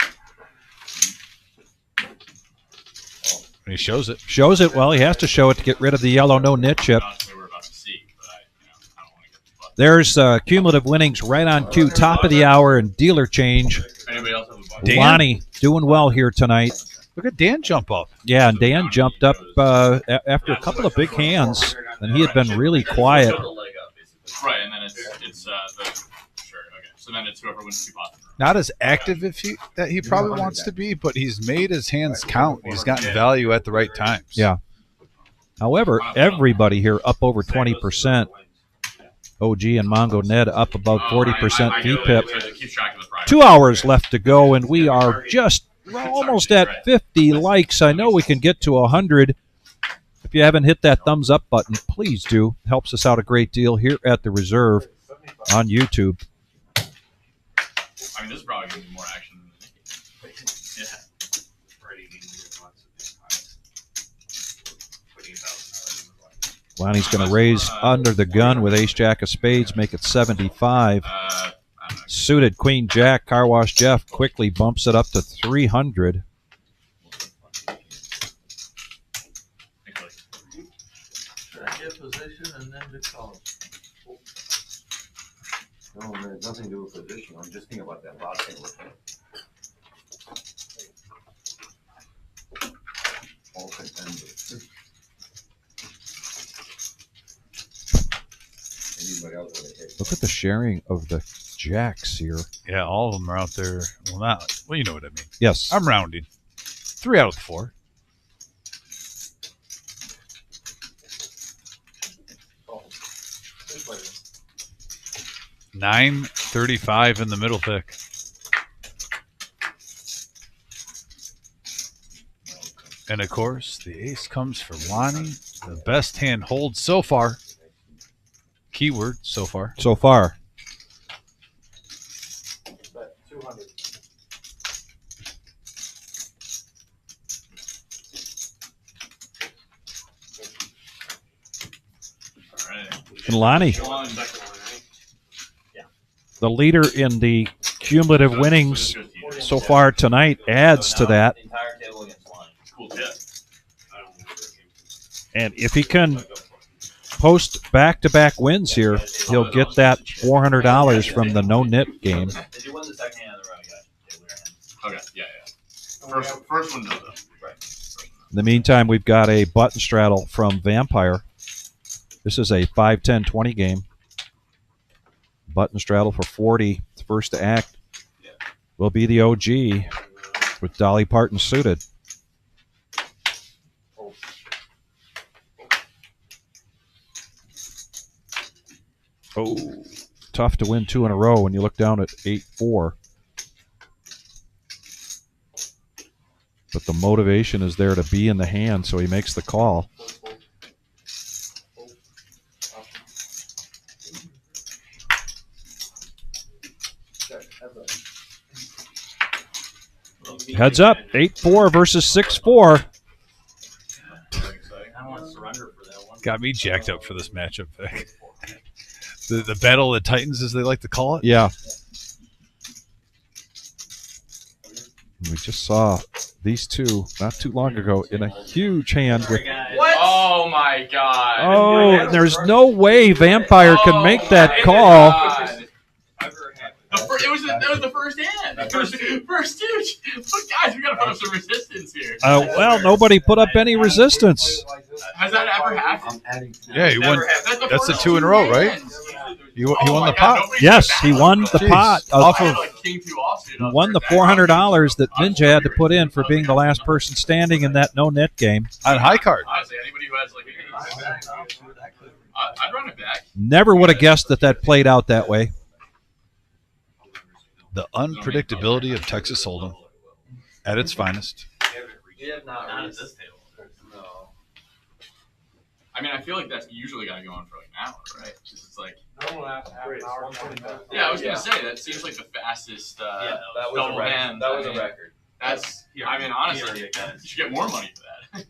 And he shows it.
Shows it. Well, he has to show it to get rid of the yellow no-nit chip.
Honestly, we're about to see, but I don't want to get the button.
There's cumulative winnings right on cue. Top of the hour and dealer change.
Anybody else have a button?
Dan?
Lonnie doing well here tonight.
Look at Dan jump up.
Yeah, and Dan jumped up after a couple of big hands, and he had been really quiet.
Show the leg up, basically.
Right, and then it's sure, okay. So then it's whoever wins 2 pots.
Not as active that he probably wants to be, but he's made his hands count. He's gotten value at the right times.
Yeah. However, everybody here up over 20%. OG and Mongo Ned up above 40% VPIP.
Keep track of the prize.
2 hours left to go, and we are just almost at 50 likes. I know we can get to 100. If you haven't hit that thumbs up button, please do. Helps us out a great deal here at the Reserve on YouTube.
I mean, this is probably going to be more action than the Nikki. Yeah.
Lonnie's going to raise under the gun with ace-jack of spades, make it 75.
I don't know.
Suited queen-jack, car wash Jeff quickly bumps it up to 300.
Should I get position and then the call?
No, man, it's nothing to do with position. I'm just thinking about that last thing with him. Open-ended. Anybody else would have hit?
Look at the sharing of the jacks here.
Yeah, all of them are out there. Well, not. Well, you know what I mean.
Yes.
I'm rounding. 3 out of the 4.
This way.
9.35 in the middle pick. And of course, the ace comes for Lonnie. The best hand holds so far. Keyword so far.
So far.
Bet 200.
All right.
And Lonnie,
Second one, right?
the leader in the cumulative winnings so far tonight, adds to that.
The entire table against line.
Cool tip.
And if he can post back-to-back wins here, he'll get that $400 from the no-nit game.
Did you win the second hand in a row? Yeah.
Okay, yeah. First one does it. Right.
In the meantime, we've got a button straddle from Vampire. This is a 5, 10, 20 game. Button straddle for 40. First to act will be the OG with Dolly Parton suited. Oh, tough to win 2 in a row when you look down at 8-4. But the motivation is there to be in the hand, so he makes the call. Heads up, 8-4 versus 6-4.
I want to surrender for that one.
Got me jacked up for this matchup. The Battle of the Titans, as they like to call it.
Yeah. We just saw these two not too long ago in a huge hand with.
What? Oh my god.
Oh, and there's no way Vampire can make that call.
That was the first hand. First stooge. Look, guys, we gotta put up some resistance here.
Well, nobody put up any resistance.
Has that ever happened?
Yeah, he won. That's the
first
2 in a row,
two
right?
hands.
He won
Oh my
the
God,
pot.
nobody's
Yes,
back
he
on
won
it.
the pot.
Off
I had
of
like King 2 offsuit.
He won the $400 that Ninja had to put in for being the last person standing in that no-net game.
on high card.
Honestly, anybody who has like an ace, I'd run it back.
Never would have guessed that played out that way.
The unpredictability of Texas Hold'em at its finest.
We have not
Not at
raised.
this table.
No.
I mean, I feel like that's usually gotta go on for like an hour, right? Just it's like,
Half an hour, 25.
yeah, I was gonna say that seems like the fastest
Yeah, that was a
double
record.
hand.
That was
I
a
mean,
record.
That's, I mean, honestly, you should get more money for that.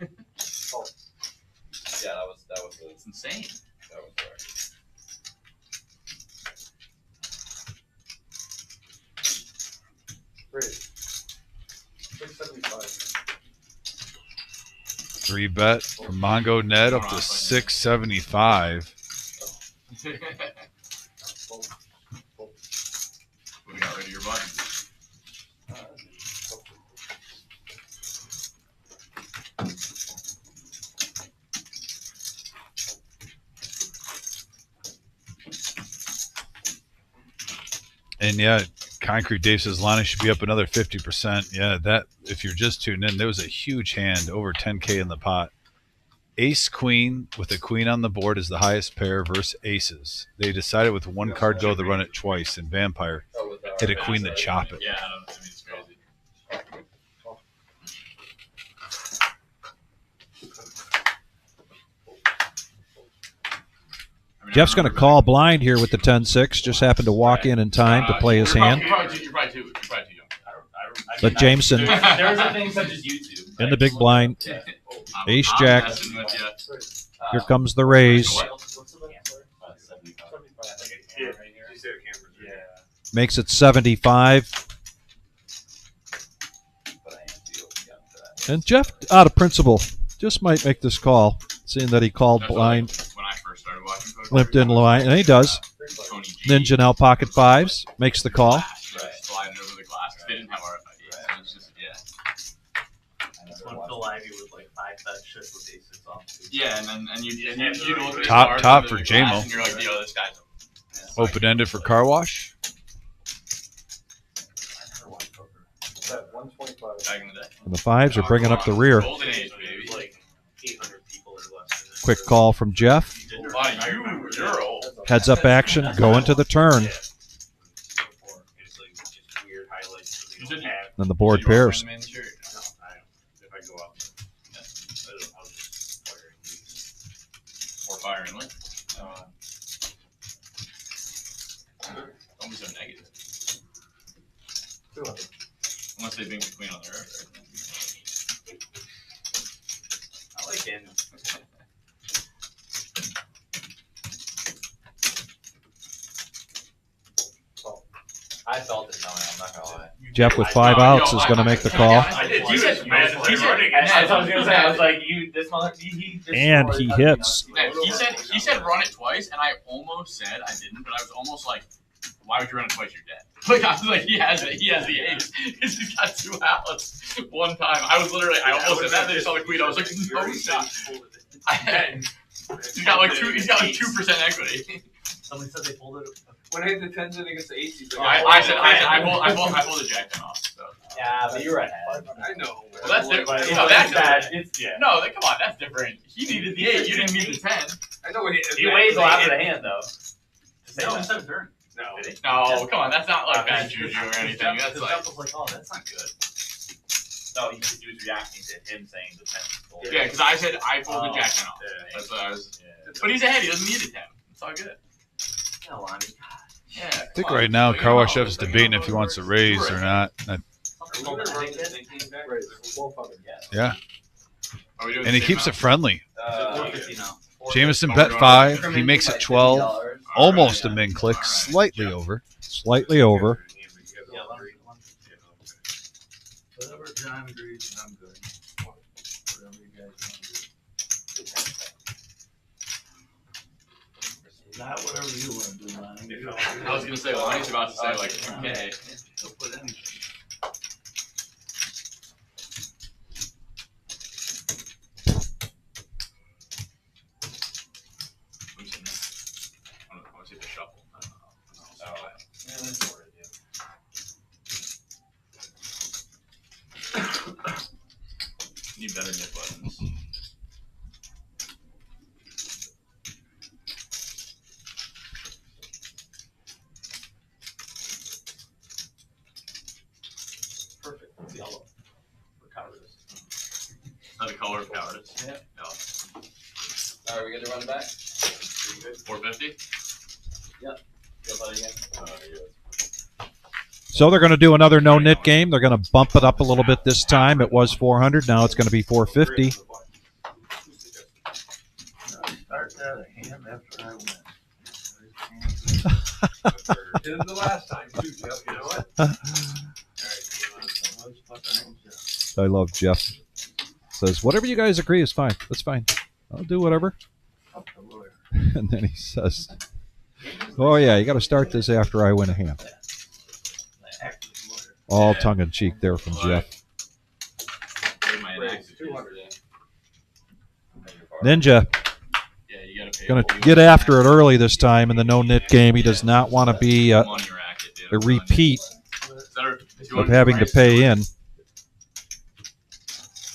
Yeah, that was
It's insane.
that was the record.
Great. 675.
3-bet from Mongo Ned up to 675.
Would have got rid of your button.
And yeah, Concrete Dave says Lonnie should be up another 50%. Yeah, that if you're just tuned in, there was a huge hand, over 10K in the pot. Ace Queen with a queen on the board is the highest pair versus aces. They decided with one card go to run it twice, and Vampire hit a queen to chop it.
Yeah, I don't know. I mean, it's crazy. I mean,
Jeff's
I
going to
remember
call blind here with the 10-6. Just happened to walk in time to play his hand.
You're probably too young.
But Jameson
There's a thing such as YouTube.
in the big blind. Ace Jack.
messing with you.
Here comes the raise. Makes it 75. And Jeff, out of principle, just might make this call, seeing that he called
That's
blind,
like when I first started watching poker.
limped in line, and he does.
Tony G.
Ninja now pocket fives, makes the call.
Sliding over the glass. They didn't have RFID. So it's just,
That's when Phil Ivey was like 5-bet shit with aces off.
yeah, and then you look at his
Top-
cards
top
under
for
the
J-Mo.
glass And you're like, yo, this guy's a
Open-ended for car wash.
That 125.
back in the day.
And the fives are bringing up the rear.
Golden age, baby.
Like 800 people or less. in it.
Quick call from Jeff.
Buddy, you're old.
Heads up action, going to the turn.
It's like just weird highlights.
You said you-
Then the board
You were
pairs.
playing the main shirt.
No, I don't. If I go out, I'll just fire these.
Or fire inlet. Don't be so negative.
200.
Unless they bring the queen on the river.
I like it.
I felt it coming. I'm not gonna lie.
Jeff with 5 outs is going to make the call.
I did.
He said,
Man,
he said,
That's what I was gonna say. I was like, you, this mother, he just
And
scored
he
a
hits.
touchdown.
he said run it twice, and I almost said I didn't, but I was almost like, why would you run it twice? You're dead. Like I was like, he has it. He has the ace. He's got 2 outs. One time, I was literally, I almost said that. Then I saw the queen. I was like, no shot. He's got like 2% equity.
Somebody said they folded it.
When I hit the 10s in against the 8s, he's
I pulled the jack then off. So.
Yeah, but you're ahead.
I know.
Well, that's different.
But
No, that's
bad.
different.
It's yeah.
No, come on, that's different. He needed the 8. You didn't need the 10.
I know what
He weighs a lot of the hand though. say
No,
that.
instead of turn.
No.
Did he?
No, come on, that's not like bad juju or anything.
Jeff,
That's like.
Jeff was like, oh, that's not good. No, he was reacting to him saying the 10 gold.
Yeah, because I said I folded
Oh,
Jack 10 off.
yeah.
That's what I was.
Yeah.
But he's ahead. He doesn't need a 10. It's all good.
Yeah, Lonnie.
Yeah.
I think right now Car Wash Chef is debating if he wants to raise or not. Yeah. And he keeps it friendly.
450 now.
Jameson bet 5. He makes it 12. Almost a min click. Slightly over.
Slightly over.
Yeah, Lonnie.
Whatever John agrees, I'm good. Whatever you guys want to do. Not whatever you want to do, Lonnie.
I was gonna say Lonnie's about to say like 2K.
Don't put anything.
I want to see the shuffle.
Yeah, that's what it is.
Need better nip buttons.
Perfect. It's yellow. For cowardice.
Is that the color of cowardice?
Yeah.
No.
Alright, we good to run it back?
450?
Go play again?
So they're going to do another no-nit game. They're going to bump it up a little bit this time. It was 400. Now it's going to be 450.
Start that a hand after I win.
Did it the last time too, Jeff, you know what?
I love Jeff. Says, whatever you guys agree is fine. That's fine. I'll do whatever. And then he says, oh, yeah, you got to start this after I win a hand. All tongue-in-cheek there from Jeff. Ninja
Yeah, you gotta pay.
going to get after it early this time in the no-nit game. He does not want to be a repeat of having to pay in.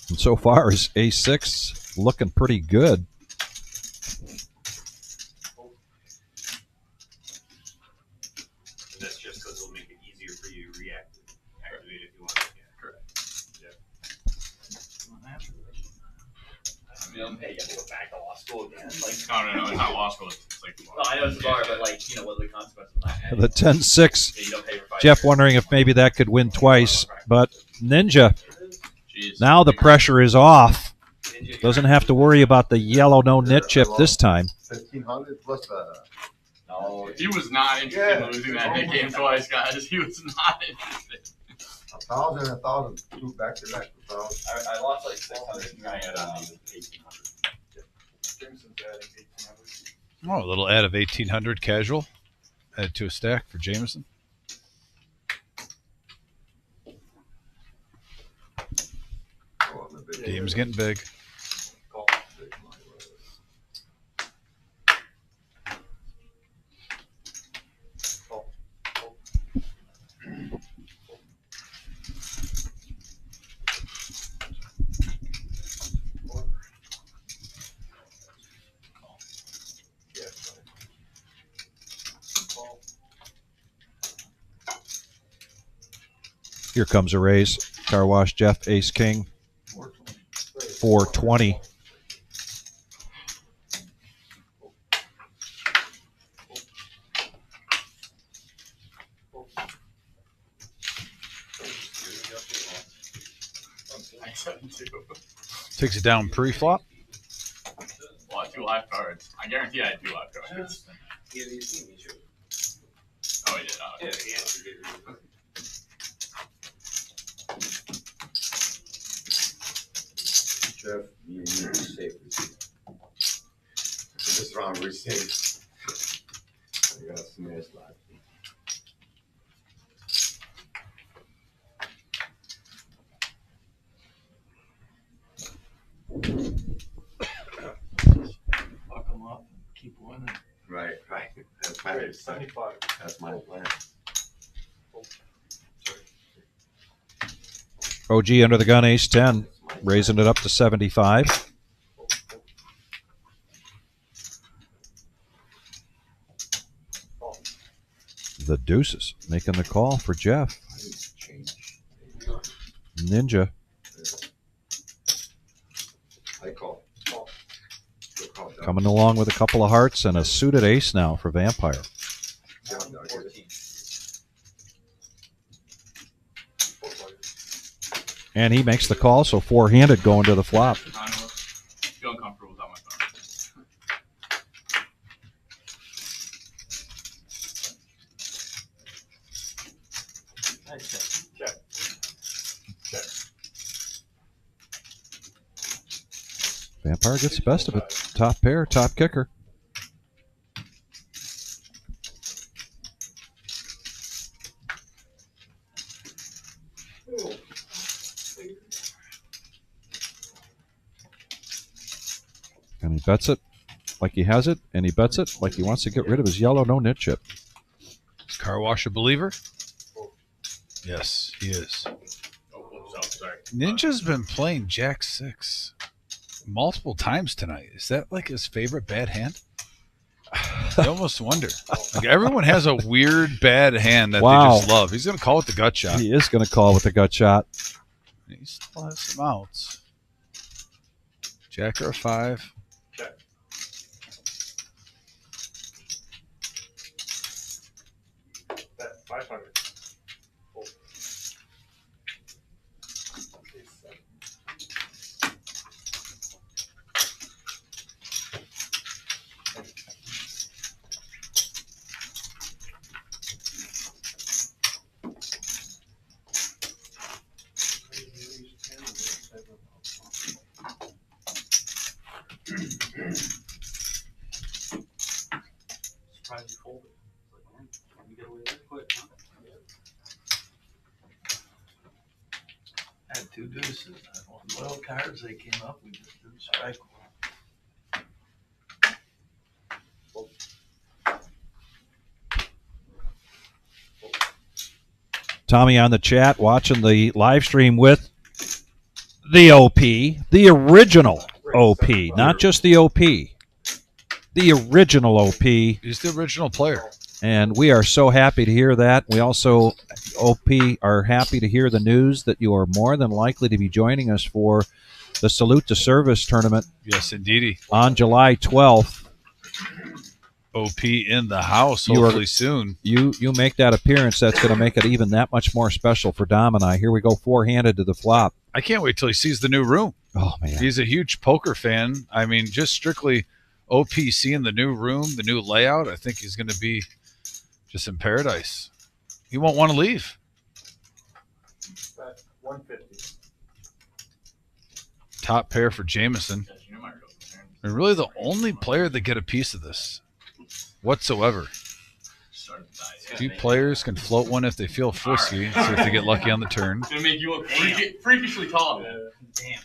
And so far, his A6 looking pretty good.
That's just because it'll make it easier for you to activate if you want to. Yeah, correct.
You don't pay, you have to go back to law school again. Like,
No, it's not law school. It's like.
no, I know it's a bar, but like, you know, what are the consequences of that?
The 10-6.
Yeah, you don't pay for 5
Jeff
years.
wondering if maybe that could win twice. But Ninja,
Jeez.
now the pressure is off. Doesn't have to worry about the yellow no-nit chip this time.
1,500 plus
No, he was not interested in losing that Nick game twice, guys. He was not interested.
1,000, two back to back.
I lost like 600 and I had 1,800.
Oh, a little add of 1,800 casual. Add to a stack for Jameson. Game's getting big.
Here comes a raise. Car wash Jeff, ace king, 420.
Takes it down pre-flop.
Well, I have 2 live cards. I guarantee I had 2 live cards. Oh, he did. Oh, okay.
Jeff, you need to be safe. This round, we're safe. I got a smash live.
Fuck them up and keep winning.
Right. That's my 75. That's my plan.
OG under the gun, ace 10, raising it up to 75. the deuces, making the call for Jeff. Ninja.
I call.
Coming along with a couple of hearts and a suited ace now for Vampire.
14.
And he makes the call, so four-handed going to the flop.
I don't know. Feel uncomfortable without my phone.
Nice check.
Vampire gets the best of it. Top pair, top kicker. And he bets it like he has it, and he bets it like he wants to get rid of his yellow no-nit chip.
Is Car Wash a believer? Yes, he is.
Oh, sorry.
Ninja's been playing Jack 6 multiple times tonight. Is that like his favorite bad hand? I almost wonder. Like everyone has a weird bad hand that they just love. He's going to call it the gut shot.
He is going to call with the gut shot.
He still has some outs. Jack or a 5.
Check. Bet 500. Oh. Surprised you folded. Like, man, you get away with it quick, huh? Had two deuces. On 12 cards they came up, we just didn't strike one.
Tommy on the chat watching the live stream with the OP, the original OP, not just the OP, the original OP.
He's the original player.
And we are so happy to hear that. We also, OP, are happy to hear the news that you are more than likely to be joining us for the Salute to Service tournament.
Yes, indeedy.
On July 12th.
OP in the house hopefully soon.
You make that appearance. That's going to make it even that much more special for Dom and I. Here we go, four-handed to the flop.
I can't wait till he sees the new room.
Oh, man.
He's a huge poker fan. I mean, just strictly OP seeing the new room, the new layout, I think he's going to be just in paradise. He won't want to leave.
Bet 150.
Top pair for Jameson. And really the only player that get a piece of this whatsoever. Few players can float one if they feel frisky, see if they get lucky on the turn.
It's going to make you look freakishly tall.
Damn.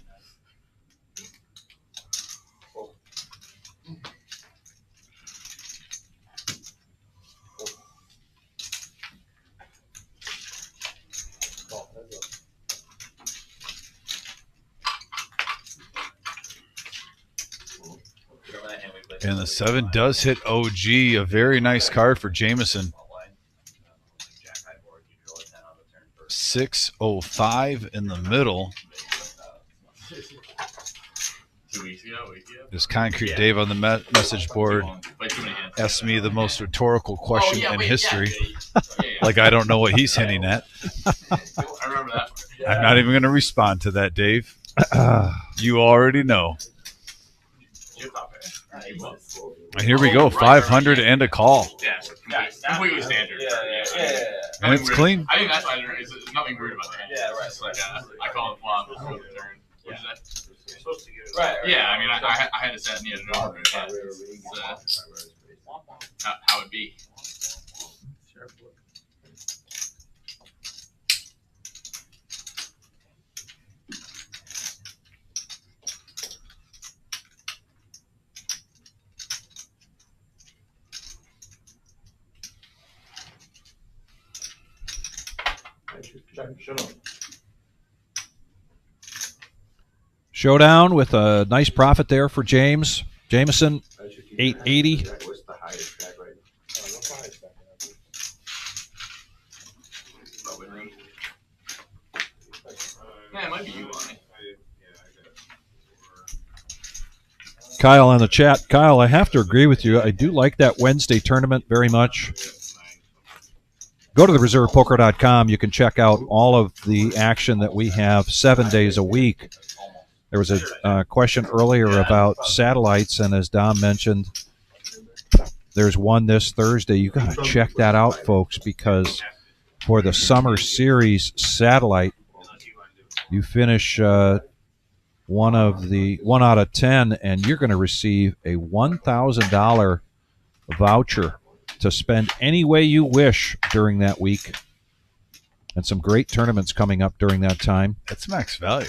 And the 7 does hit OG, a very nice card for Jameson. 605 in the middle.
2 weeks ago,
There's Concrete Dave on the message board. Asked me the most rhetorical question in history. Like I don't know what he's hinting at.
I remember that.
I'm not even going to respond to that, Dave. You already know. And here we go, 500 and a call.
Yeah, completely standard.
Yeah.
And it's clean.
I think that's why there's nothing weird about that. Yeah, right. It's like I call it flop. What is that?
You're supposed to get it.
Right.
Yeah, I mean, I had to set and it over. How it be.
Showdown with a nice profit there for Jameson. 880.
What's the highest track right now?
What's the highest bet?
Kyle on the chat. Kyle, I have to agree with you. I do like that Wednesday tournament very much. Go to thereservepoker.com. You can check out all of the action that we have 7 days a week. There was a question earlier about satellites, and as Dom mentioned, there's one this Thursday. You got to check that out, folks, because for the Summer Series satellite, you finish one out of 10, and you're going to receive a $1,000 voucher to spend any way you wish during that week. And some great tournaments coming up during that time.
That's max value.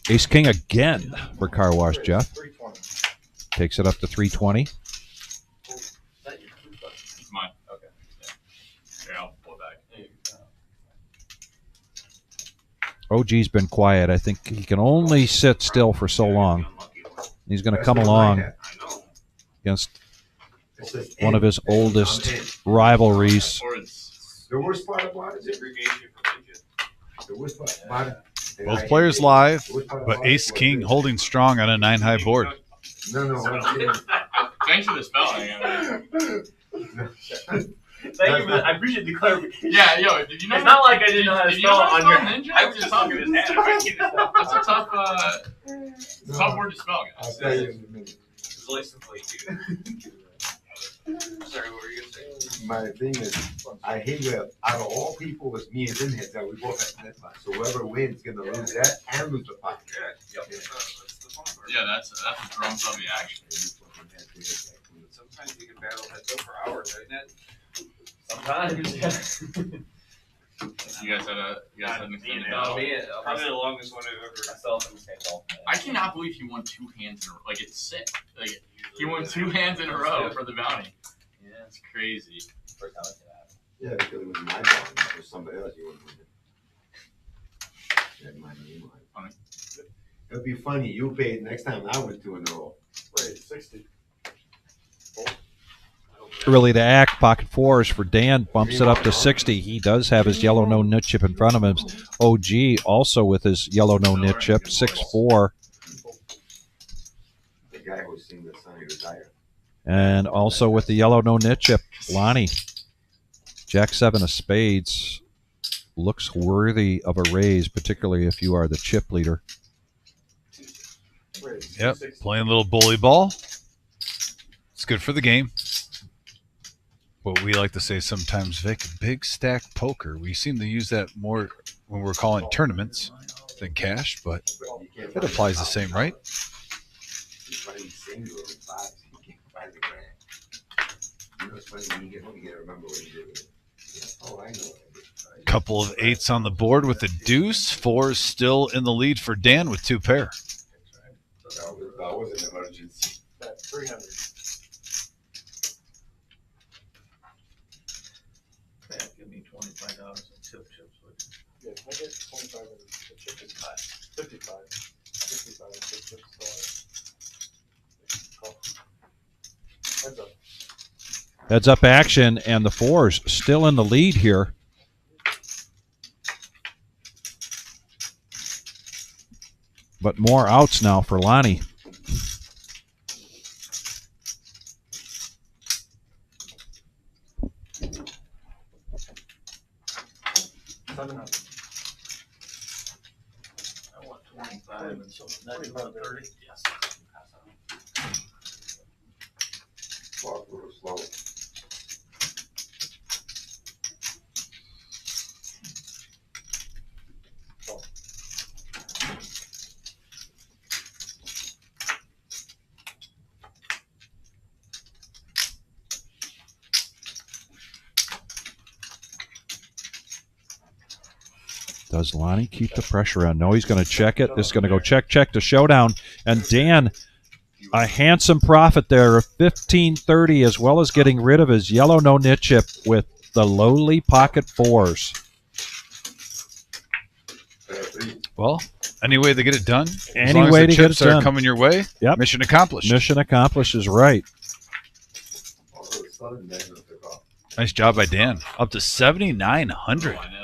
Ace King again for Car Wash Jeff.
320.
Takes it up to 320.
It's mine. Okay. Yeah. Here, I'll pull it back.
OG's been quiet. I think he can only sit still for so long. He's going to come along against one of his oldest rivalries.
Or it's
The worst part about it is
Segregation from Lincoln.
the worst part about it.
Both players live, but Ace King holding strong on a 9-high board.
No.
thanks for the spelling.
Thank you for that. I appreciate the clarification.
Yeah, yo, did you know?
It's not like I didn't know how to
Did you know
spell
how
on
to
your.
spell ninja?
I was just talking his hand.
That's a tough word to spell,
I'll
guys.
tell you in a minute.
It's license plate too.
Sorry, what were you gonna say?
My thing is, I hate that out of all people, it's me and him heads that we both have net pot. So whoever wins gonna lose that and lose the pot.
Yeah, yep. That's the fun part.
Yeah, that's what drums up the action.
Sometimes you can battle heads up for hours, right, Ned?
Sometimes, yeah.
You guys had an extended battle.
Probably the longest one I've ever.
Myself and the same ball.
I cannot believe he won 2 hands in a row. Like, it's sick. Like, he won 2 hands in a row for the bounty. Yeah, that's crazy.
First time I did that.
Yeah, because it was my ball, not for somebody else. You wouldn't win it. Had my name on it.
Funny.
It'd be funny. You paid next time I went 2 in a row.
Wait, 60.
Really to act. Pocket fours for Dan. Bumps it up to 60. He does have his yellow no-nit chip in front of him. OG also with his yellow no-nit chip, 6-4.
The guy who's seen the son retire.
And also with the yellow no-nit chip, Lonnie. Jack 7 of spades looks worthy of a raise, particularly if you are the chip leader.
Yep, playing a little bully ball. It's good for the game. What we like to say sometimes, Vic, big stack poker. We seem to use that more when we're calling tournaments than cash, but it applies the same, right?
You find single and fives, you can't find the grand. You know, it's funny when you get home, you gotta remember what you did with it. Yeah. Oh, I know what I did.
Couple of 8s on the board with the deuce. 4 is still in the lead for Dan with 2 pair.
That was an emergency.
That 300.
Yeah, give me $25 in tip chips.
Yeah, I get 25 and the chip is 55. 55 and chip chips. Heads up.
Heads up action, and the fours still in the lead here. But more outs now for Lonnie.
I want 25 and so now you want 30? Yes.
Walk a little slow.
Does Lonnie keep the pressure on? No, he's going to check it. This is going to go check to showdown. And Dan, a handsome profit there of $15.30, as well as getting rid of his yellow no-nit chip with the lowly pocket fours.
Well, any way to get it done.
Any
As long
way
as the
to get
chips
it
are
done.
coming your way,
Yep.
mission accomplished.
Mission accomplished is right.
Nice job by Dan. Up to 7,900.
Oh, I know.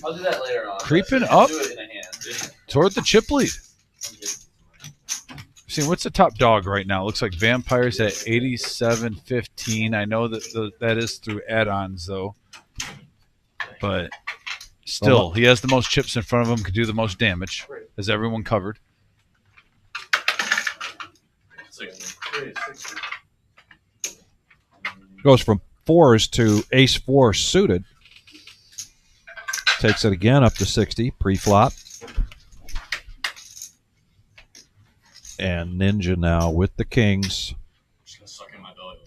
I'll do that later on.
Creeping
I'll
up
do it in a hand.
toward the chip lead. See, what's the top dog right now? Looks like Vampires at 87.15. I know that that is through add-ons, though. But still, he has the most chips in front of him, could do the most damage. Has everyone covered?
60.
Goes from fours to ace four suited. Takes it again up to 60 pre-flop. And Ninja now with the kings.
Just gonna suck in my belly.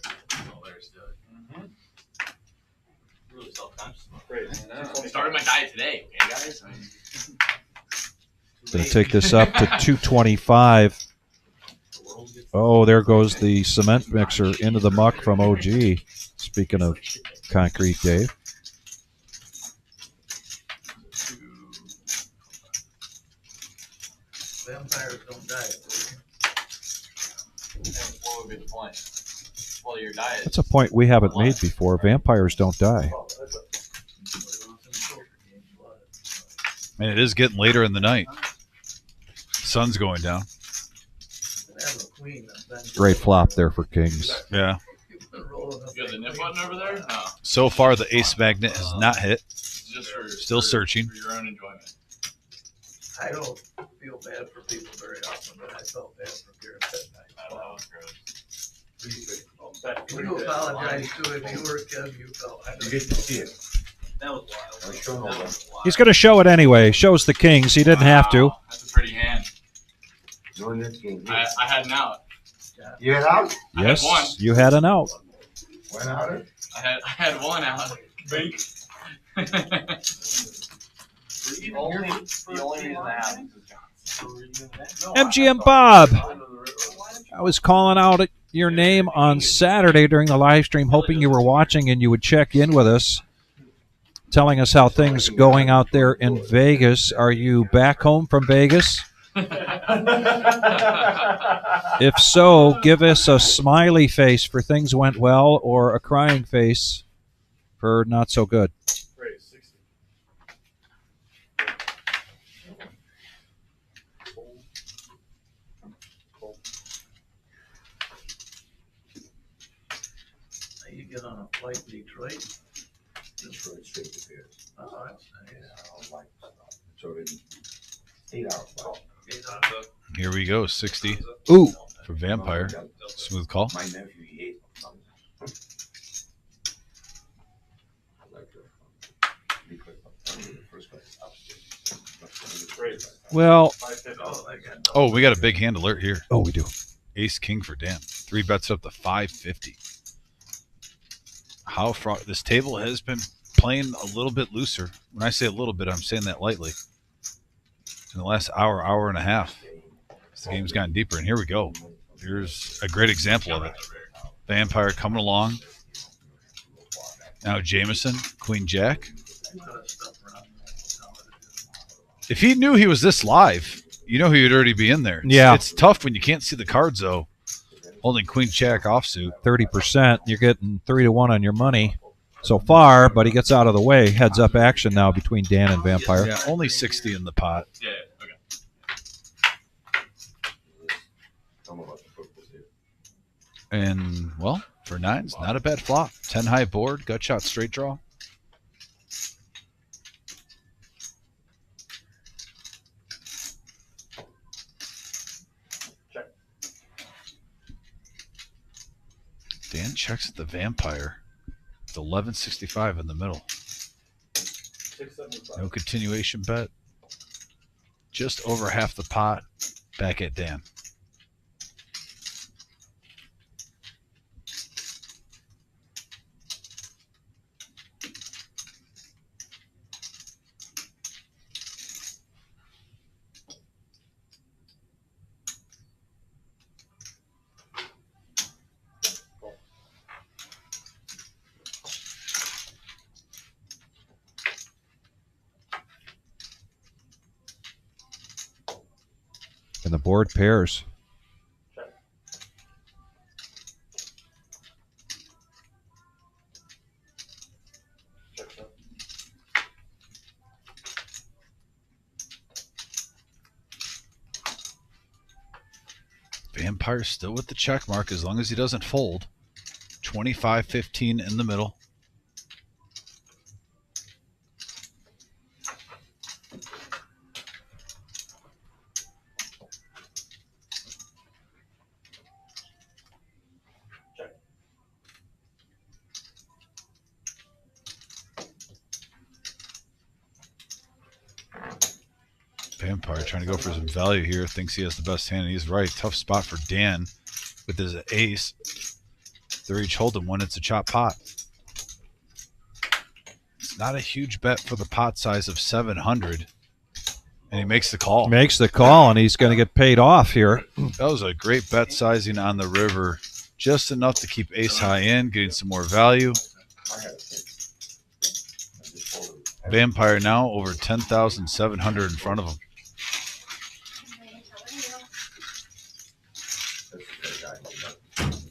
Oh, there's good.
Really self-conscious.
Started my diet today, okay, guys?
Going to take this up to 225. Oh, there goes the cement mixer into the muck from OG. Speaking of concrete, Dave.
Vampires don't die.
And what would be the point? Well, your diet.
That's a point we haven't made before. Vampires don't die.
And it is getting later in the night. Sun's going down.
Great flop there for kings.
Yeah.
You got the nip button over there? No.
So far, the ace magnet has not hit.
It's just for
Still searching.
For your own enjoyment.
I don't feel bad for people very often, but I felt bad for Garrett that night. You apologize to him. You were Kev. You felt.
You get to see it.
That was wild.
I was showing all that.
He's going to show it anyway. Shows the kings. He didn't have to.
Wow, that's a pretty hand.
No-nit game.
I had an out.
You had out?
I had one.
Yes, you had an out.
Went out?
I had one out.
The only reason that happens is Johnson.
MGM Bob. I was calling out your name on Saturday during the live stream, hoping you were watching and you would check in with us, telling us how things going out there in Vegas. Are you back home from Vegas? If so, give us a smiley face for things went well or a crying face for not so good.
You get on a flight to Detroit.
Detroit straight to Paris.
Oh, that's nice.
Yeah, I like that. So in 8 hours.
Here we go, 60
Ooh.
for Vampire. Smooth call.
My nephew, he ate.
Well,
Oh, we got a big hand alert here.
oh, we do.
Ace King for Dan. 3 bets up to 550. How far this table has been playing a little bit looser. When I say a little bit, I'm saying that lightly. In the last hour and a half, the game's gotten deeper. And here we go. Here's a great example of it. Vampire coming along. Now Jameson, Queen Jack. If he knew he was this live, you know he would already be in there.
Yeah.
It's tough when you can't see the cards, though. Holding Queen Jack offsuit.
30%. You're getting 3-1 on your money so far, but he gets out of the way. Heads up action now between Dan and Vampire.
Yeah, only 60 in the pot.
Yeah, okay.
And, well, for nines, not a bad flop. 10 high board, gut shot, straight draw. Dan checks at the Vampire with 1165 in the middle. No continuation bet. Just over half the pot. Back at Dan.
And the board pairs.
Vampire's still with the check mark as long as he doesn't fold. 25-15 in the middle. Vampire trying to go for some value here. Thinks he has the best hand. He's right. Tough spot for Dan with his ace. They're each holding one. It's a chop pot. It's not a huge bet for the pot size of 700. And he makes the call.
Makes the call, and he's going to get paid off here.
That was a great bet sizing on the river. Just enough to keep ace high in, getting some more value. Vampire now over 10,700 in front of him.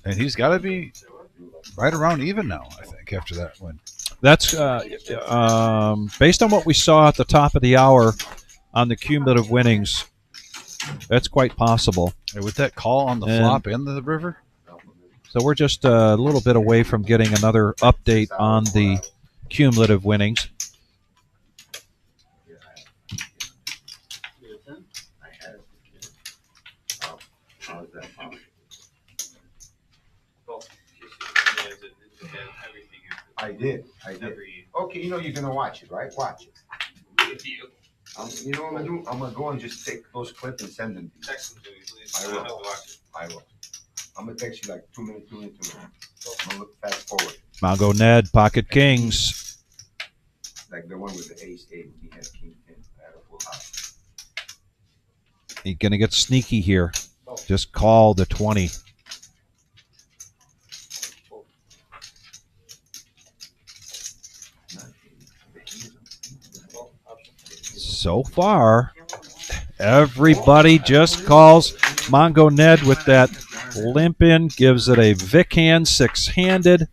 And he's got to be right around even now, I think, after that win.
That's based on what we saw at the top of the hour on the cumulative winnings. That's quite possible.
And with that call on the flop and the river?
So we're just a little bit away from getting another update on the cumulative winnings.
I did. Okay, you know you're gonna watch it, right? Watch it. You know what I'm gonna do? I'm gonna go and just take those clips and send them to you.
Text them to me, please.
I will. I will. I'm gonna text you like 2 minutes. I'm gonna look fast forward.
Mongo Ned, pocket kings.
Like the one with the ace 8. He had king 10. I had a full house.
He's going to get sneaky here. Just call the 20. So far, everybody just calls. Mongo Ned with that limp in gives it a Vic hand, 6-handed.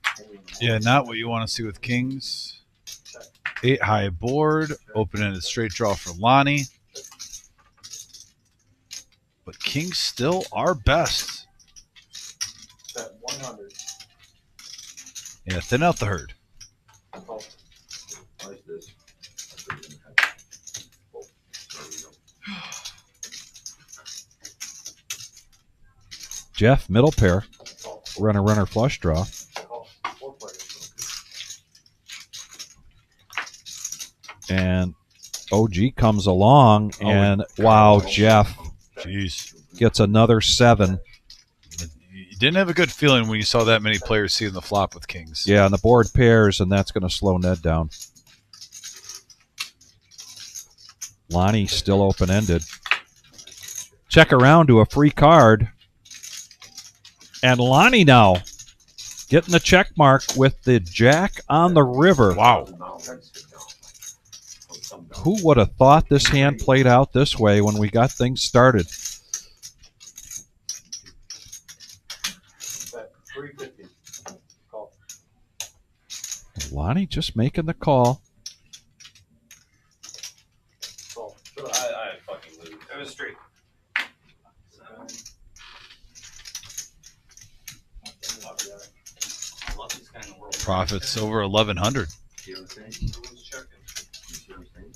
Yeah, not what you want to see with kings. 8 high board, open-ended straight draw for Lonnie. But kings still are best.
At 100.
Yeah, thin out the herd.
Watch this.
Jeff, middle pair. Runner, flush draw. And OG comes along, and wow, Jeff
Jeez.
gets another 7.
You didn't have a good feeling when you saw that many players seeing the flop with kings.
Yeah, and the board pairs, and that's going to slow Ned down. Lonnie still open-ended. Check around to a free card. And Lonnie now getting the check mark with the jack on the river.
Wow.
Who would have thought this hand played out this way when we got things started?
At 350. Call.
Lonnie just making the call.
Call.
I fucking lose. It was straight.
Profits over 1,100.
See what I'm saying? You see what I'm saying?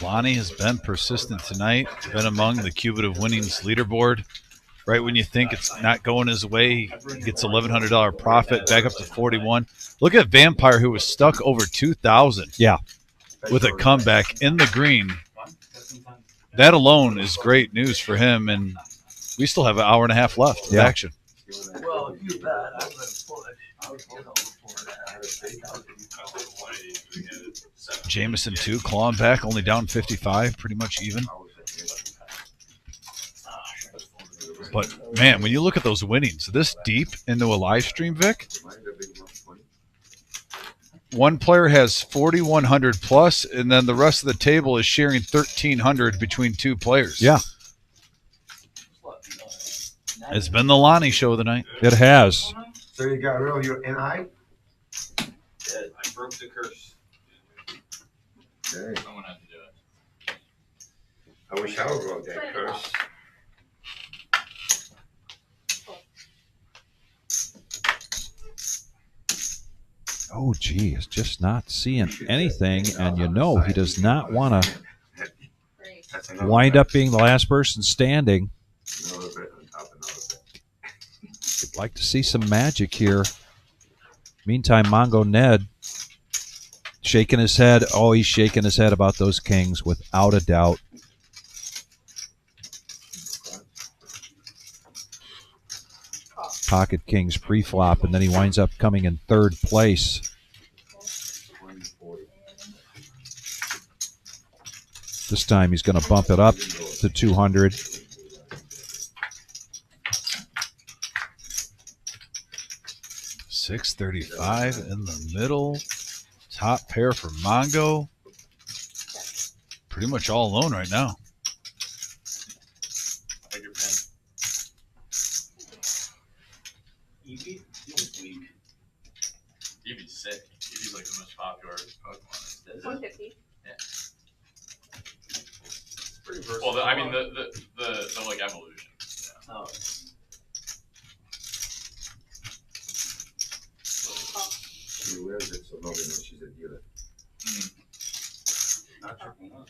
Lonnie has been persistent tonight, been among the cumulative winnings leaderboard. Right when you think it's not going his way, he gets $1,100 profit, back up to 41. Look at Vampire, who was stuck over 2,000.
Yeah.
With a comeback in the green. That alone is great news for him, and we still have an hour and a half left of action.
Well, if you bet, I'm going to push.
Jameson, too, clawing back, only down 55, pretty much even. But, man, when you look at those winnings, this deep into a live stream, Vic, one player has 4,100 plus, and then the rest of the table is sharing 1,300 between two players.
Yeah.
It's been the Lonnie show tonight.
It has.
So you got rid of your NI?
I broke the curse.
Okay.
Someone had to do it.
I wish I wrote that curse.
Oh, gee, is just not seeing anything, and you know he does not want to
Great.
wind up being the last person standing.
Another bit on top of another bit.
I'd like to see some magic here. Meantime, Mongo Ned shaking his head. Oh, he's shaking his head about those kings without a doubt. Pocket kings pre-flop, and then he winds up coming in third place.
20, 40.
This time he's going to bump it up to 200.
$635 in the middle. Top pair for Mongo. Pretty much all alone right now.
I like your pen.
Eevee? Eevee's weak.
Eevee's sick. Eevee's like the most popular Pokemon.
Is it?
150.
It's pretty versatile.
Well, I mean the like evolution.
Oh.
She wears it so nobody knows she's a dealer.
Not tricking up.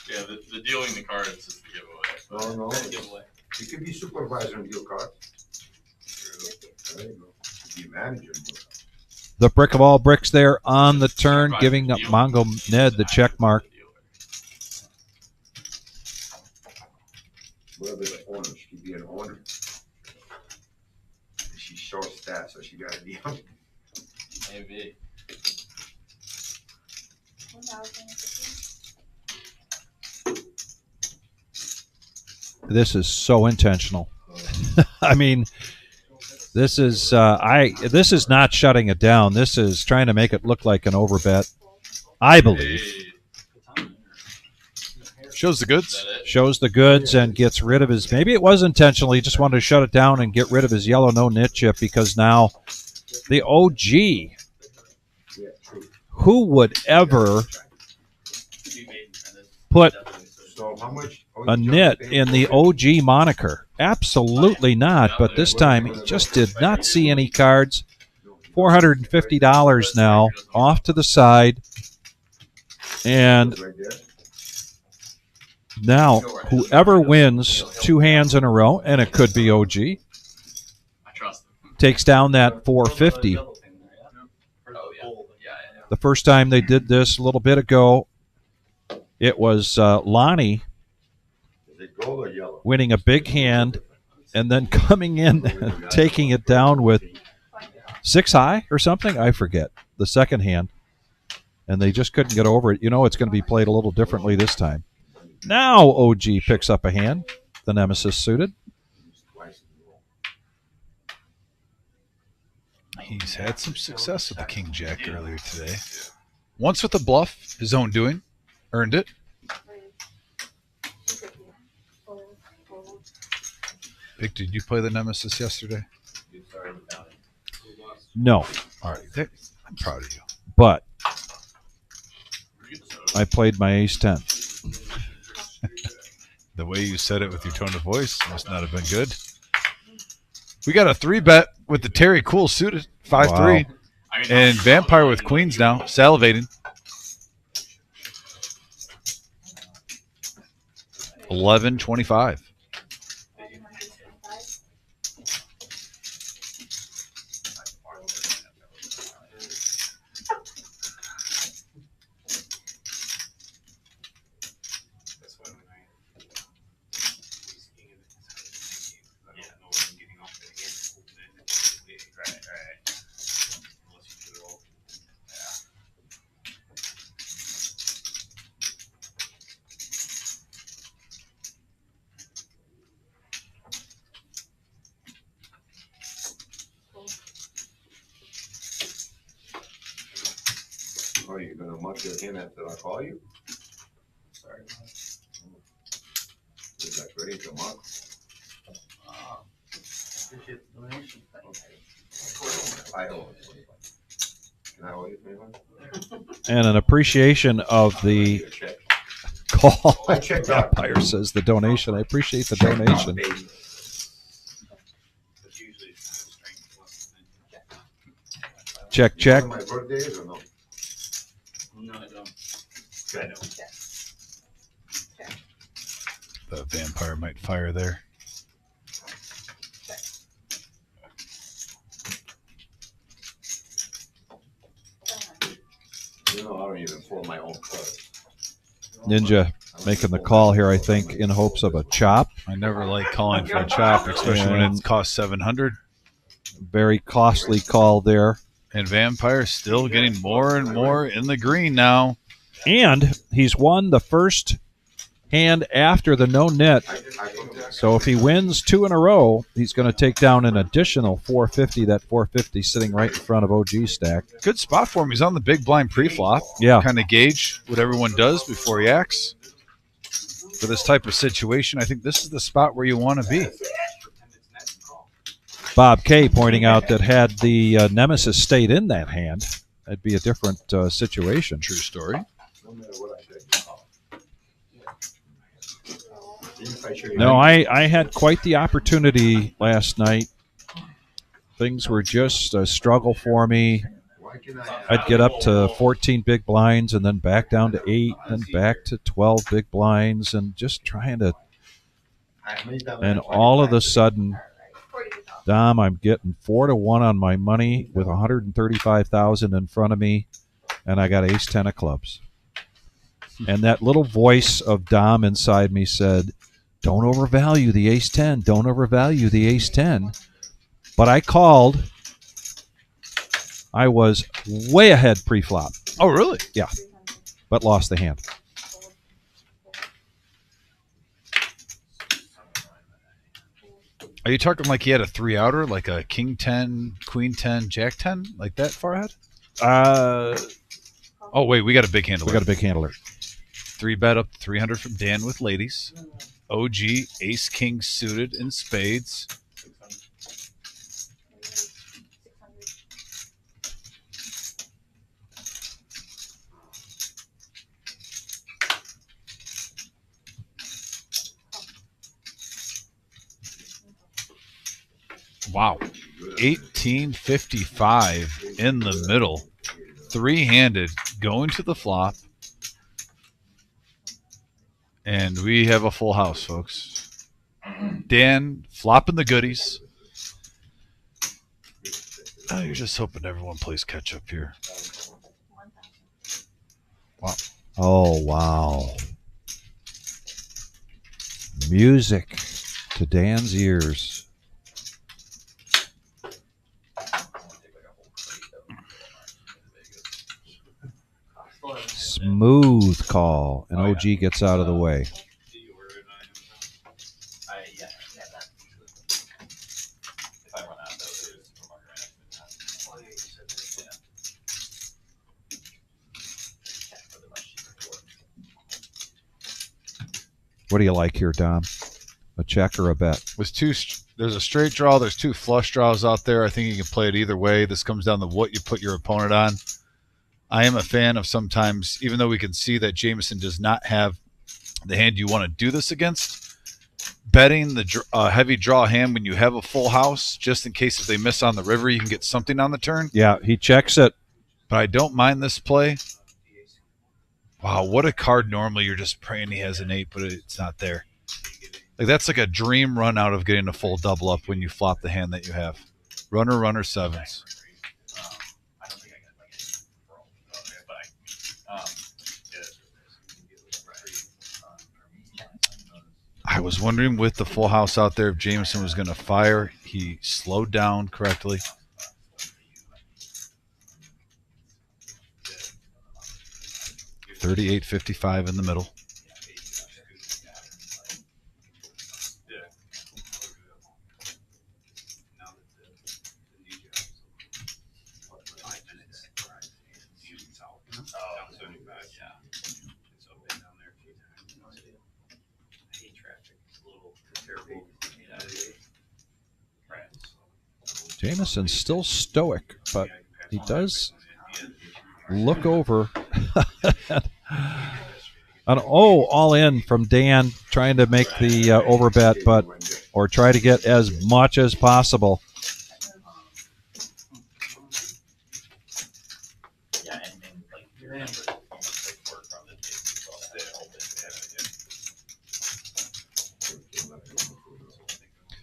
Yeah, the dealing the cards is the giveaway.
No, no.
Giveaway.
You could be supervisor and deal cards. There you go. You be manager and deal cards.
The brick of all bricks there on the turn, giving up Mongo Ned the check mark.
Whatever the owner, she could be an owner. She's short staffed, so she got to deal.
Maybe.
1,050.
This is so intentional. I mean, this is this is not shutting it down. This is trying to make it look like an overbet. I believe.
Shows the goods.
Shows the goods and gets rid of his. Maybe it was intentional. He just wanted to shut it down and get rid of his yellow no-nit chip because now the OG.
Yeah, true.
Who would ever put
So how much?
a nit in the OG moniker? Absolutely not. But this time he just did not see any cards. $450 now off to the side. And
Right there.
now whoever wins two hands in a row, and it could be OG,
I trust him.
takes down that 450.
Oh, yeah.
The first time they did this a little bit ago, it was Lonnie
Is it gold or yellow?
winning a big hand and then coming in and taking it down with 6 high or something. I forget the second hand. And they just couldn't get over it. You know it's going to be played a little differently this time. Now OG picks up a hand. The Nemesis suited.
He's had some success with the King Jack earlier today. Once with the bluff, his own doing. Earned it.
250. Fold.
Vic, did you play the Nemesis yesterday?
No,
All right. Vic, I'm proud of you.
but I played my ace 10.
The way you said it with your tone of voice must not have been good. We got a 3-bet with the Terry Cool suited, 5-3.
Wow.
I mean,
And Vampire with queens now, salivating. 11-25.
1125.
Oh, you're gonna muck your hand after I call you?
Sorry.
Is that ready to muck?
Appreciate the donation.
I owe it. Can I owe you $300?
And an appreciation of the
Check.
call.
I checked out.
Vampire says the donation. I appreciate the donation. Check, check.
My birthday is or no?
No, I don't.
I know.
The vampire might fire there.
You know, I don't even pull my own cards.
Ninja making the call here, I think, in hopes of a chop.
I never like calling for a chop, especially when it costs 700.
Very costly call there.
And Vampire still getting more and more in the green now.
And he's won the first hand after the no-net. So if he wins 2 in a row, he's going to take down an additional 450. That 450 sitting right in front of OG stack.
Good spot for him. He's on the big blind pre-flop.
Yeah.
Kind of gauge what everyone does before he acts. For this type of situation, I think this is the spot where you want to be.
Bob K pointing out that had the Nemesis stayed in that hand, that'd be a different situation.
True story.
No matter what I say.
No, I had quite the opportunity last night. Things were just a struggle for me. I'd get up to 14 big blinds and then back down to 8 and back to 12 big blinds and just trying to. And all of a sudden, Dom, I'm getting 4-1 on my money with 135,000 in front of me, and I got ace 10 of clubs. And that little voice of Dom inside me said, "Don't overvalue the ace 10. Don't overvalue the ace 10." But I called. I was way ahead pre-flop.
Oh, really?
Yeah, but lost the hand.
Are you talking like he had a 3-outer, like a king 10, queen 10, jack 10, like that far ahead? Oh, wait, we got a big handler.
We got a big handler.
3-bet up to 300 from Dan with ladies. OG, ace king suited in spades. Wow. 1855 in the middle. 3-handed, going to the flop. And we have a full house, folks. Dan flopping the goodies. Oh, you're just hoping everyone plays catch up here. Wow.
Oh, wow. Music to Dan's ears. Smooth call, and OG gets out of the way. What do you like here, Dom? A check or a bet?
There's a straight draw. There's 2 flush draws out there. I think you can play it either way. This comes down to what you put your opponent on. I am a fan of sometimes, even though we can see that Jameson does not have the hand you want to do this against, betting the heavy draw hand when you have a full house, just in case if they miss on the river, you can get something on the turn.
Yeah, he checks it.
But I don't mind this play. Wow, what a card. Normally you're just praying he has an 8, but it's not there. Like that's like a dream run out of getting a full double up when you flop the hand that you have. Runner, sevens. I was wondering with the full house out there if Jameson was going to fire. He slowed down correctly. $38.55 in the middle.
Jameson's still stoic, but he does look over. all in from Dan, trying to make the overbet, or try to get as much as possible.
Yeah, and like your numbers almost like work from the kids.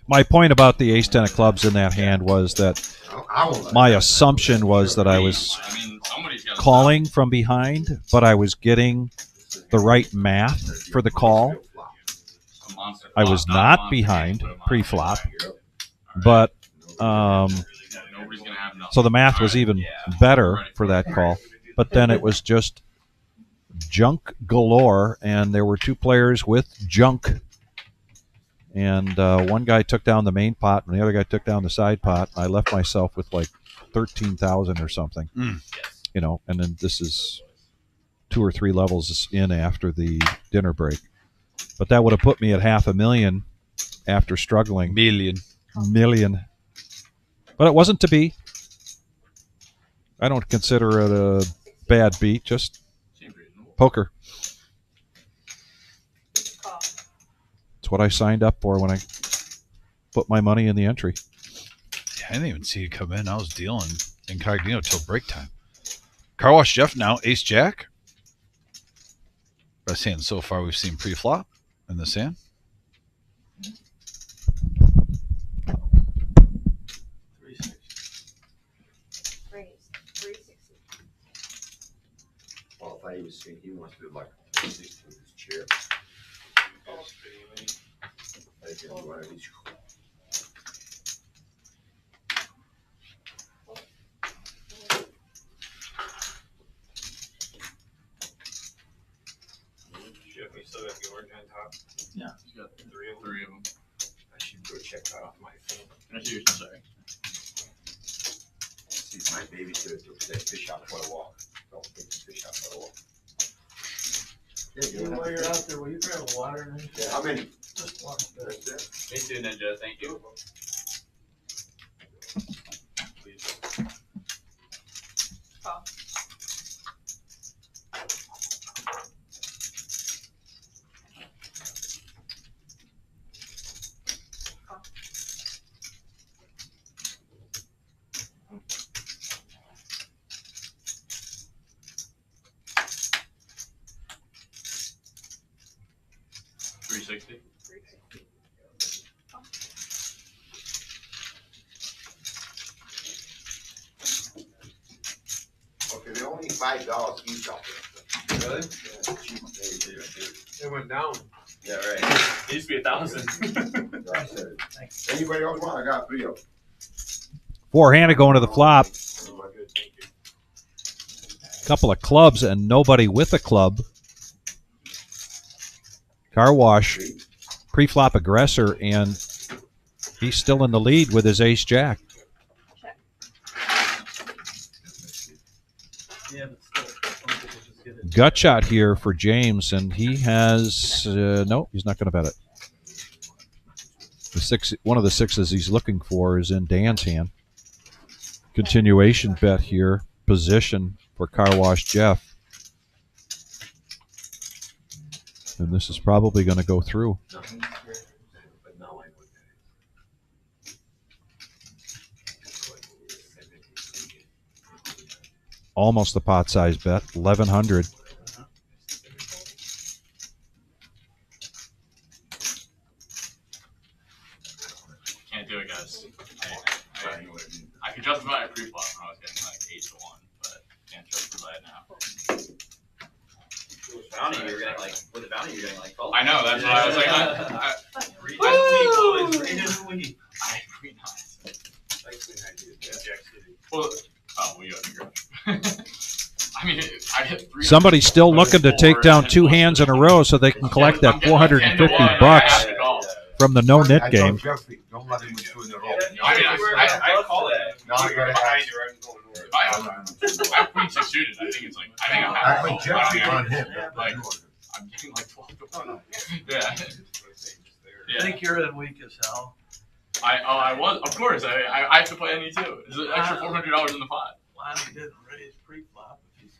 My point about the ace ten of clubs in that hand was that my assumption was that I was calling from behind, but I was getting the right math for the call. I was not behind pre-flop, but so the math was even better for that call. But then it was just junk galore, and there were two players with junk. And one guy took down the main pot, and the other guy took down the side pot. I left myself with like 13,000 or something, you know. And then this is 2 or 3 levels in after the dinner break. But that would have put me at $500,000 after struggling. Million. But it wasn't to be. I don't consider it a bad beat, just poker. It's what I signed up for when I put my money in the entry.
Yeah, I didn't even see you come in. I was dealing incognito till break time. Car wash Jeff now, ace jack. Best hand so far we've seen pre-flop in this hand.
Well, I thought he was saying he wants to do like 360 with his chair. Like in one of these.
Jeff, we still got the orange on top.
Yeah, you got 3 of them.
I should go check that off my phone.
I see what you're saying.
See, my babysitter took that fish out for a walk. Don't take the fish out for a walk.
Yeah, while you're out there, will you grab a water? And
Yeah, how many?
just one.
That's it.
Me too, Ninja. Thank you.
$360.
Okay, they're only $5 each out there.
Really?
Yeah, cheap.
It went down.
Yeah, right.
It used to be 1,000.
I said it. Anybody else want? I got 3 of them.
4-handed going to the flop.
Oh, good, thank you.
Couple of clubs and nobody with a club. Car wash, pre-flop aggressor, and he's still in the lead with his ace jack.
Yeah, but still, some people just get it.
Gut shot here for James, and he has no, he's not going to bet it. The 6, one of the 6s he's looking for is in Dan's hand. Continuation bet here, position for Car Wash Jeff. And this is probably going to go through. Almost the pot size bet, 1,100.
Can't do it, guys. I could justify a pre-flop when I was getting like 8-1, but can't justify it now.
Bounty, you're getting like with the bounty, you're getting like 12.
I know, that's why I was like, I agree not. Well, oh, we got the garage. I mean, I hit 3.
Somebody's still looking to take down 2 hands in a row so they can collect that 450 bucks from the no-nit
I
game.
told Jeffrey, don't let him do 2 in a row.
I mean, I call that.
Now I gotta ask.
If I have queen 6 suited, I think it's like, I think I'm
I
happy.
put Jeffrey on him.
Like, I'm getting like 12 to 1. Yeah.
I
Yeah.
think you're in weak as hell.
I was, of course. I have to play any too. There's an extra $400 in the pot.
Lonnie didn't raise pre-flop. If he's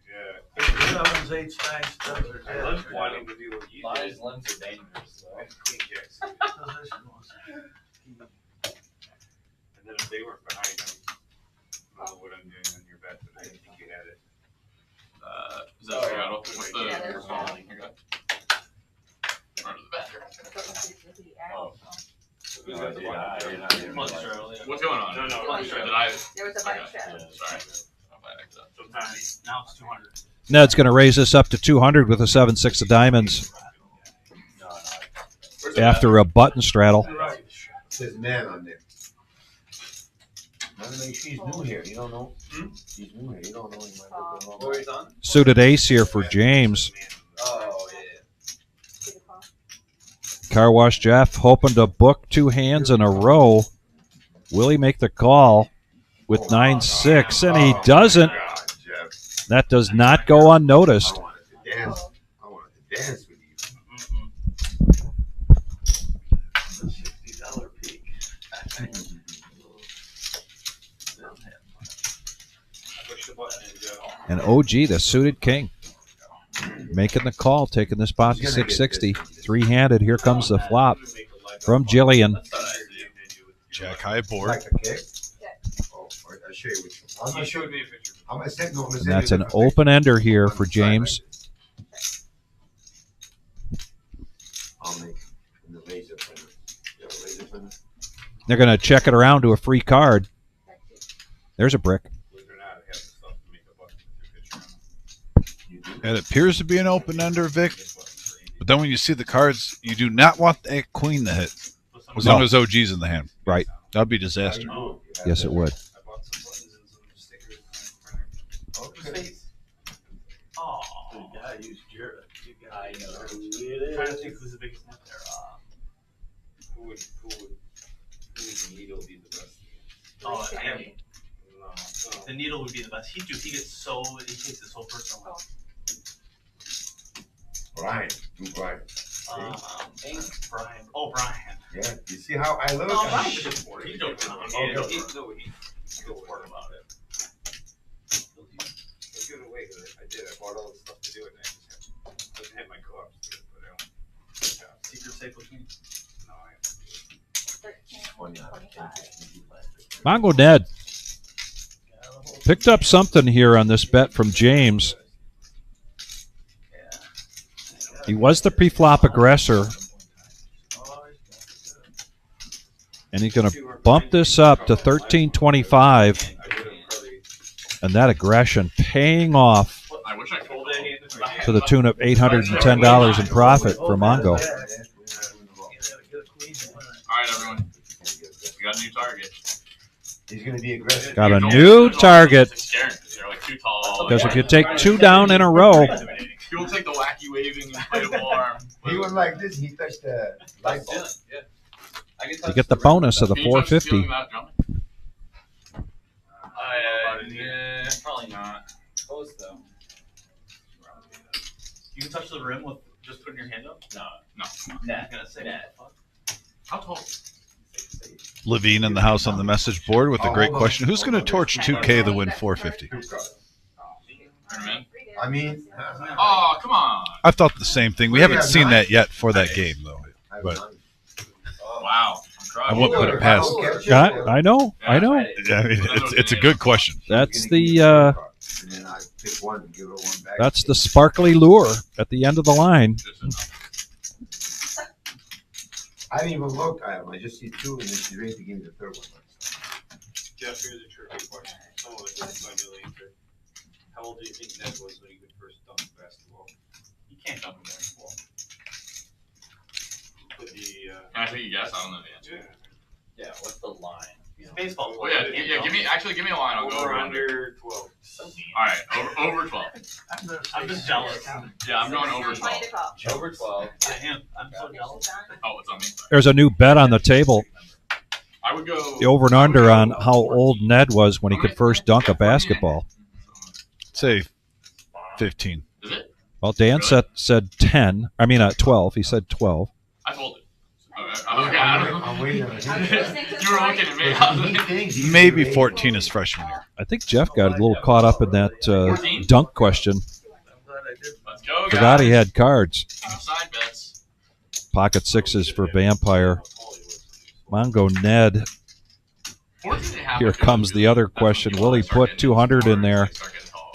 Yeah.
Sevens, eights, nines, tens, or
I love
jacks.
wanting to do what you
Lies,
did.
limps are dangerous.
I had queen jacks.
Position was-
And then if they weren't behind, I don't know what I'm doing on your bet, but I didn't think you had it.
Is that Seattle? What's the?
Yeah, there's one.
Okay. Run to the bathroom.
Oh.
You're not
What's going on?
No, no,
Bunch
Did I?
There was a bunch of.
Sorry. I'm by accident.
Sometimes.
Now it's 200.
Ned's going to raise this up to 200 with a 7-6 of diamonds
Where's the
after a button straddle.
It says man on there. Maybe she's new here, you don't know? She's new here, you don't know. You might look at her
What were you on?
Suited ace here for James.
Oh, yeah.
Car Wash Jeff hoping to book 2 hands in a row. Will he make the call with 9-6? And he doesn't.
God, Jeff.
That does not go unnoticed.
I wanted to dance. I wanted to dance with you.
$60 peak.
Push the button in, Jeff.
And OG, the suited king, making the call, taking the spot to 660. 3-handed. Here comes the flop from Jillian.
Jack high board.
Like a kick? Oh, I'll show you which one. I'm
You
gonna
showed me a picture.
I'm gonna send, no, I'm gonna
And
send
that's
you
an
a different
open ender here for James.
picture. I'll make the laser printer. You have a laser printer?
They're going to check it around to a free card. There's a brick.
Believe it or not, I have the stuff to make a button with your picture on it. You do?
It appears to be an open ender, Vic. But then when you see the cards, you do not want that queen to hit. As long as OG's in the hand.
Right.
That'd be disaster.
You have
Yes, it
that?
would.
I bought some buttons and some stickers in my printer. Okay.
Oh, yeah, use Jared. You got
I
it.
know.
I'm trying to think who's the biggest net there.
Who would the needle be the best?
Oh, Andy.
No,
The needle would be the best. He takes it so personal.
Brian, do Brian.
Brian. Oh, Brian.
Yeah, you see how I look?
Oh, Brian's a good sport. He's joking on
Okay.
it. He's a good sport about it.
I'll give it away, 'cause I did. I bought all the stuff to do it, and I just didn't have my co-ops to do it, but I don't.
Secret safe with me.
No, I
1325.
Mongo Ned picked up something here on this bet from James. He was the pre-flop aggressor, and he's going to bump this up to 1325, and that aggression paying off
I wish I told it.
to the tune of $810 in profit for Mongo.
All right, everyone. We got a new target.
He's gonna be aggressive.
Got a new target,
It's scary. They're like too tall.
because if you take 2 down in a row,
People take the wacky waving inflatable arm.
He went like this. He touched the light bulb.
Yeah. I can
you
touch
get the bonus of the
Can you touch the ceiling
450.
without jumping?
Probably not. Close though.
You can touch the rim with just putting your hand up?
No.
No.
Nah. I was gonna say.
Nah.
How tall?
Levine in the house on the message board with a great question. Who's going to torch 2K to win 450?
Tournament?
I mean,
Oh, come on.
I thought the same thing. We haven't seen that yet for that game, though. But
Wow. I'm
I wouldn't put it past.
I know.
I mean, it's a good question.
That's the sparkly lure at the end of the line.
I didn't even look at him. I just see 2, and then she's ready to give me the third one.
Jeff, here's a trivia question. Some of it is my really answer. How old do you think Ned was when he could first dunk basketball?
You can't dunk a basketball.
Put the,
Can I take a guess? I don't know the answer.
Yeah, what's the line?
He's a baseball
Well,
player.
give me a line. I'll go
over
over under.
under 12.
All right, over 12.
I'm just jealous.
Yeah, I'm going over 12.
20 to call.
Over 12.
I am. I'm so jealous.
Oh, it's on me.
There's a new bet on the table.
I would go.
The over and under on how old Ned was when he could first dunk a basketball.
Say 15.
Is it?
Well, Dan said 10. I mean, 12. He said 12.
I told it. Okay, I don't know.
I'm waiting on
You were looking at me. I was like,
Maybe 14 is freshman year.
I think Jeff got a little caught up in that
14?
dunk question.
Go,
Forgot he
guys.
had cards.
Side bets.
Pocket sixes for Vampire. Mongo Ned. Here comes the other question. Will he put 200 in there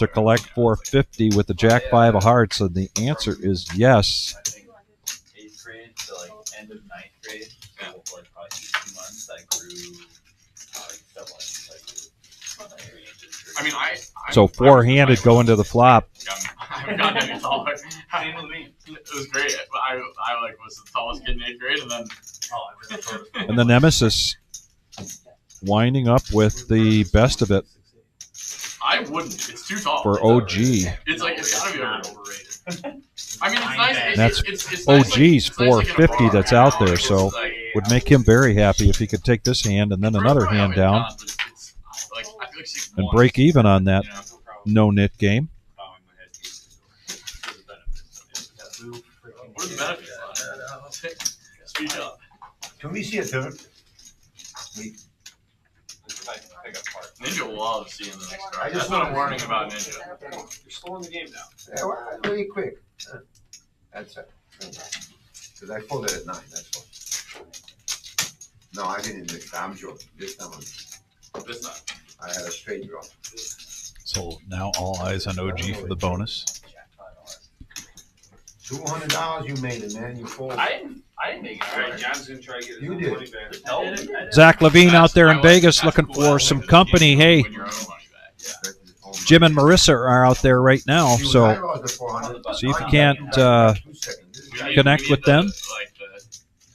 to collect 450 with the Jack 5 of hearts? And the answer is yes.
I think 8th grade to like end of 9th grade, so for like probably 2 months, I grew like several inches. I grew like 3 inches.
I mean,
So four-handed going to the flop.
I haven't gotten any taller.
Same with me.
It was great. I like was the tallest kid in 8th grade, and then
And the Nemesis winding up with the best of it
I wouldn't. It's too tall.
for OG.
It's like it's gotta be overrated. I mean, it's nice.
That's
it's nice,
OG's
like, it's nice, like, in a
450
bar,
that's
you know,
out there,
it's
so
like,
would make him very happy if he could take this hand and then another
probably
hand
outweigh
down
cons, but it's like, I feel like 6
and
one,
break even on that
you know?
no-nit game.
What are the benefits? Speak up.
Can we see a turn?
Ninja loves seeing the next
I
card.
just
That's what I'm
wanna-
warning about Ninja.
You're slowing the game down.
Yeah, well, really quick. That's it. Because I folded at 9, that's why. No, I didn't this time. I'm joking. This time
This time.
I had a straight draw.
So now all eyes on OG for the bonus.
$200 you made it, man. You folded.
I didn't make it.
Alright, John's gonna try to get his
You
own
did.
money back.
No,
Zach Levine out there in
I like-
Vegas
that's
looking
cool.
for some company. Hey,
Win your own money back.
Jim and Marissa are out there right now,
See, when I
so
lost the 400,
see if you
I
can't
got 2 seconds.
We need-
connect
we need
with them.
Like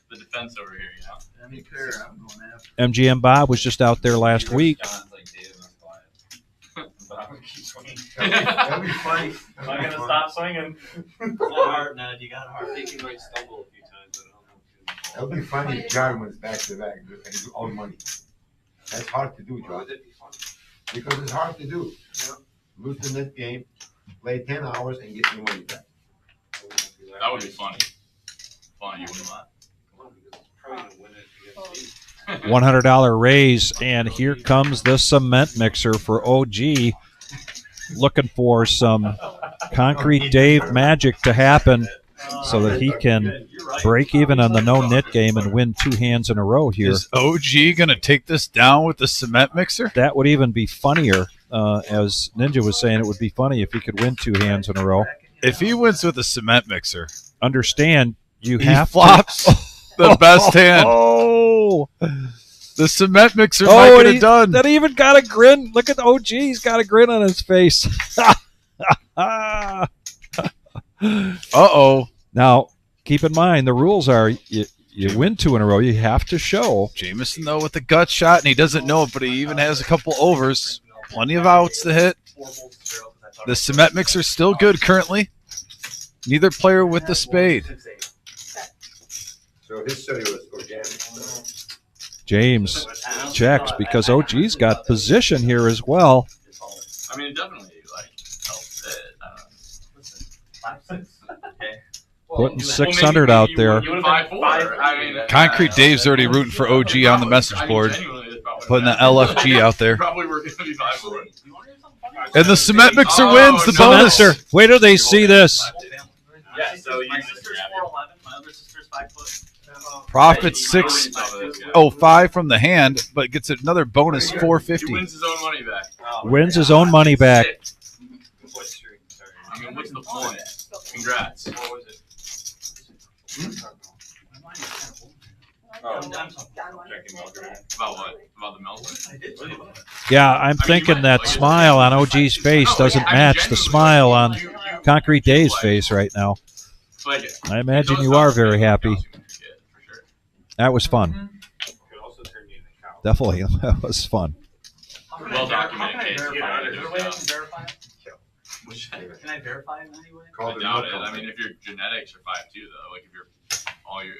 the defense over here, you know?
Any pair, I'm going after.
MGM Bob was just out there last week.
John's like David was quiet. But I'm gonna keep swinging.
That'd be funny.
I'm not gonna stop swinging.
Hard, Ned, you got
I
hard.
think he might stumble a few times, but I don't know.
That'd be funny if John was back to back and his own money. That's hard to do, John.
Would it be fun?
Because it's hard to do. Lose the net game, play 10 hours, and get your money back.
That would be funny. Funny, you wouldn't mind.
Come on, because I'm probably gonna win it against me.
$100 raise, and here comes the cement mixer for OG. Looking for some Concrete Dave magic to happen so that he can break even on the no-nit game and win 2 hands in a row here.
Is OG going to take this down with the cement mixer?
That would even be funnier. As Ninja was saying, it would be funny if he could win 2 hands in a row.
If he wins with the cement mixer,
Understand, you
he
have
flops the best hand.
Oh,
The cement mixer
Oh,
might
and
get
he-
it done.
that even got a grin. Look at OG. He's got a grin on his face.
Uh-oh.
Now, keep in mind, the rules are you win 2 in a row. You have to show.
Jameson, though, with the gut shot, and he doesn't know it, but he even has a couple overs. Plenty of outs to hit. The cement mixer's still good currently. Neither player with the spade.
So his study was organic.
James checks because OG's got position here as well.
I mean, it definitely like helps it. I don't know.
Putting 600 out there.
You would have been 5-4. I mean,
Concrete Dave's already rooting for OG on the message board.
Genuinely, it's probably
Putting the
bad.
LFG out there.
Probably we're going to be 5-4.
And the cement mixer
Oh,
wins the
no.
bonus.
Mixer, wait till they see this.
Yeah, so
My sister's
4'11", my other sister's 5 foot.
Profit 605 from the hand, but gets another bonus
He
450.
wins his own money back.
Wins his own money back.
I mean, what's the point? Congrats. About what? About the milk?
Yeah, I'm thinking that smile on OG's face doesn't match the smile on Concrete Dave's face right now.
Like,
I imagine you are very happy. That was fun.
Could also turn you into a cow.
Definitely, that was fun.
Well documented case.
Is there a way I can
I
verify it? Can I verify it in any way?
Call the
doubt
milk
it. I
company.
mean, if your genetics are 5'2", though, like if you're all your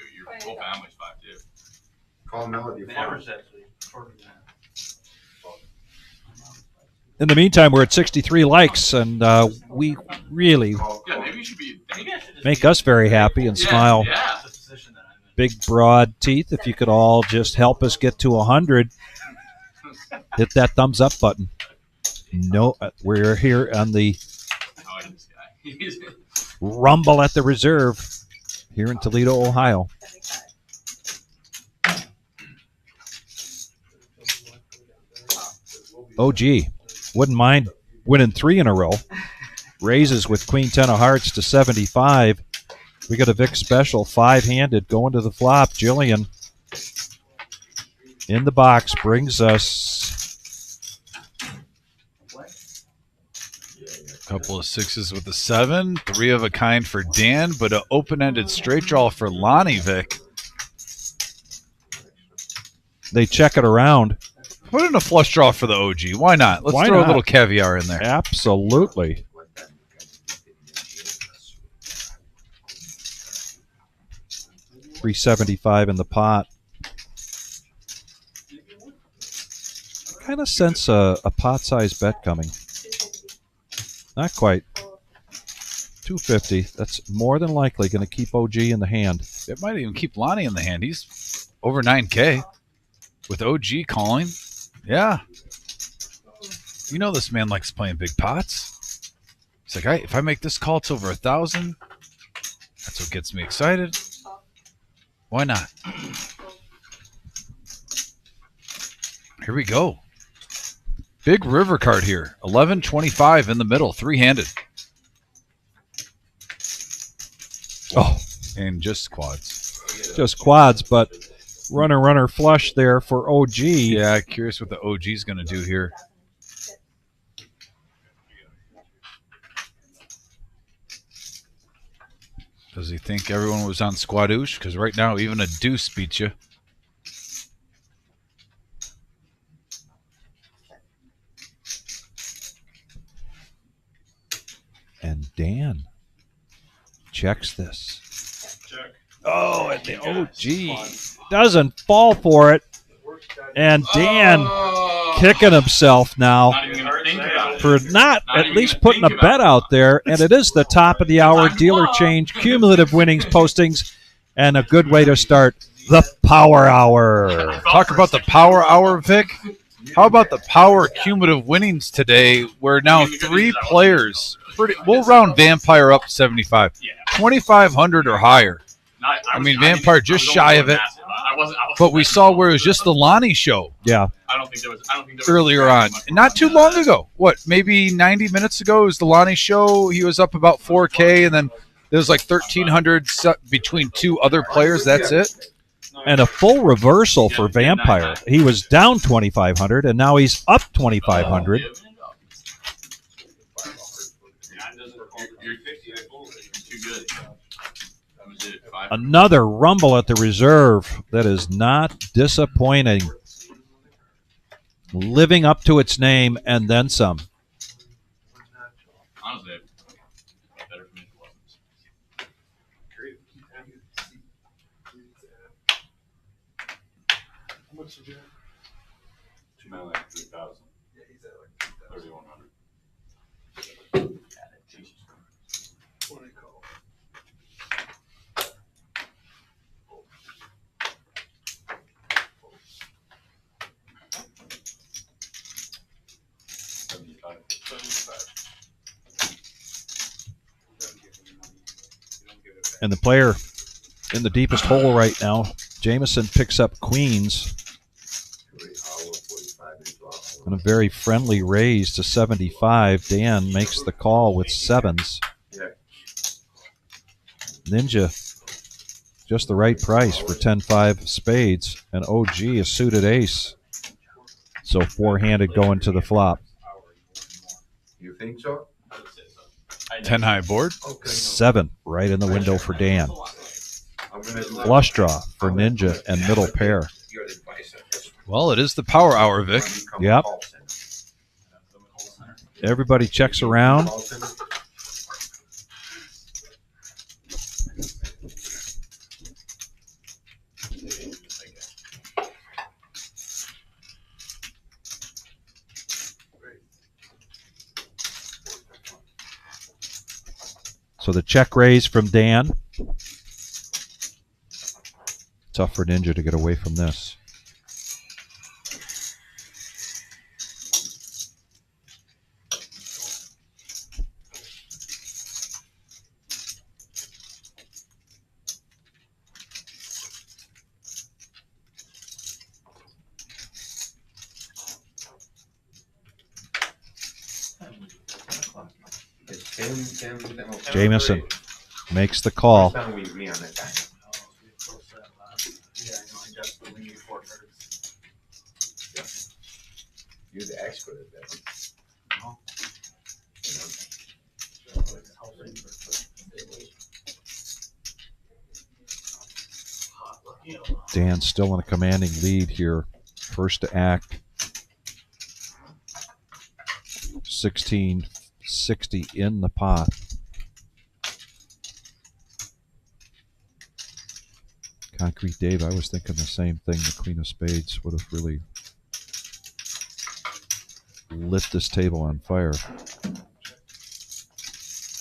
whole family's 5'2".
Call Melody Farm.
actually shorter than that.
In the meantime, we're at 63 likes, and we really
Yeah, maybe you should be.
Maybe I should just
make us very happy and smile.
Yeah.
the position that I'm in.
Big, broad teeth. If you could all just help us get to 100, hit that thumbs up button. No, we're here on the
I like this guy.
rumble at the reserve here in Toledo, Ohio. OG wouldn't mind winning 3 in a row. Raises with Queen 10 of Hearts to 75. We got a Vic special, 5-handed, going to the flop. Jillian in the box brings us
A couple of 6s with a 7. 3 of a kind for Dan, but an open-ended straight draw for Lonnie, Vic.
They check it around.
Put in a flush draw for the OG. Why not? Let's
Why
throw
not?
a little caviar in there.
Absolutely. $375 in the pot. Kind of sense a pot-sized bet coming. Not quite. $250. That's more than likely going to keep OG in the hand.
It might even keep Lonnie in the hand. He's over 9K with OG calling. Yeah. You know this man likes playing big pots. He's like, if I make this call, it's over 1,000. That's what gets me excited. Why not? Here we go. Big river card here. 11-25 in the middle, 3-handed.
Oh,
And just quads.
just quads, but runner flush there for OG.
Yeah, curious what the OG's going to do here. Does he think everyone was on squadouche? Because right now, even a deuce beats you.
And Dan checks this.
Check.
Oh, and the OG doesn't fall for it. And Dan kicking himself now
Not even gonna think about it.
for not
Not
at
even
least
gonna
putting a
think
bet
about
out there. And it is the top of the hour dealer change, cumulative winnings, postings, and a good way to start the Power Hour.
Talk about the power hour, Vic. How about the power cumulative winnings today, where now 3 players, we'll round Vampire up 75.
Yeah.
2,500 or higher. I mean, Vampire just shy of it.
I wasn't
But we saw where it was just the Lonnie show
Yeah.
I don't think there was.
earlier on. Not too long ago. What, maybe 90 minutes ago? It was the Lonnie show. He was up about 4K, and then there was like 1,300 between 2 other players. That's it.
And a full reversal for Vampire. He was down 2,500, and now he's up 2,500.
You're too good. That was it.
Another rumble at the reserve that is not disappointing. Living up to its name and then some.
Honestly, better for me if it wasn't.
How much did you have? 3,000. Yeah, he's at like 3,100. What do they call?
And the player in the deepest hole right now, Jameson picks up queens. And a very friendly raise to 75. Dan makes the call with 7s. Ninja, just the right price for 10-5 spades. And OG a suited ace. So 4-handed going to the flop.
You think so?
10 high board.
7 right in the window for Dan.
I'm gonna do
Flush draw for Ninja and middle pair.
your advice on this
Well, it is the power hour, Vic.
one.
Yep. Everybody checks around. So the check raise from Dan. Tough for Ninja to get away from this. Jameson makes the call.
First time with me on that time.
Yeah, I know, I definitely need 4 cards.
You're the expert at that.
Dan's still in a commanding lead here. First to act. 1660 in the pot. Concrete Dave, I was thinking the same thing. The Queen of Spades would have really lit this table on fire.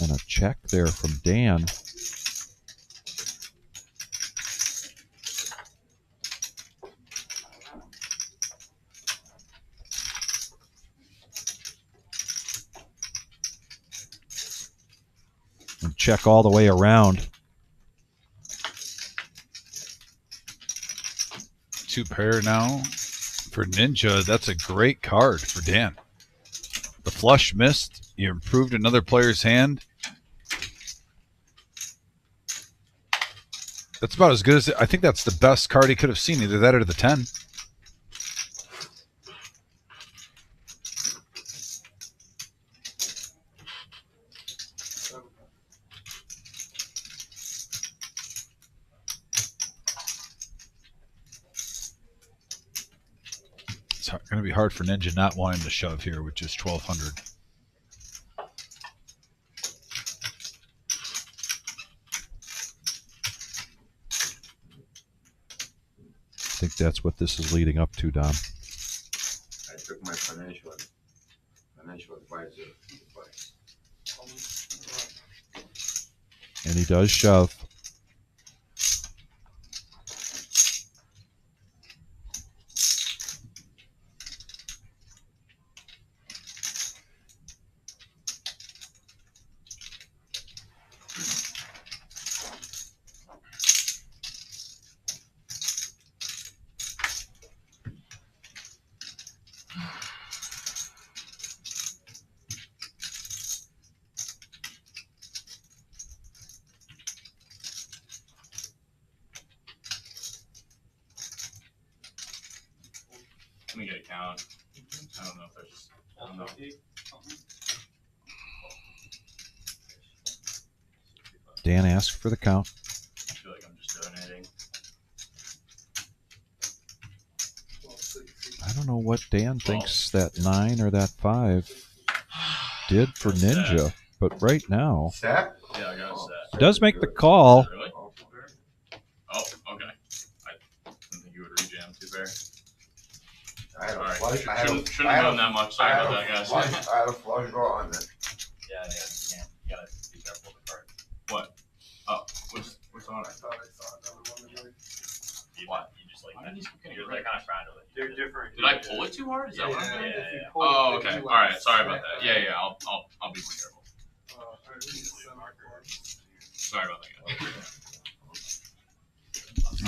And a check there from Dan. And check all the way around.
2 pair now for Ninja. That's a great card for Dan. The flush missed. You improved another player's hand. That's about as good as I think. That's the best card he could have seen. Either that or the 10. It's going to be hard for Ninja not wanting to shove here, which is 1200.
I think that's what this is leading up to, Don.
I took my financial advisor advice.
And he does shove.
Let me get a count. I don't know if there's just. I don't know.
Dan asked for the count.
I feel like I'm just donating.
I don't know what Dan thinks that 9 or that 5 did for Ninja, but right now
Set?
Yeah, I got a set.
he does make the call.
Really? Oh, okay. I didn't think you would rejam 2 pair.
I had a
Alright.
flush.
Shouldn't have done that much. Sorry about that, guys.
I had a flush draw on that.
Yeah, you can't. You gotta be careful with the card.
What? Oh, which one?
I thought I saw another one in there.
What? You just like
Why did these fucking
you're
break?
kind of fragile.
They're different.
Did I pull it too hard? Is that what I'm
Yeah,
doing?
if you
yeah.
pull it,
Oh,
they
okay.
do
All right.
like
Sorry about
smack
that. Yeah. I'll be more careful.
Alright, we need some cards.
Sorry about that, guys.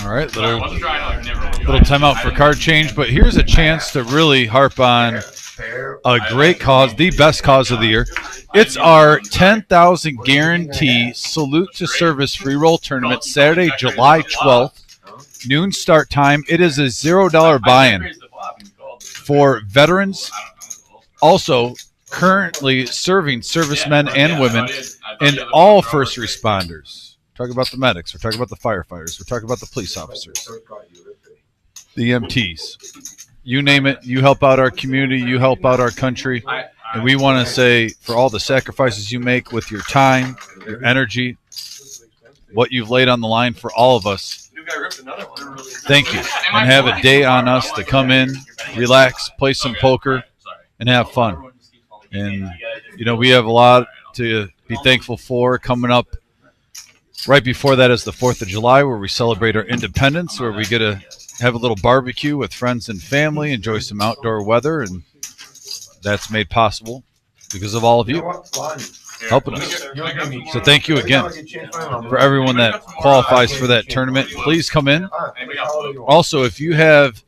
All right,
Sorry, I wasn't trying to like never.
little timeout for card change, but here's a chance to really harp on a great cause, the best cause of the year. It's our 10,000 guarantee salute to service free roll tournament, Saturday, July 12th, noon start time. It is a $0 buy-in for veterans, also currently serving servicemen and women, and all first responders. We're talking about the medics. We're talking about the firefighters. We're talking about the police officers, the EMTs. You name it. You help out our community. You help out our country. And we want to say for all the sacrifices you make with your time, your energy, what you've laid on the line for all of us, thank you. And have a day on us to come in, relax, play some poker, and have fun. And, you know, we have a lot to be thankful for coming up. Right before that is the 4th of July, where we celebrate our independence, where we get to have a little barbecue with friends and family, enjoy some outdoor weather, and that's made possible because of all of you helping us. So thank you again for everyone that qualifies for that tournament. Please come in. Also, if you have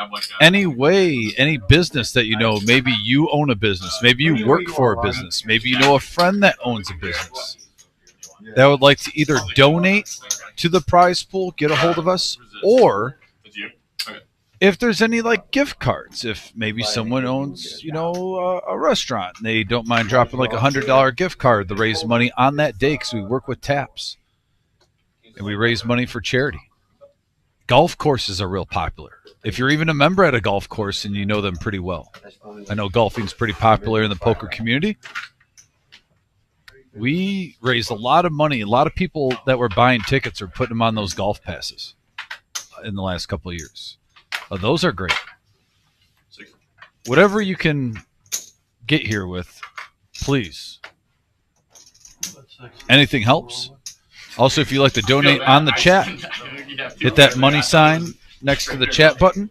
have like a,
any way, any business that you know, maybe you own a business, maybe you work for a business, maybe you know a friend that owns a business that would like to either donate to the prize pool, get a hold of us, or
It's you? Okay.
if there's any like gift cards, if maybe someone owns, you know, a restaurant and they don't mind dropping like $100 gift card to raise money on that day because we work with TAPS and we raise money for charity. Golf courses are real popular. If you're even a member at a golf course and you know them pretty well. I know golfing's pretty popular in the poker community. We raised a lot of money. A lot of people that were buying tickets are putting them on those golf passes in the last couple of years. Those are great. Whatever you can get here with, please. Anything helps. Also, if you like to donate on the chat, hit that money sign next to the chat button.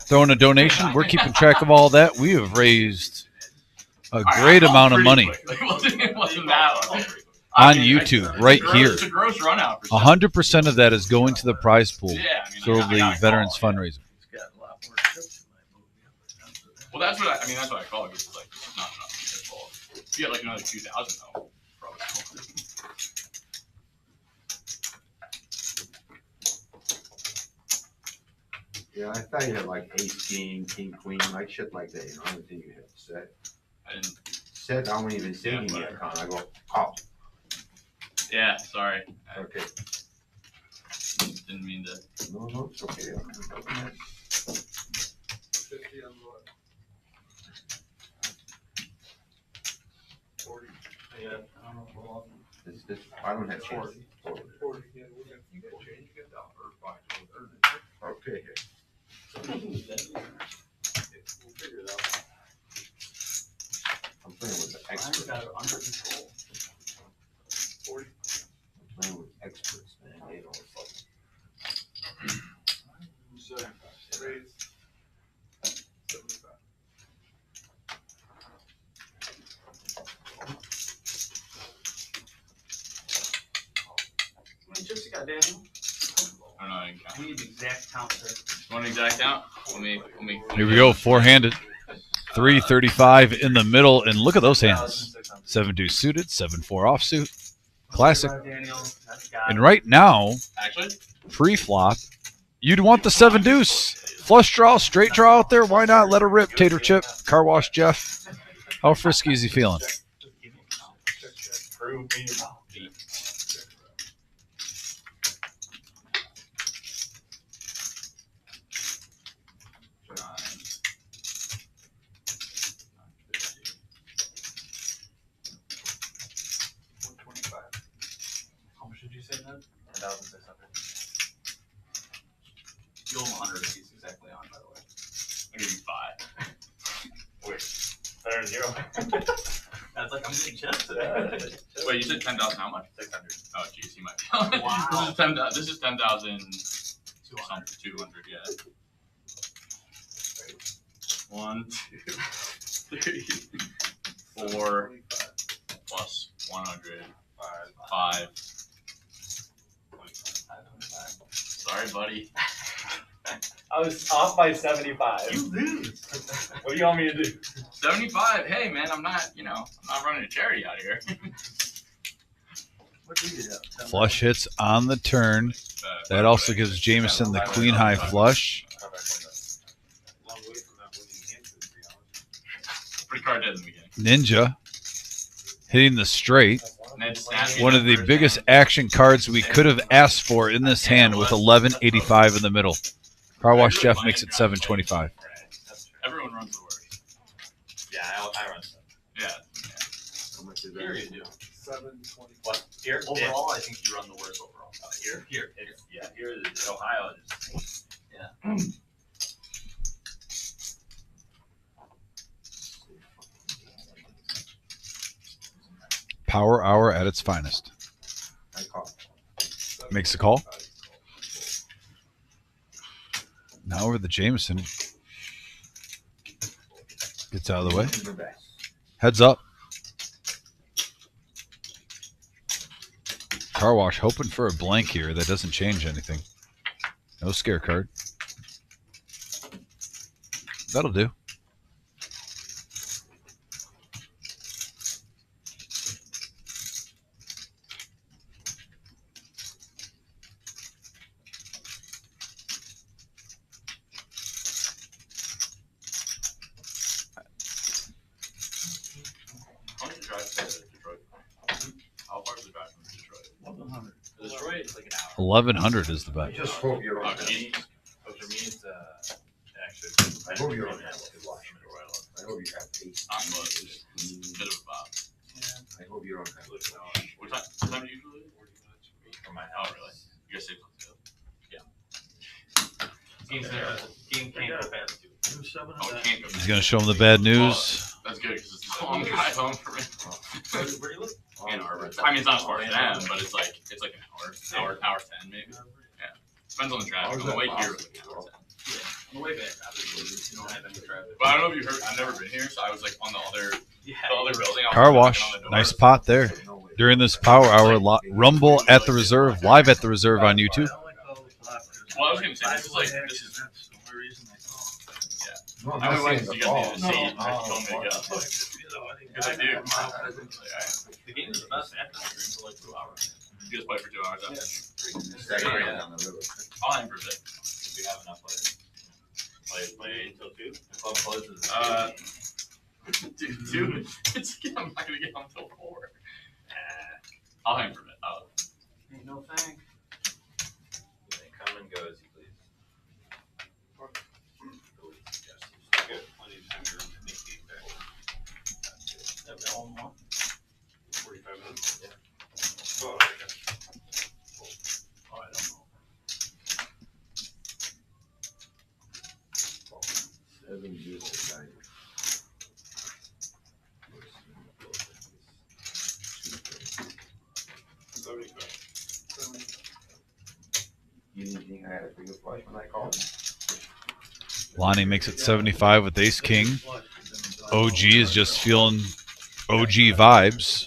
Throw in a donation. We're keeping track of all that. We have raised a great amount of money
It wasn't that.
on YouTube right here.
It's a gross run out.
100% of that is going to the prize pool.
Yeah, I mean,
So
I
the
got
Veterans
call, yeah.
Fundraiser.
Well, that's what I call it. It's like it's not enough to get full. If you had like another 2,000 though, probably.
Yeah, I thought you had like ace, king, king, queen, like shit like that, you know, I don't think you had set.
I didn't.
Set, I won't even say anything yet, I go, call.
Yeah, sorry. I
Okay.
didn't mean to.
No, it's okay. This, I don't have change. Okay. I'm playing with the experts.
Under control.
I'm playing with experts, man. They know what's
How many chips you got, Daniel?
I don't know. I didn't count.
We need the exact count, sir.
You want an exact count? Let me.
Here we go, four-handed. 335 in the middle, and look at those hands. 7-2 suited, 7-4 offsuit. Classic. And right now,
Actually,
pre-flop, you'd want the 7 deuce. Flush draw, straight draw out there. Why not let her rip, Tater Chip? Car wash Jeff. How frisky is he feeling?
Prove me wrong. How much did you say then? 1,600. You owe him 100 if he's exactly on, by the way.
I'll give you 5.
Wait, better than 0. That's like I'm getting chips.
Wait, you said 10,000? How much?
600.
Oh, jeez, he might be.
Wow.
This is 10,000. 200. Yeah. 1, 2, 3, 4 plus 100. 5. Sorry, buddy.
I was off by 75. You lose. What do you want me to do?
75. Hey, man, I'm not running a charity out here.
What do you do?
Flush hits on the turn. That also gives Jameson the queen high flush.
Pretty card dead in the beginning.
Ninja hitting the straight.
Ned snapping
One of the biggest action cards we could have asked for in this hand with 1185 in the middle. Car wash Jeff makes it 725.
Everyone runs the worst.
Yeah, I run stuff.
Yeah.
How much is
Here
that?
you do. 720. What? Here? Overall, I think you run the worst overall. Here? Here. Yeah, here is Ohio. Yeah.
Power hour at its finest.
I call.
Makes the call. Now over the Jameson. Gets out of the way. Heads up. Car wash hoping for a blank here that doesn't change anything. No scare card. That'll do.
How much you drive to Detroit? How far is the drive from Detroit?
1,100.
Detroit, it's like an hour.
1,100 is the
I
bet.
just hope you're on.
Okay.
Which means, actually.
I hope you're on that to watch. I hope you have eight.
I'm a bit of a bop.
I hope you're on that.
What time do you usually leave?
From my
Oh,
house.
really? You guys save something.
Game can't go past 2.
Do 7 of
Oh,
that.
can't go.
He's going to show him the bad news.
That's good because it's a long drive home for me.
Where do you live?
Ann Arbor. I mean, it's not as far as them, but it's like an hour 10 maybe. Yeah. Depends on the traffic. On the way here, it's like an hour 10.
On the way back, obviously, you don't have any traffic.
But I don't know if you heard. I've never been here, so I was like on the other building. I was
Car
knocking
wash.
on the door.
Nice pot there. During this Power Hour, Rumble at the Reserve, live at the Reserve on YouTube.
Well, I was gonna say this is like this is.
That's the only reason I call.
No, I'm
I
not
went
saying
to
the
you
call.
guys need to see. You told me to go. Because I do.
The game is the best after for like 2 hours.
You guys play for 2 hours. After.
Down the river.
I'll hang for a bit.
If we have enough players. Play until 2. The club closes.
Dude, it's I'm not gonna get home until 4. I'll hang for a bit.
Ain't no thing. Come and go as you please.
Good, plenty of time to make game back. 45 minutes. Yeah. Oh, okay.
Oh, I don't know.
7 years of life. You didn't think I had a bigger flush when I called?
Lonnie makes it 75 with Ace King. OG is just feeling OG vibes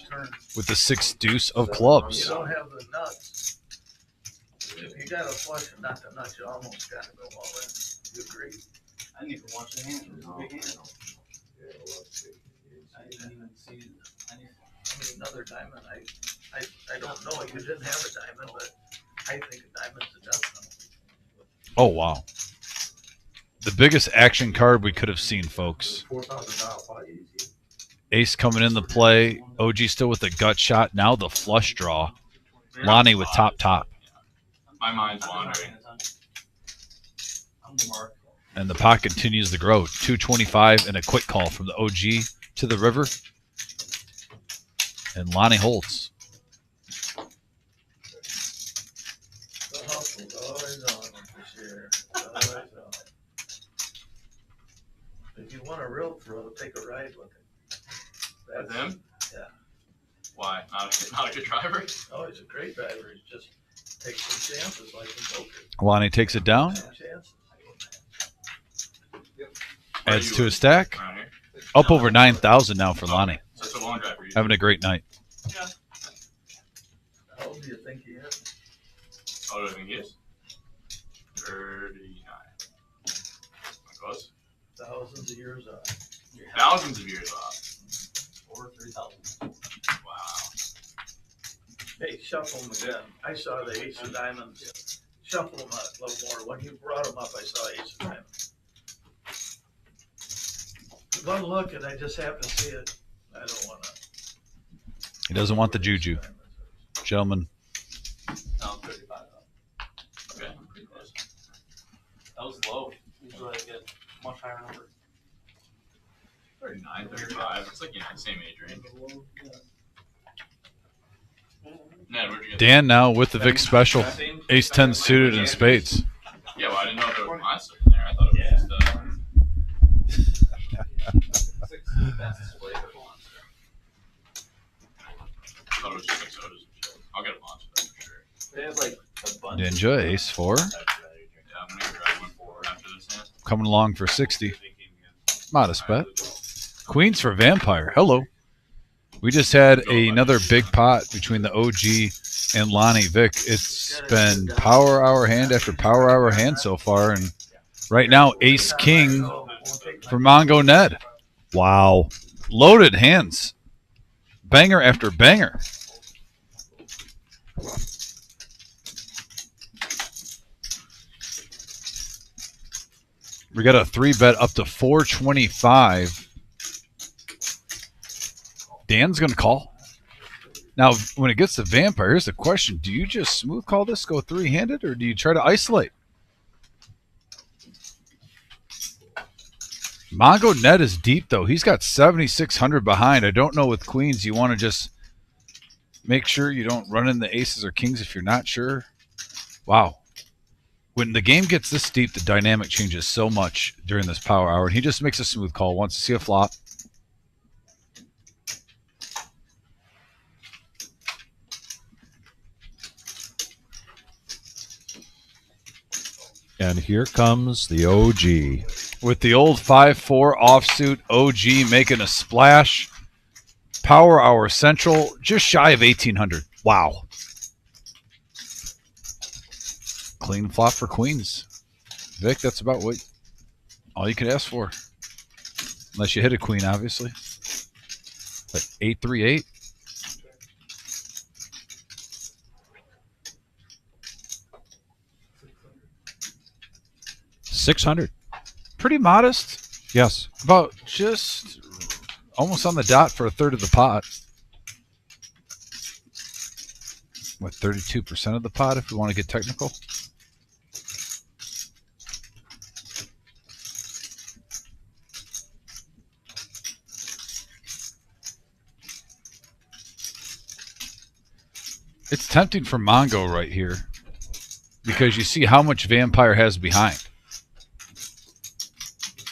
with the 6 deuce of
You
clubs.
don't have the nuts. If you got a flush and not the nuts, you almost gotta go all in. You agree?
I didn't even watch the hand. It was a big hand.
Yeah, well,
I didn't even see.
I mean, another diamond, I don't know, you didn't have a diamond, but I think a diamond's a definite.
Oh, wow. The biggest action card we could have seen, folks.
$4,000 pot easy.
Ace coming in the play. OG still with the gut shot. Now the flush draw. Lonnie with top.
My mind's wandering.
I'm the mark.
And the pot continues to grow. 225 and a quick call from the OG to the river. And Lonnie holds.
The hustle's always on for sure. Always on. If you want a real throw, take a ride with him.
With him?
Yeah.
Why? Not a good driver?
Oh, he's a great driver. He just takes some chances like in poker.
Lonnie takes it down.
Some chances.
Adds to his stack.
Around here?
Up over 9,000 now for Lonnie.
So it's a long drive for you.
Having a great night.
How old do you think he is?
How old do I think he is? 39. Am I close?
Thousands of years off.
Thousands of years off.
Or 3,000.
Wow.
Hey, shuffle them again. I saw the ace of diamonds. Shuffle them a little more. When you brought them up, I saw ace of diamonds. One look and I just happened to see it. I don't want to.
He doesn't want the juju. Gentlemen,
No, I'm 35 though.
Okay, I'm pretty close.
That was low. Usually I get much higher number.
39, 35. It's like, the same age range. Ned, where'd you get
Dan now with the Vic special. Ace 10 suited and spades.
Yeah, well, I didn't know if there was monster in there. I thought it was just, I thought it was just like sodas and shit. I'll get a monster for sure.
They have like a bunch.
Ninja, Ace 4.
Yeah, I'm gonna go grab one forward after this hand.
Coming along for 60. Modest bet. Queens for Vampire. Hello. We just had another big pot between the OG and Lonnie. Vic, it's been power hour hand after power hour hand so far. And right now, Ace King for Mongo Ned.
Wow.
Loaded hands. Banger after banger. We got a 3-bet up to 425. Dan's going to call. Now, when it gets to Vampire, here's the question. Do you just smooth call this, go 3-handed, or do you try to isolate? Mongo Ned is deep, though. He's got 7,600 behind. I don't know with queens. You want to just make sure you don't run in the aces or kings if you're not sure. Wow. When the game gets this deep, the dynamic changes so much during this power hour. And he just makes a smooth call. Wants to see a flop.
And here comes the OG.
With the old 5-4 offsuit, OG making a splash. Power hour central, just shy of 1,800. Wow. Clean flop for queens. Vic, that's about all you could ask for. Unless you hit a queen, obviously. But 8-3-8.
$600.
Pretty modest.
Yes.
About just almost on the dot for a third of the pot. What, 32% of the pot if we want to get technical? It's tempting for Mongo right here because you see how much Vampire has behind.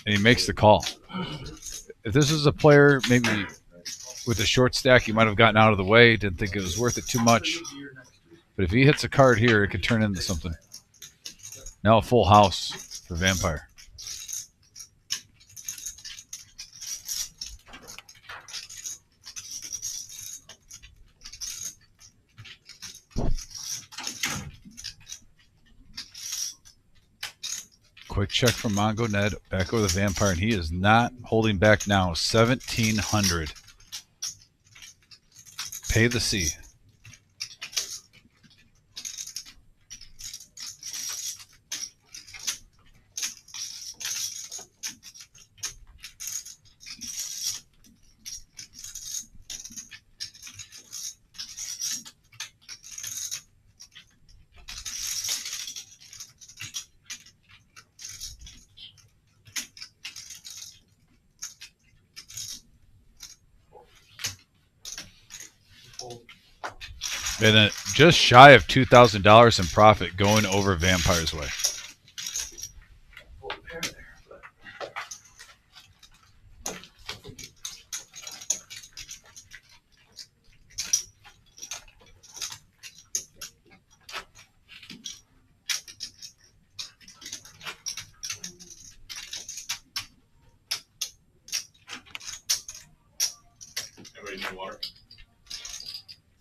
And he makes the call. If this is a player maybe with a short stack, he might have gotten out of the way, didn't think it was worth it too much. But if he hits a card here, it could turn into something. Now a full house for Vampire. Quick check from Mongo Ned. Back over the Vampire, and he is not holding back now. 1,700. Pay the C. And just shy of $2,000 in profit going over Vampire's way.
Everybody need water?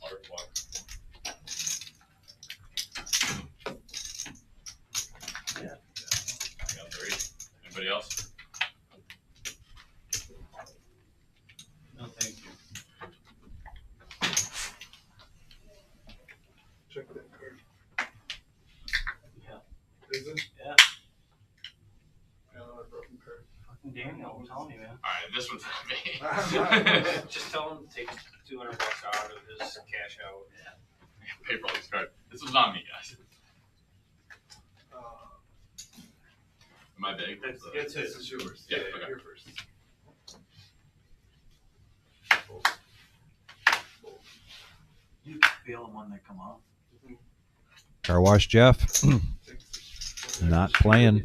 Water.
Yeah.
I got 3. Anybody else?
No, thank you.
Check that card.
Yeah.
Is it?
Yeah.
Another broken card.
Fucking Daniel, I'm telling you, man.
Alright, this one's for me.
Just tell him to take $200 out of his cash out.
Pay for all these cards. This was on me, guys. Am I big?
It's his. It's yours.
Yeah, okay.
You're first.
You can feel them when they come off.
Car Wash Jeff. Not playing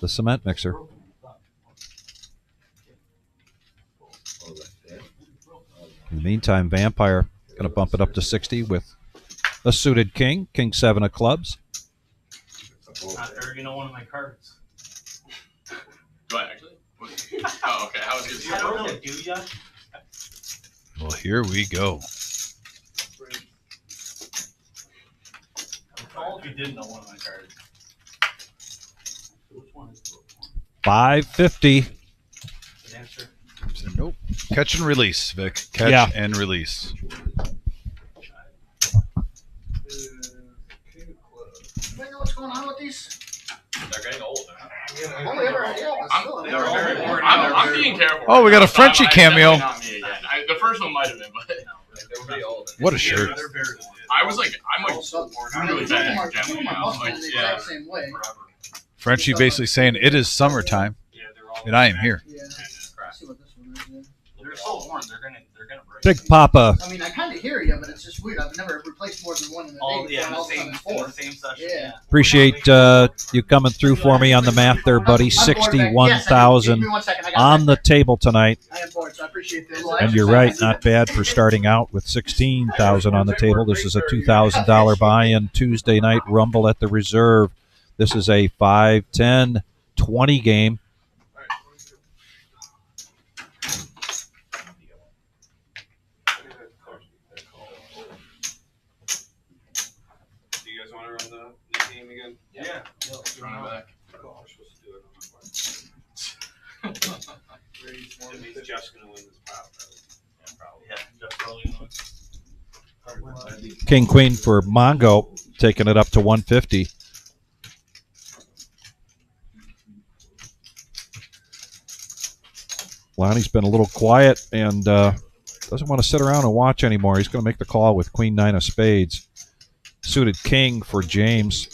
the cement mixer. In the meantime, Vampire going to bump it up to 60 with a suited king, king 7 of clubs.
Not fair, you know one of my cards.
Do I actually? Oh, okay. How was it?
I don't know, do ya?
Well, here we go.
All if you didn't know one of my cards. Which one is the book one?
550.
Nope. Catch and release, Vic. Catch
Yeah.
and release.
I know what's going on with these.
They're getting old.
Only ever, yeah, but still.
They were very boring. I'm being careful.
Oh, we got a Frenchie cameo.
Not me again. The first one might have been, but
They were pretty old.
What a shirt.
I was like, I'm really bad at Gemini now. I'm like, yeah.
Same way.
Frenchie basically saying it is summertime, and I am here.
Yeah. See what this one is, yeah.
They're so worn. They're gonna break.
Big Papa.
I mean, I kind of hear you, but it's just weird. I've never replaced more than one in a
All
day.
yeah,
All of a
in
sudden
the
four.
same session.
Yeah.
Appreciate you coming through for me on the math there, buddy.
I'm bored, man. Yes, I do.
61,000
Give me 1 second. I got
on
it.
the table tonight.
I am bored, so I appreciate this.
And you're right, not bad for starting out with 16,000 on the table. This is a $2,000 buy-in Tuesday night Rumble at the Reserve. This is a 5, 10, 20 game.
Do you guys want to run the game again?
Yeah.
Run it back.
Oh, we're supposed to do it on my part. That means Jeff's going to win this pop.
Yeah, Jeff's probably gonna win.
King Queen for Mongo, taking it up to 150. Lonnie's been a little quiet and doesn't want to sit around and watch anymore. He's going to make the call with Queen 9 of spades. Suited King for James.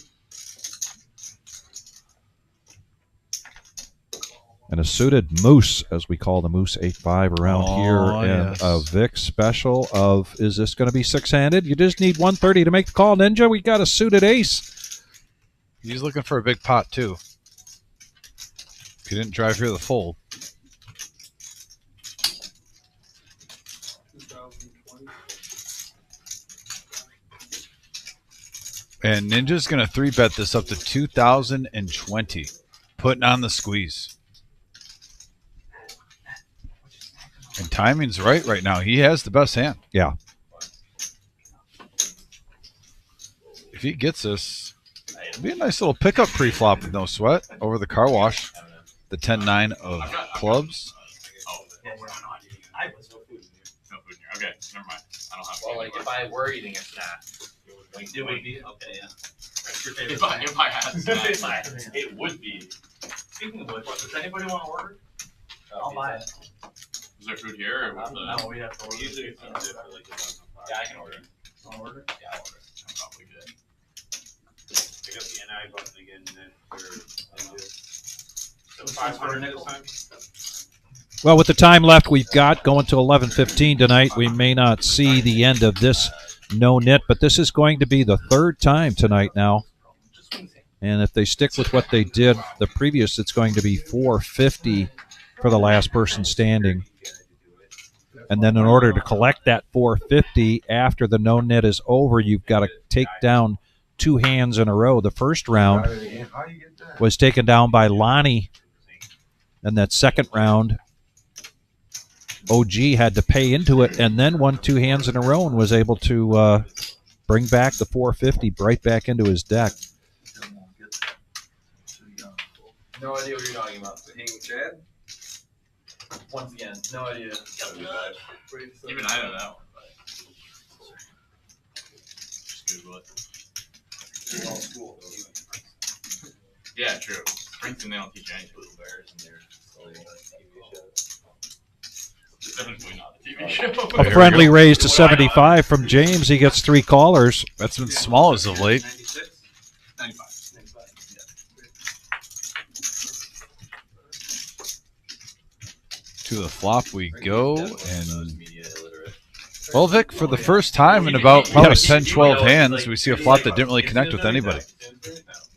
And a suited Moose, as we call the Moose 8-5 around here. And
yes.
a Vic special of, is this going to be six-handed? You just need 130 to make the call, Ninja. We got a suited ace.
He's looking for a big pot, too. If you didn't drive here the fold. And Ninja's going to 3-bet this up to 2,020, putting on the squeeze. And timing's right now. He has the best hand.
Yeah.
If he gets this, it'd be a nice little pickup pre-flop with no sweat over the car wash. The 10-9 of clubs.
Oh,
I was no food in here.
no food in here. Okay, never mind. I don't have
Well,
food
like
anymore.
if I were eating a snack, it would be okay. Yeah. That's your favorite snack.
If I had snacks.
It would be. Speaking of which, does anybody want to order? I'll buy it.
Is there food here? Or what's the,
No, we have to order.
Usually
it.
it's easy for like a
Yeah, I can order it.
Want to order?
Yeah, I'll order it.
I'm probably good.
I got the NI button again then for so
What's
500
nickel?
this time.
Well, with the time left we've got going to 11:15 tonight, we may not see the end of this no-nit, but this is going to be the third time tonight now. And if they stick with what they did the previous, it's going to be 450 for the last person standing. And then in order to collect that 450 after the no-nit is over, you've got to take down 2 hands in a row. The first round was taken down by Lonnie. And that second round, OG had to pay into it and then won 2 hands in a row and was able to bring back the 450 right back into his deck.
No idea what you're talking about.
The Hanging Chad?
Once again, no idea.
Even I know that one. But just Google it. Yeah, true. Princeton, they don't teach anything.
Little bears and their
Definitely not a TV show.
A friendly raise to 75 from James. He gets 3 callers.
That's been small as of late.
95.
To the flop we go. And
media illiterate.
well, Vic, for the first time in about probably 10, 12 hands, we see a flop that didn't really connect with anybody.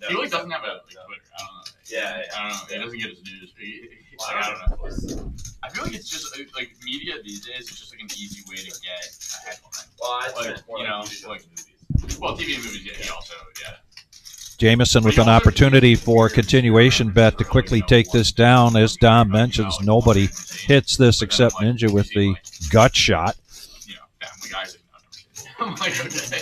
He like doesn't have a Twitter. I don't know.
Yeah,
I don't know. He doesn't get his news. Like, I don't know. I feel like it's just like media these days is just like an easy way to get a headline.
Well, I
Like,
spent more
you know,
on TV shows
like-
than movies.
Well, TV and movies, yeah. He also, yeah.
Jameson with an opportunity for a continuation bet to quickly take this down. As Dom mentions, nobody hits this except Ninja with the gut shot.
You know, Family Guy's like, no, I'm like, okay.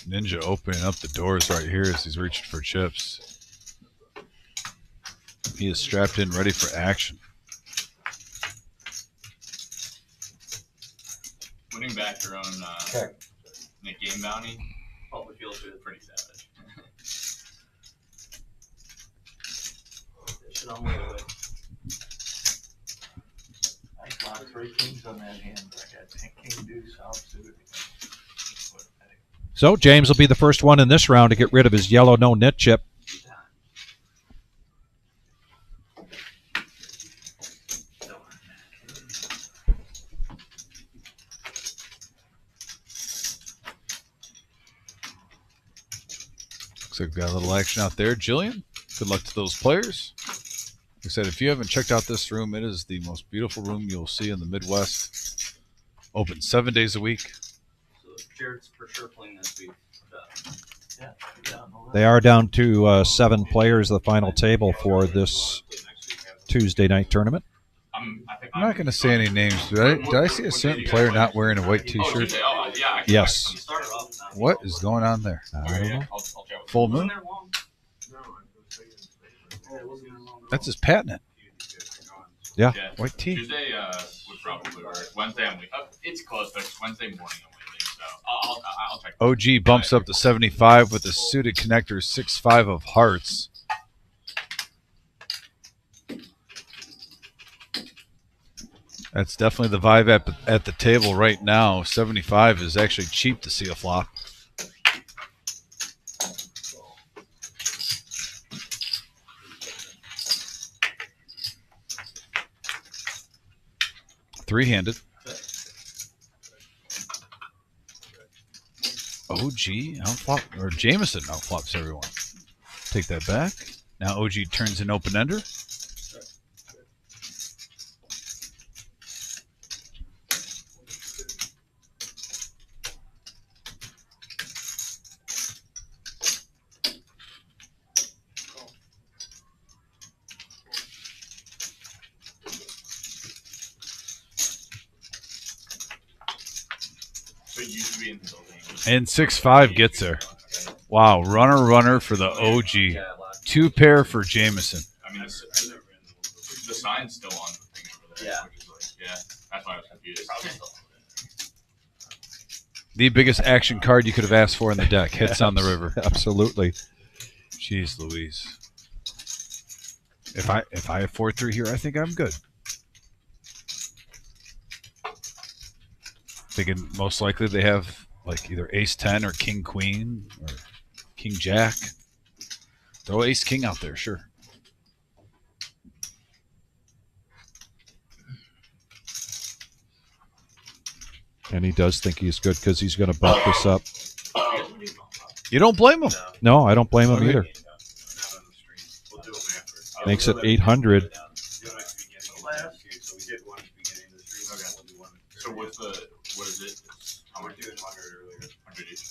Ninja opening up the doors right here as he's reaching for chips. He is strapped in, ready for action.
Winning back your own Nick game bounty probably feels pretty savage.
Shit, I'm way away. I got 3 kings on that hand, but I got 10 king deuce offsuit.
So James will be the first one in this round to get rid of his yellow no-nit chip.
Looks like we've got a little action out there. Jillian, good luck to those players. Like I said, if you haven't checked out this room, it is the most beautiful room you'll see in the Midwest. Open 7 days a week.
So Jared's for sure playing this week.
They are down to 7 players at the final table for this Tuesday night tournament.
I'm not going to say any names. Did I see a certain player not wearing a white T-shirt?
Yes.
What is going on there?
I don't know.
Full moon? That's his patent.
Yeah.
White tee.
Tuesday would probably work. Wednesday I'm leaving. It's close, but it's Wednesday morning I'm leaving, so I'll check.
OG bumps up to 75 with a suited connector 6-5 of hearts. That's definitely the vibe at the table right now. 75 is actually cheap to see a flop. Three-handed. OG outflop, or Jameson outflops everyone. Take that back. Now OG turns an open-ender. And 6-5 gets there. Wow, runner for the OG. 2 pair for Jameson.
I mean, the sign's still on the thing over there.
Yeah.
Which is like, yeah, that's why I was confused.
The biggest action card you could have asked for in the deck. Hits on the river.
Absolutely.
Jeez Louise. If I have 4-3 here, I think I'm good. Thinking most likely they have like either ace-10 or king-queen or king-jack. Throw ace-king out there, sure.
And he does think he's good because he's going to bump this up.
You don't blame him.
No, I don't blame him either. Makes it 800.
So what is it?
How much doing 100 earlier?
100 each.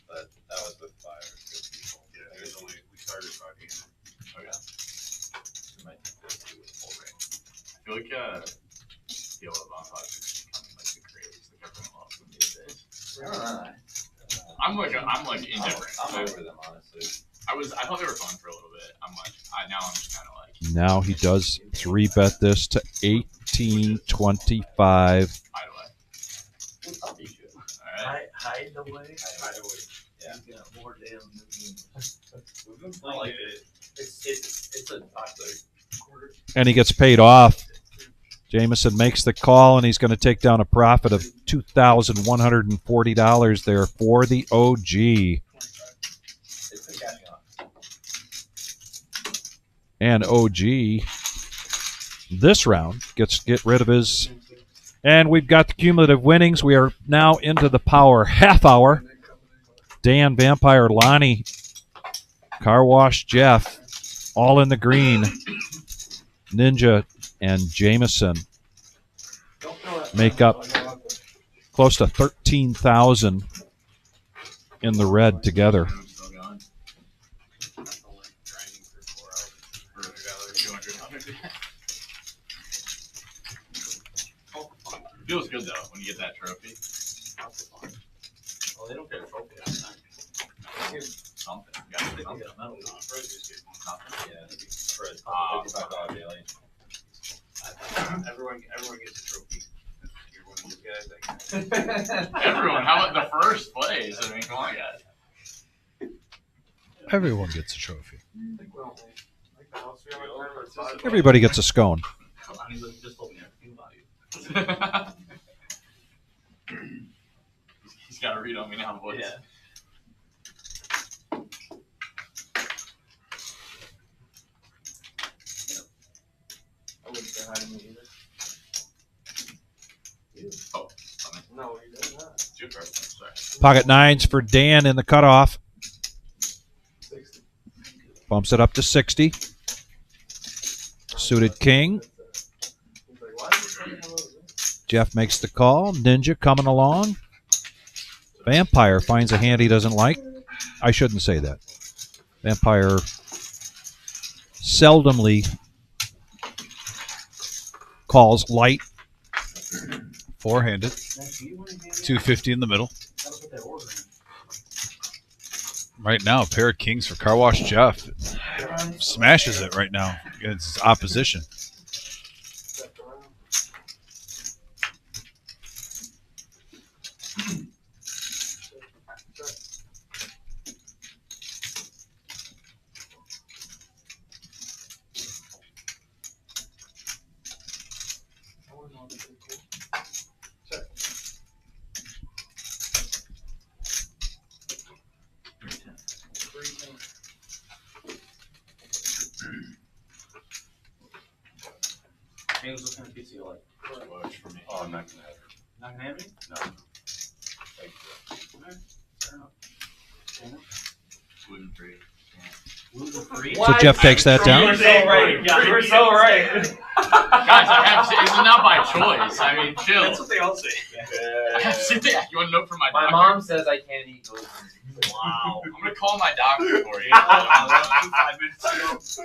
But that was with 5 or 6 people. Yeah, it was only, we started talking.
Okay. So might do with full range. I feel like the yellow bonfire is becoming like the craze. Like everyone loves them these days. I'm like indifferent.
I'm over them, honestly.
I thought they were fun for a little bit. I'm like, now I'm just kind of like.
Now he does 3-bet this to 1825.
Hide away. Alright.
Hide away.
Hide away.
Yeah. You got more damn movies.
I like it. It's a popular quarter.
And he gets paid off. Jameson makes the call, and he's going to take down a profit of $2,140 there for the OG.
It's been catching on.
And OG, this round, get rid of his... And we've got the cumulative winnings. We are now into the power half hour. Dan, Vampire, Lonnie, Car Wash, Jeff, all in the green. Ninja and Jameson make up close to 13,000 in the red together.
Feels good though when you get that trophy.
Oh
They don't get a trophy on that. Something. You gotta get a medal. Yeah. For a $55 daily.
Everyone gets a trophy. You're one of those guys.
Everyone, how about the first place? I mean, come on, guys.
Everyone gets a trophy.
Everybody gets a scone.
Just told me everything about you.
He's got to read on me now, boys.
Yeah.
I wouldn't say hi to me either.
Oh,
No, you did not.
super. Sorry.
Pocket nines for Dan in the cutoff.
60.
Bumps it up to 60. Suited king.
He's like, why are you playing one of those?
Jeff makes the call. Ninja coming along. Vampire finds a hand he doesn't like. I shouldn't say that. Vampire seldomly calls light.
Four-handed. 250 in the middle. Right now, a pair of kings for Car Wash Jeff. Smashes it right now against his opposition.
James, what kind of pizza you like?
For me.
Oh, I'm not gonna have it.
Not gonna have any?
No. Thank you.
Fair enough.
Gluten free.
Gluten free?
So Jeff takes that down.
You're so right. Yeah, you're so right.
Guys, I have to, it's not by choice. I mean, chill.
That's what they all say.
I have to, you want a note from my
My
doctor?
mom says I can't eat gluten.
Wow. I'm going to call my doctor for you.
5 minutes ago.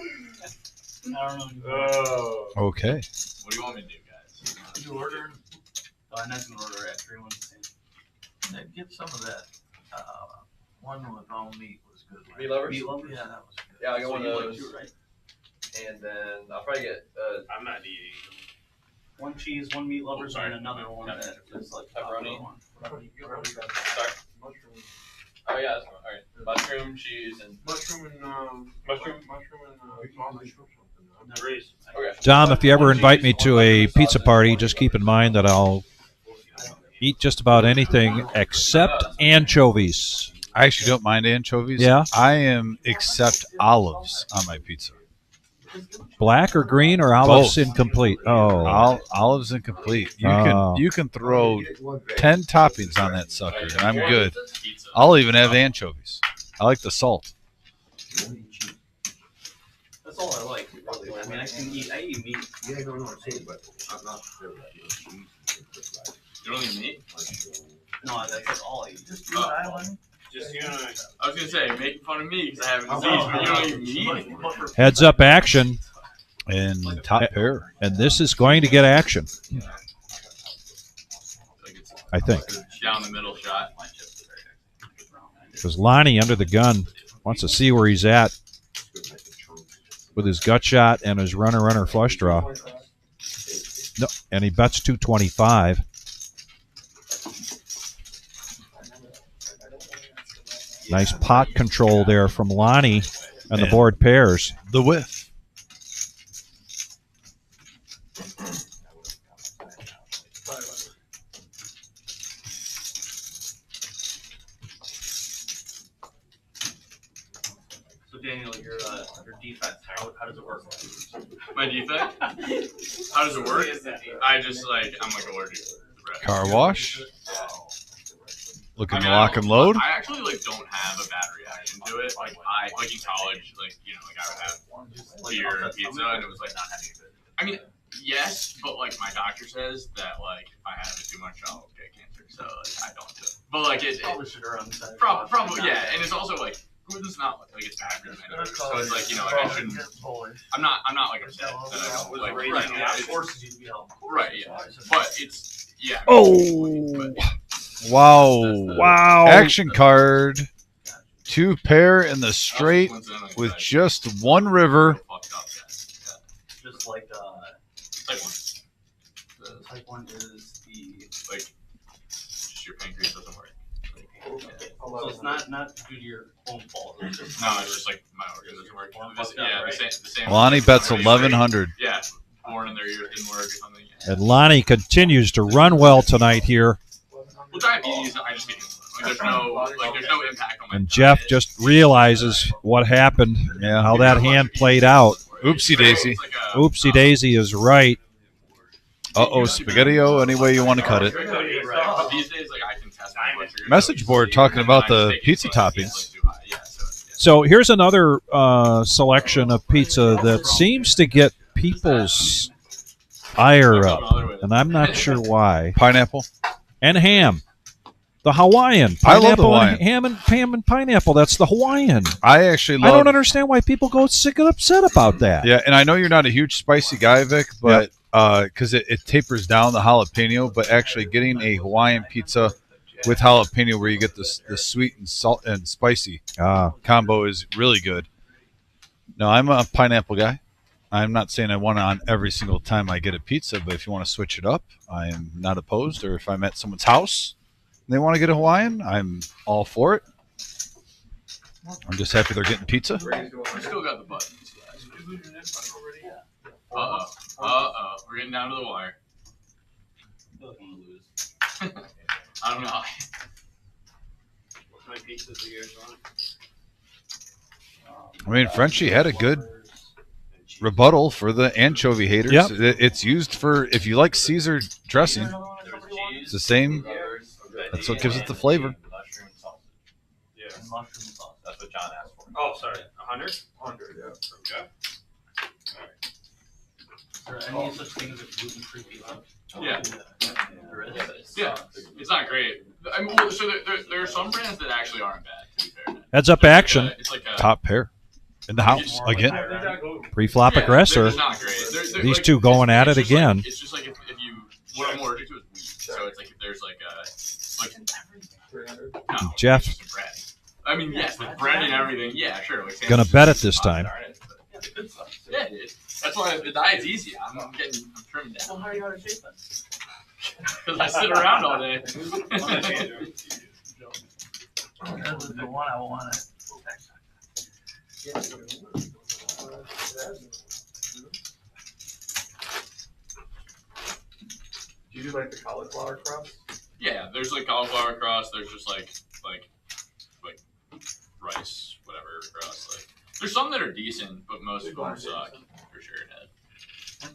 I don't know.
Oh.
Okay.
What do you want me to do, guys?
You order? Oh, I'm not gonna order at 316.
Get some of that. One with all meat was good.
Meat lovers?
Meat lovers? Yeah, that was good.
Yeah, I'll get
So
one
you
of
like
those.
two, right?
And then I'll probably get
I'm not eating.
One cheese, one meat lovers,
sorry.
and another one
Yeah.
that is like
Pepperoni?
one.
Sorry. Oh yeah, that's fine. All right. Mushroom, cheese, and
Mushroom and
mushroom.
Race.
Okay.
Dom, if you ever invite me to a pizza party, just keep in mind that I'll eat just about anything except anchovies.
I actually don't mind anchovies.
Yeah?
I am except olives on my pizza.
Black or green or olives
Both.
incomplete? Oh.
Olives incomplete.
Oh.
You can throw 10 toppings on that sucker, and I'm good.
Pizza.
I'll even have anchovies. I like the salt.
That's all I like. Really. I mean, I eat meat.
Yeah, no, I'm saying, but I'm not sure that, cheese.
You don't eat meat?
No, that's all I eat.
Just do that one.
Just you and I.
I was going to say, you're making fun of me because I have a disease, but you don't eat meat?
Heads up action.
And top pair.
And this is going to get action, I think.
Down the middle shot.
Because Lonnie, under the gun, wants to see where he's at with his gut shot and his runner flush draw. No, and he bets 225. Nice pot control there from Lonnie and the board pairs.
The whiff.
So Daniel, your defense, how does it work?
My defect? How does it work? I just I'm like allergic to the red.
Car wash. Looking to
I
lock and load.
I actually don't have a bad reaction to it. Like in college, I would have beer and pizza, and it was not having it. I mean, yes, but my doctor says that if I have it too much, I'll get cancer. So I don't do it. But it
Probably should have run that.
probably yeah, and it's also gluten's not it's bad for you anyway. So it's I shouldn't. I'm not upset that I don't
It forces you to be helpful.
Right, yeah, but it's yeah.
Oh.
But
Wow.
Wow.
Action card. 2 pair in the straight with just 1 river.
Just like
Type 1.
the type 1 is the
Just your pancreas doesn't work.
so it's not due to your own fault. It's just
No, it's just like my organ doesn't work. The same.
Lonnie bets 1,100.
Yeah, born in their ears didn't work or something. Yeah.
And Lonnie continues to run well tonight here.
Well, diabetes, I just get there's no impact on my
And Jeff
diet.
just realizes what happened,
Yeah.
how that hand played out.
Oopsie daisy.
It's like a-
Oopsie daisy is right.
Uh-oh, Spaghetti-O, any way you want to cut it.
But these days, like I can test my blood sugar.
Message board talking about the pizza toppings.
So here's another selection of pizza that seems to get people's ire up, and I'm not sure why.
Pineapple.
And ham. The Hawaiian.
I love the
Pineapple
Hawaiian.
and ham and pineapple. That's the Hawaiian.
I actually
I
love.
don't understand why people go sick and upset about that.
Yeah, and I know you're not a huge spicy guy, Vic, but because it tapers down the jalapeno, but actually getting a Hawaiian pizza with jalapeno where you get the sweet and salt and spicy combo is really good. No, I'm a pineapple guy. I'm not saying I want it on every single time I get a pizza, but if you want to switch it up, I am not opposed. Or if I'm at someone's house and they want to get a Hawaiian, I'm all for it. I'm just happy they're getting pizza.
We still got the buttons. We're getting down to the wire.
I feel like I'm gonna lose.
I don't know.
What kind of pizzas are yours on?
I mean, Frenchie had a good rebuttal for the anchovy haters.
Yep.
It's used for, if you like Caesar dressing, it's the same. That's what gives it the flavor.
Mushroom sausage.
Yeah.
And mushroom sauce.
That's what John asked for.
Oh, sorry. 100? 100, yeah. Okay.
Is there any such thing as a gluten-free pizza?
Yeah.
There is.
Yeah, it's not great. I mean, well, so there are some brands that actually aren't bad. To be fair.
Heads up action.
It's like a
Top pair in the house again.
Pre-flop
yeah,
aggressor.
they're just not great.
These
like,
two going at it
it's just like-
again.
it's just like if you what I'm allergic to is wheat. So it's like if there's like no,
Jeff.
it's just bread. I mean, yes, with bread and everything. Yeah, sure. Like,
Gonna bet it this time.
Yeah, dude. That's why the diet's easy. I'm trimmed down.
Well, how are you out of shape then?
Because I sit around all day.
That's the one I want.
Do you do like the cauliflower crust?
Yeah, there's like cauliflower crust. There's just like rice, whatever crust. Like, there's some that are decent, but most of them suck for sure. Ed.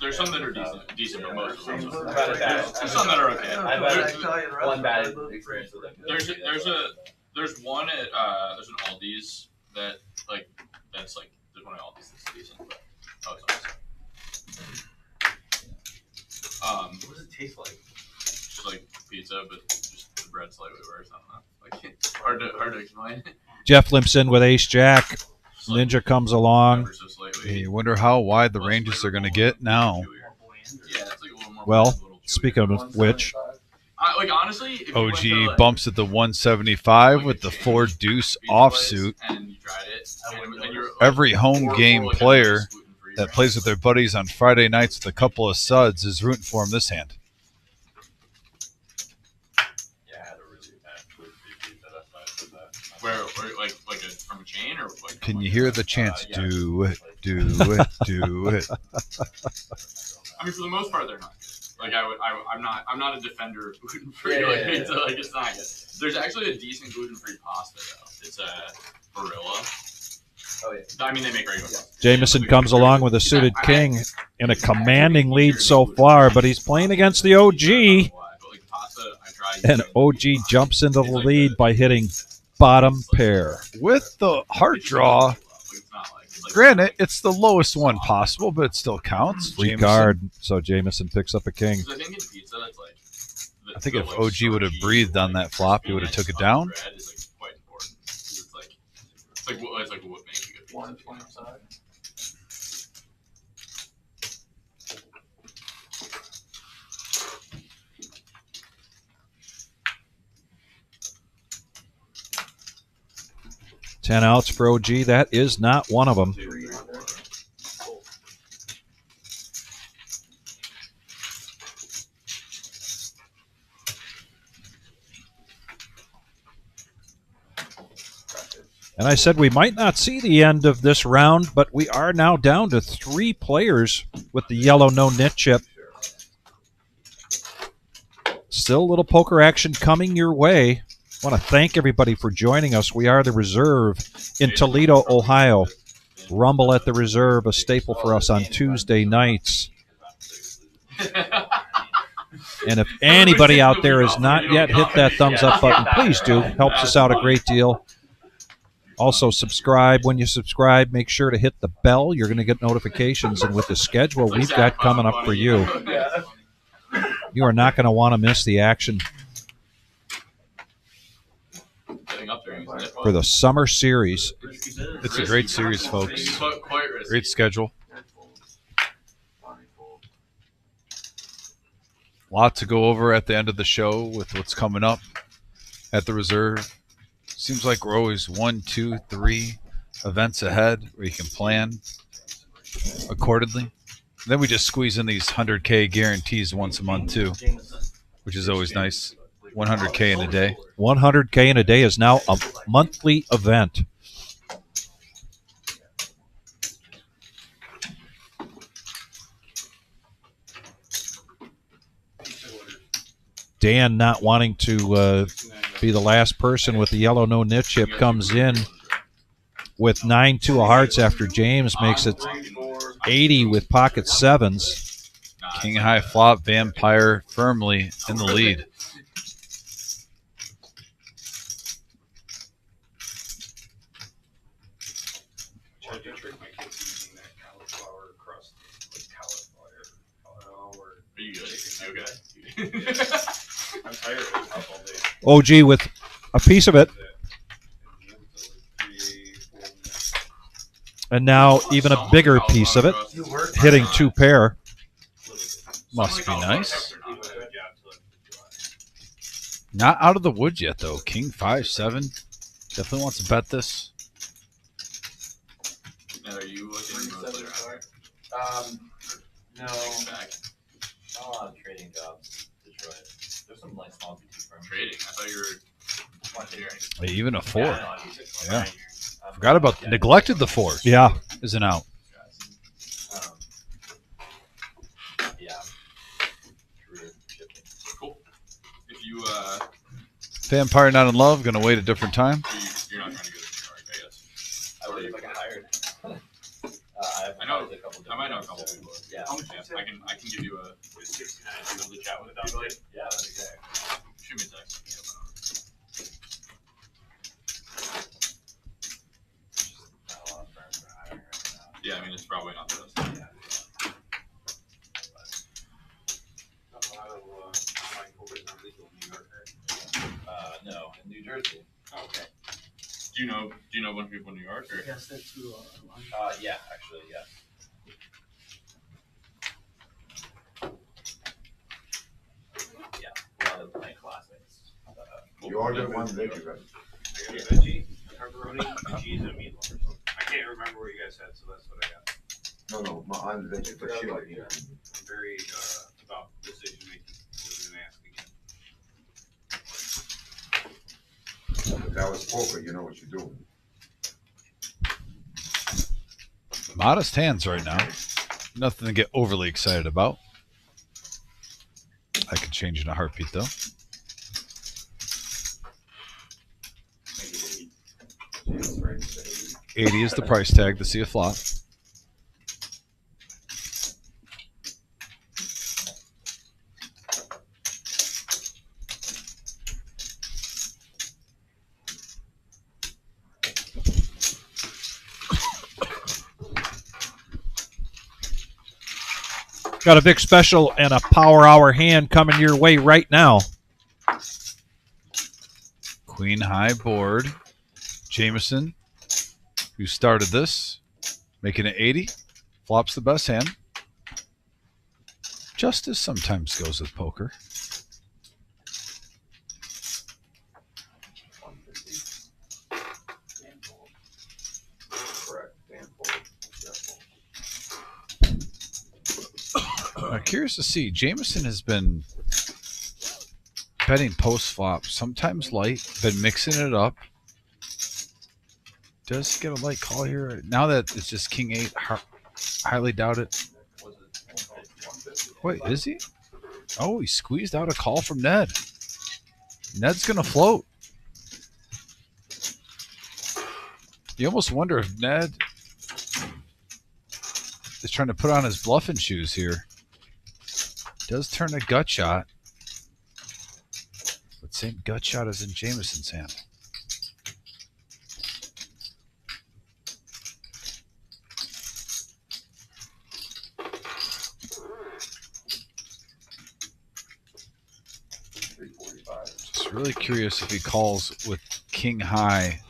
There's some that are decent, but most of them suck. There's some that are okay.
I've had one bad experience with them.
There's one at there's an Aldi's that's like there's one at Aldi's that's decent, but it's awesome.
What does it taste like?
Just like pizza, but just the bread slightly worse. I don't know. Like hard to explain.
Jeff limps in with ace jack. Ninja comes along.
Ever so slightly.
You wonder how wide the ranges are going to get now.
Yeah, it's like a little more.
Well,
a little chewier.
speaking of which,
like honestly, if you went
OG
to, like,
bumps at the 175 with the 4 deuce
pizza
offsuit.
place and you tried it, and you're, like,
Every home
or
game
like a
player
nice gluten-free
that
brand.
plays with their buddies on Friday nights with a couple of suds is rooting for him this hand.
Yeah, I had a really bad gluten-free pizza. That's why I said that.
Where like from a chain or like?
Can
from,
you
like,
hear the chants?
yeah.
Do it, do it, do it.
I mean, for the most part, they're not good. Like I'm not a defender of gluten-free
Yeah.
pizza. Like it's not good. There's actually a decent gluten-free pasta though. It's a Barilla.
Oh yeah.
I mean, they make regular pasta.
Jameson comes along with a suited king in a commanding lead so far, but he's playing against the OG, and OG jumps into the lead by hitting bottom pair.
With the heart draw, granted, it's the lowest one possible, but it still counts.
Free
Jameson.
card, so Jameson picks up a king.
I think in pizza, that's like.
I think if OG would have breathed on that flop, he would have took it down.
Bread is like quite important. It's like what makes a good pizza.
125.
10 outs for OG. That is not one of them. And I said we might not see the end of this round, but we are now down to 3 players with the yellow no-nit chip. Still a little poker action coming your way. I want to thank everybody for joining us. We are the Reserve in Toledo, Ohio. Rumble at the Reserve, a staple for us on Tuesday nights. And if anybody out there has not yet hit that thumbs up button, please do. Helps us out a great deal. Also, subscribe. When you subscribe, make sure to hit the bell. You're going to get notifications. And with the schedule we've got coming up for you, you are not going to want to miss the action for the summer series.
It's a great series, folks. Great schedule. Lot to go over at the end of the show with what's coming up at the Reserve. Seems like we're always 1, 2, 3 events ahead where you can plan accordingly. Then we just squeeze in these 100K guarantees once a month too, which is always nice. 100K in a day.
100K in a day is now a monthly event. Dan, not wanting to be the last person with the yellow no-nit chip, comes in with 9-2 of hearts after James makes it 80 with pocket sevens.
King high flop, Vampire firmly in the lead.
Are you good? Okay.
I'm tired of it all day.
OG with a piece of it. And now even a bigger piece of it, hitting 2 pair.
Must be nice. Not out of the woods yet, though. King 5-7. Definitely wants to bet this.
And are you looking
No. Not a lot of trading jobs in Detroit. There's some like small boutique firms.
trading? I thought you were engineering.
Even a 4.
Yeah.
Forgot about, neglected the 4.
Yeah.
Isn't out.
Yeah.
Cool. If you
Vampire not in love, gonna wait a different time.
you're not trying to go to New York, I guess.
I would if I got hired.
I know.
a couple
I might know a couple
so,
people.
Yeah.
I can give you a 69 to be able to chat with people.
Yeah, that'd be great.
Shoot me a text.
Not a lot of firms are hiring right now.
Yeah, I mean it's probably not the best.
Yeah.
A lot of online poker is not legal in New York, right?
No, in New Jersey.
Okay.
Do you know a bunch of people in New York? Or?
Yes, that's true.
Yeah, actually, yeah. Yeah, a lot of my classmates.
You ordered one veggie, right?
I got a veggie, pepperoni, cheese, and meatloaf. I can't remember what you guys had, so that's what I got.
No, on the veggie for sure. Yeah.
I'm very about decision making. I was gonna ask again.
If that was poker, you know what you're doing.
Modest hands right now. Nothing to get overly excited about. I could change in a heartbeat, though. 80 is the price tag to see a flop.
Got a big special and a power hour hand coming your way right now.
Queen high board. Jameson, who started this, making it 80, flops the best hand. Justice sometimes goes with poker. I'm curious to see. Jameson has been betting post flop, sometimes light, been mixing it up. Does get a light call here. Now that it's just King 8, highly doubt it. Wait, is he? Oh, he squeezed out a call from Ned. Ned's going to float. You almost wonder if Ned is trying to put on his bluffing shoes here. Does turn a gut shot. But same gut shot as in Jameson's hand. Just really curious if he calls with King high,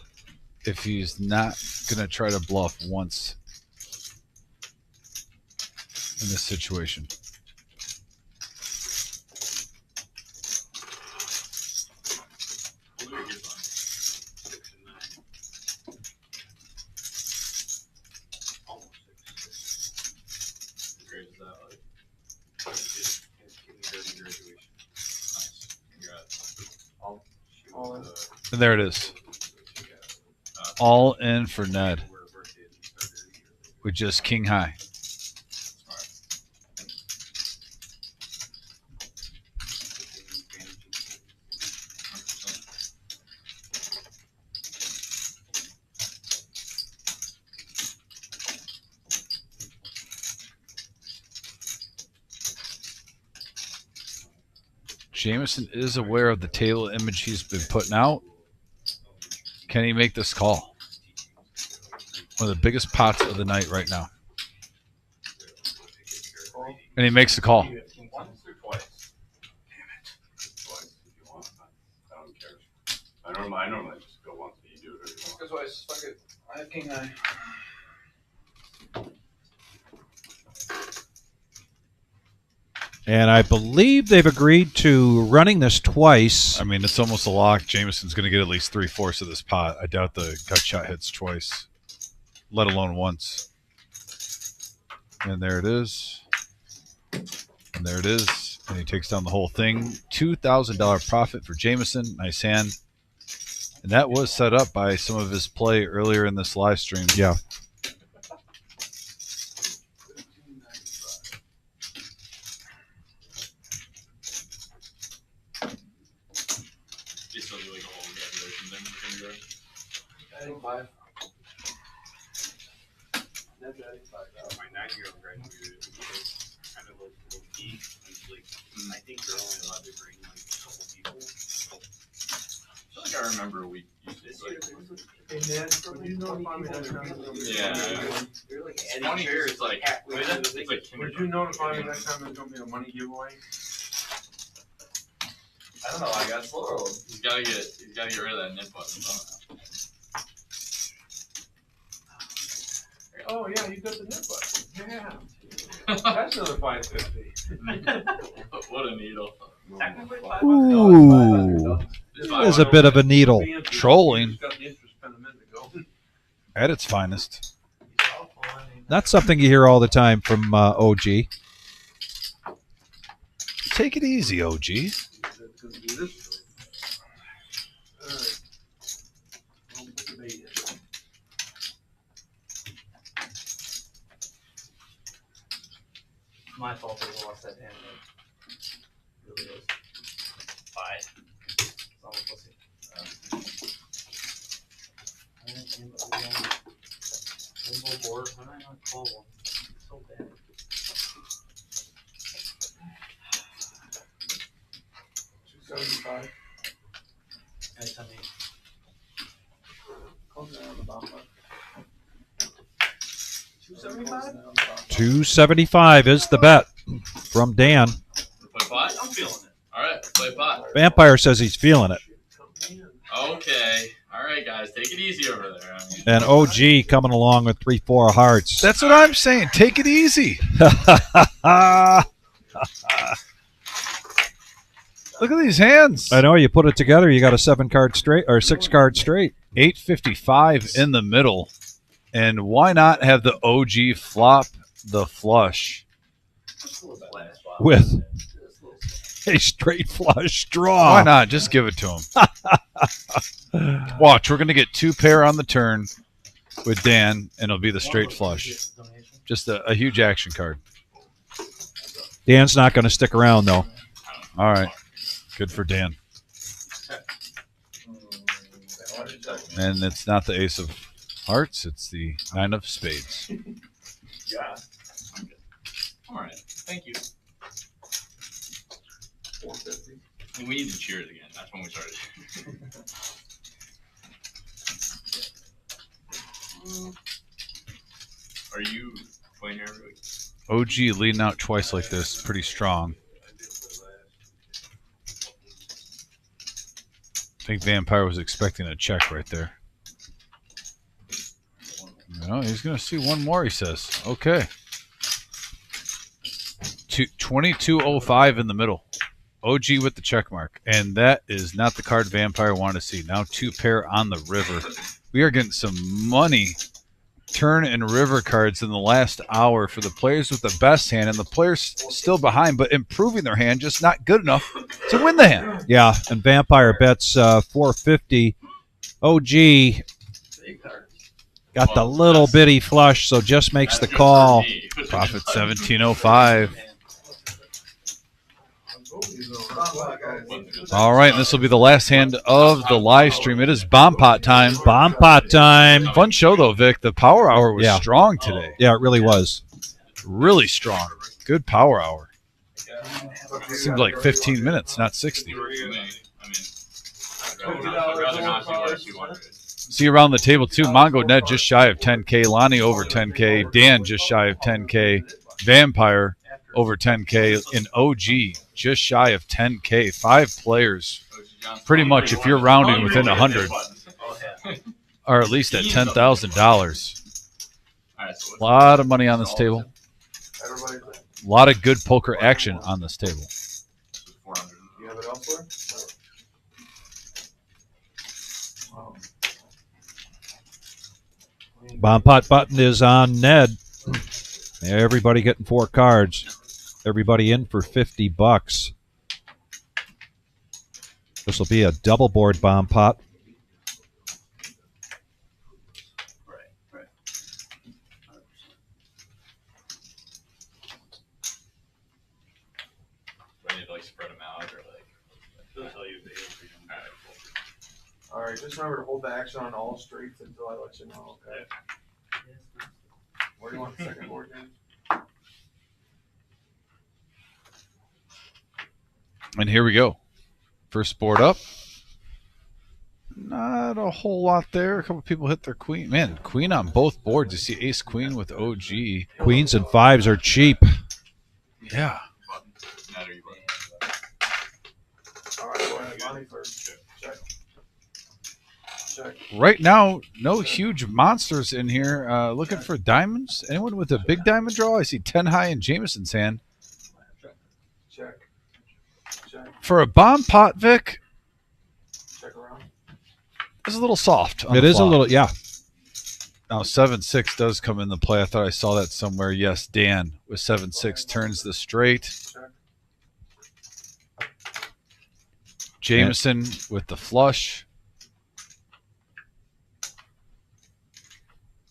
if he's not going to try to bluff once in this situation. And there it is. All in for Ned with just King high. Jameson is aware of the table image he's been putting out. Can he make this call? One of the biggest pots of the night right now. And he makes the call.
Once or twice? Damn it. Twice if you want. I don't care. I normally just go once, but you do it every once.
Twice. Fuck it. I have king high.
And I believe they've agreed to running this twice.
I mean, it's almost a lock. Jameson's going to get at least 3/4 of this pot. I doubt the gut shot hits twice, let alone once. And there it is. And there it is. And he takes down the whole thing. $2,000 profit for Jameson. Nice hand. And that was set up by some of his play earlier in this live stream.
Yeah.
My 9-year-old graduated kind of low key. Like, I think they're only allowed to bring like a couple people.
I feel like I remember we used to like,
Hey, Ned, would you notify me next time?
it's funny because it's like,
Would you notify me next time there's going to be a money giveaway?
I don't know, I got slow rolled. He's gotta get rid of that nip button somehow.
Oh, yeah, you got the nip button. Yeah. That's another 550.
What a needle.
Ooh. It is a bit of a needle.
Trolling at its finest.
Not something you hear all the time from OG.
Take it easy, OG.
My fault I lost that hand. It really is. Bye. It's almost pussy. Rainbow board. Why did I not call one? It's so bad. $275. Hey, tell me. Close it on the bottom.
275 is the bet from Dan.
Play pot? I'm feeling it. All right, play pot.
Vampire says he's feeling it.
Okay. All right, guys, take it easy over there. I mean,
And OG coming along with 3-4 hearts.
That's what I'm saying. Take it easy. Look at these hands.
I know, you put it together, you got a 7-card straight or 6-card straight.
855 in the middle. And why not have the OG flop the flush?
with a straight flush draw.
Why not? Just give it to him. Watch, we're going to get 2 pair on the turn with Dan, and it'll be the straight flush. Just a huge action card.
Dan's not going to stick around, though.
All right. Good for Dan. And it's not the ace of hearts, it's the 9 of spades.
Yeah. All right. Thank you.
450.
And we need to cheers again. That's when we started. Are you playing here every week?
OG leading out twice like this, pretty strong. I think Vampire was expecting a check right there. No, he's going to see one more, he says. Okay. 2205 in the middle. OG with the check mark. And that is not the card Vampire wanted to see. Now 2 pair on the river. We are getting some money turn and river cards in the last hour for the players with the best hand, and the players still behind, but improving their hand, just not good enough to win the hand.
Yeah, and Vampire bets 450. OG got the little bitty flush, so just makes the call.
Profit 1705. All right, and this will be the last hand of the live stream. It is Bomb Pot time.
Bomb Pot time.
Fun show, though, Vic. The power hour was strong today.
Yeah, it really was.
Really strong. Good power hour. Seemed like 15 minutes, not 60.
I'd rather not do like 200.
See you around the table, too. Mongo Ned just shy of 10K. Lonnie over 10K. Dan just shy of 10K. Vampire over 10K. And OG just shy of 10K. 5 players. Pretty much, if you're rounding within 100, are at least at $10,000. A lot of money on this table. A lot of good poker action on this table.
You have it elsewhere?
Bomb Pot button is on Ned. Everybody getting 4 cards. Everybody in for $50. This will be a double board Bomb Pot.
Right. Do I need to like spread them out or like?
They'll tell you if they All right, just remember to hold the action on all straights until I let you know, okay? Where do you want the second board, James?
And here we go. First board up. Not a whole lot there. A couple people hit their queen. Man, queen on both boards. You see ace queen with OG.
Queens and 5s are cheap.
Yeah.
All right, go ahead, Lonnie first. Check. Check.
Right now, no huge monsters in here. Looking for diamonds. Anyone with a big diamond draw? I see 10 high in Jameson's hand.
Check. Check.
For a bomb pot, Vic,
Check around.
it's a little soft. On
It
the
is a
flop.
little, yeah.
Now 7-6 does come into play. I thought I saw that somewhere. Yes, Dan with 7-6 turns the straight. Jameson with the flush.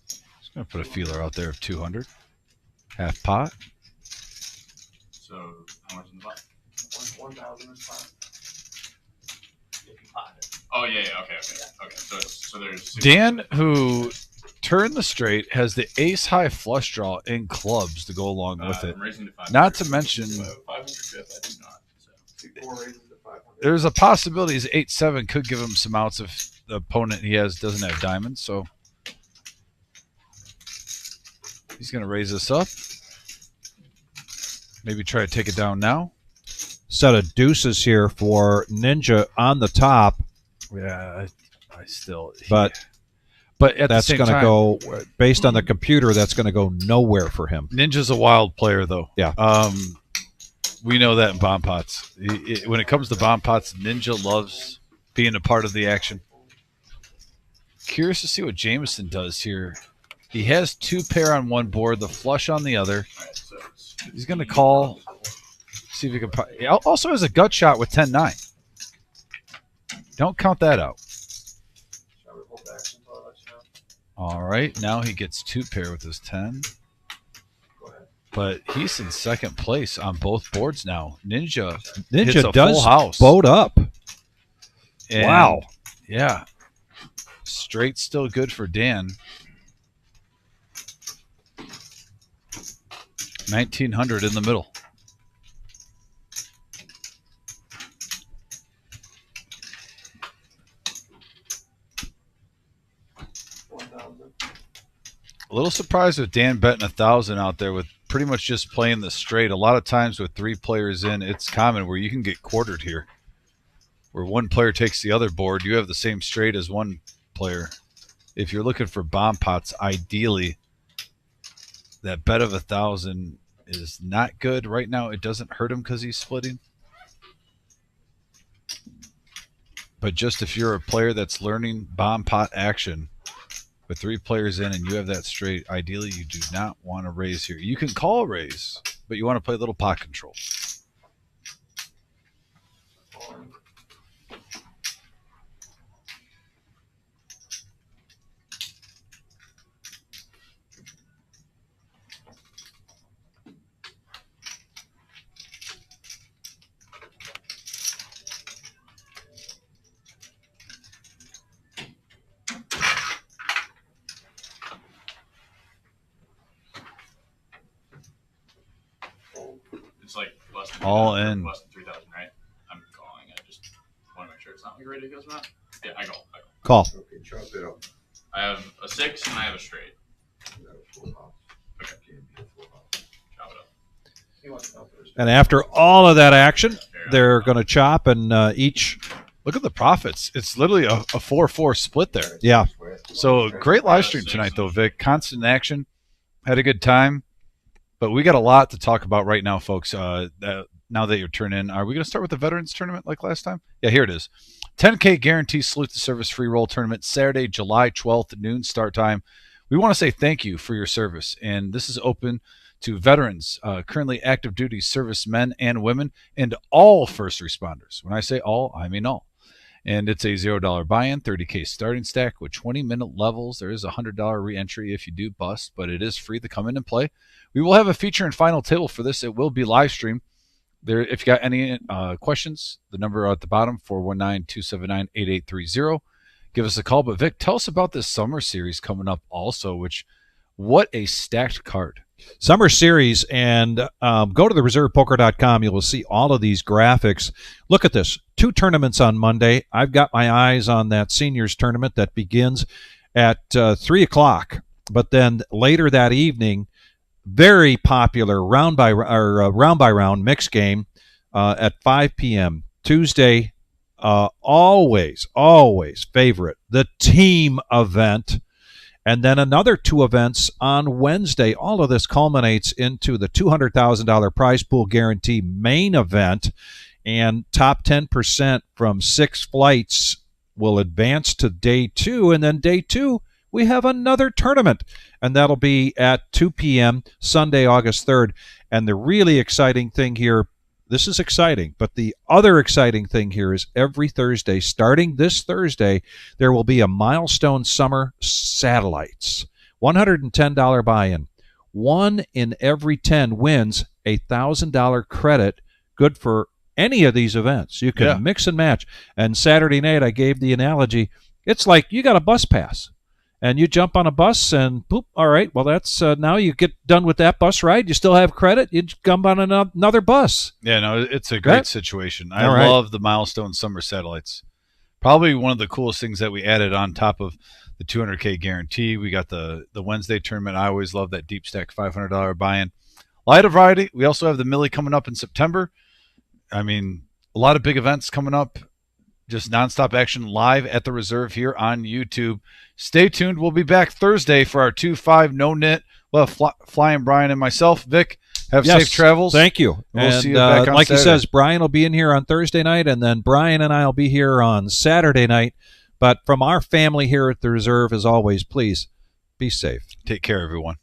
Just gonna put a feeler out there of 200. Half pot.
So how much in the pot?
1,000 is fine.
Oh yeah, okay. So there's
Dan, who turned the straight, has the ace high flush draw in clubs to go along with it.
I'm raising to 500.
Not to mention,
500 fifth, I do not. So.
4 raises to 500.
there's a possibility his 8-7 could give him some outs if the opponent he has doesn't have diamonds. So he's going to raise this up. Maybe try to take it down now.
Set of deuces here for Ninja on the top.
Yeah, I still.
But
at
that's
the same
going to
time,
go, based on the computer, that's going to go nowhere for him.
Ninja's a wild player, though.
Yeah.
We know that in bomb pots. When it comes to bomb pots, Ninja loves being a part of the action. Curious to see what Jameson does here. He has 2 pair on one board, the flush on the other.
All right, so it's
He's going to call. See if he can. He also has a gut shot with 10-9. Don't count that out.
Shall we hold action until I let you know?
All right, now he gets 2 pair with his 10.
Go ahead.
But he's in second place on both boards now. Ninja hits a
does
full house.
boat up.
And,
Wow.
Yeah. Straight still good for Dan. 1900 in the middle. A little surprised with Dan betting 1,000 out there with pretty much just playing the straight. A lot of times with 3 players in, it's common where you can get quartered here. Where one player takes the other board, you have the same straight as one player. If you're looking for bomb pots, ideally, that bet of 1,000 is not good. Right now, it doesn't hurt him because he's splitting. But just if you're a player that's learning bomb pot action, with 3 players in and you have that straight, ideally you do not want to raise here. You can call a raise, but you want to play a little pot control.
It's like less than
All
3,000,
in.
less than 3,000, right? I'm calling. I just want to make sure it's not like a ridiculous amount. Yeah, I go.
Call.
Okay, chop it up.
I have a 6 and I have a straight.
You got a full house.
Okay.
Can't be a full house.
Chop it up.
He wants to know first.
And after all of that action, they're going to chop and each.
Look at the profits. It's literally a 4-4 split there.
Yeah.
So great live stream tonight, though, Vic. Constant action. Had a good time. But we got a lot to talk about right now, folks. Now that you're tuned in, are we going to start with the Veterans Tournament like last time? Yeah, here it is. 10K guarantee salute to service free roll tournament, Saturday, July 12th, noon start time. We want to say thank you for your service, and this is open to veterans, currently active duty servicemen and women, and all first responders. When I say all, I mean all. And it's a $0 buy-in, 30K starting stack with 20-minute levels. There is a $100 re-entry if you do bust, but it is free to come in and play. We will have a feature and final table for this. It will be live streamed. There, if you got any questions, the number at the bottom, 419-279-8830. Give us a call. But Vic, tell us about this summer series coming up also, which what a stacked card.
Summer series, and go to thereservepoker.com. You will see all of these graphics. Look at this. 2 tournaments on Monday. I've got my eyes on that seniors tournament that begins at 3 o'clock. But then later that evening, very popular round by round mixed game at 5 p.m. Tuesday, always favorite, the team event. And then another 2 events on Wednesday. All of this culminates into the $200,000 prize pool guarantee main event. And top 10% from 6 flights will advance to day 2. And then day 2, we have another tournament. And that'll be at 2 p.m. Sunday, August 3rd. And the really exciting thing here, this is exciting, but the other exciting thing here is every Thursday, starting this Thursday, there will be a Milestone Summer Satellites. $110 buy-in. 1 in every 10 wins a $1,000 credit, good for any of these events. You can mix and match. And Saturday night, I gave the analogy, it's like you got a bus pass. And you jump on a bus and boop, all right, well, that's now you get done with that bus ride. You still have credit. You jump on another bus.
Yeah, no, it's a great situation. I love the Milestone Summer Satellites. Probably one of the coolest things that we added on top of the 200K guarantee. We got the Wednesday tournament. I always love that deep stack $500 buy-in. Light of variety. We also have the Millie coming up in September. I mean, a lot of big events coming up. Just nonstop action live at the Reserve here on YouTube. Stay tuned. We'll be back Thursday for our 2-5 no-nit. We'll have Flying Brian and myself. Vic, have safe travels.
Thank you.
We'll see you back on
like
Saturday.
he says, Brian will be in here on Thursday night, and then Brian and I will be here on Saturday night. But from our family here at the Reserve, as always, please be safe.
Take care, everyone.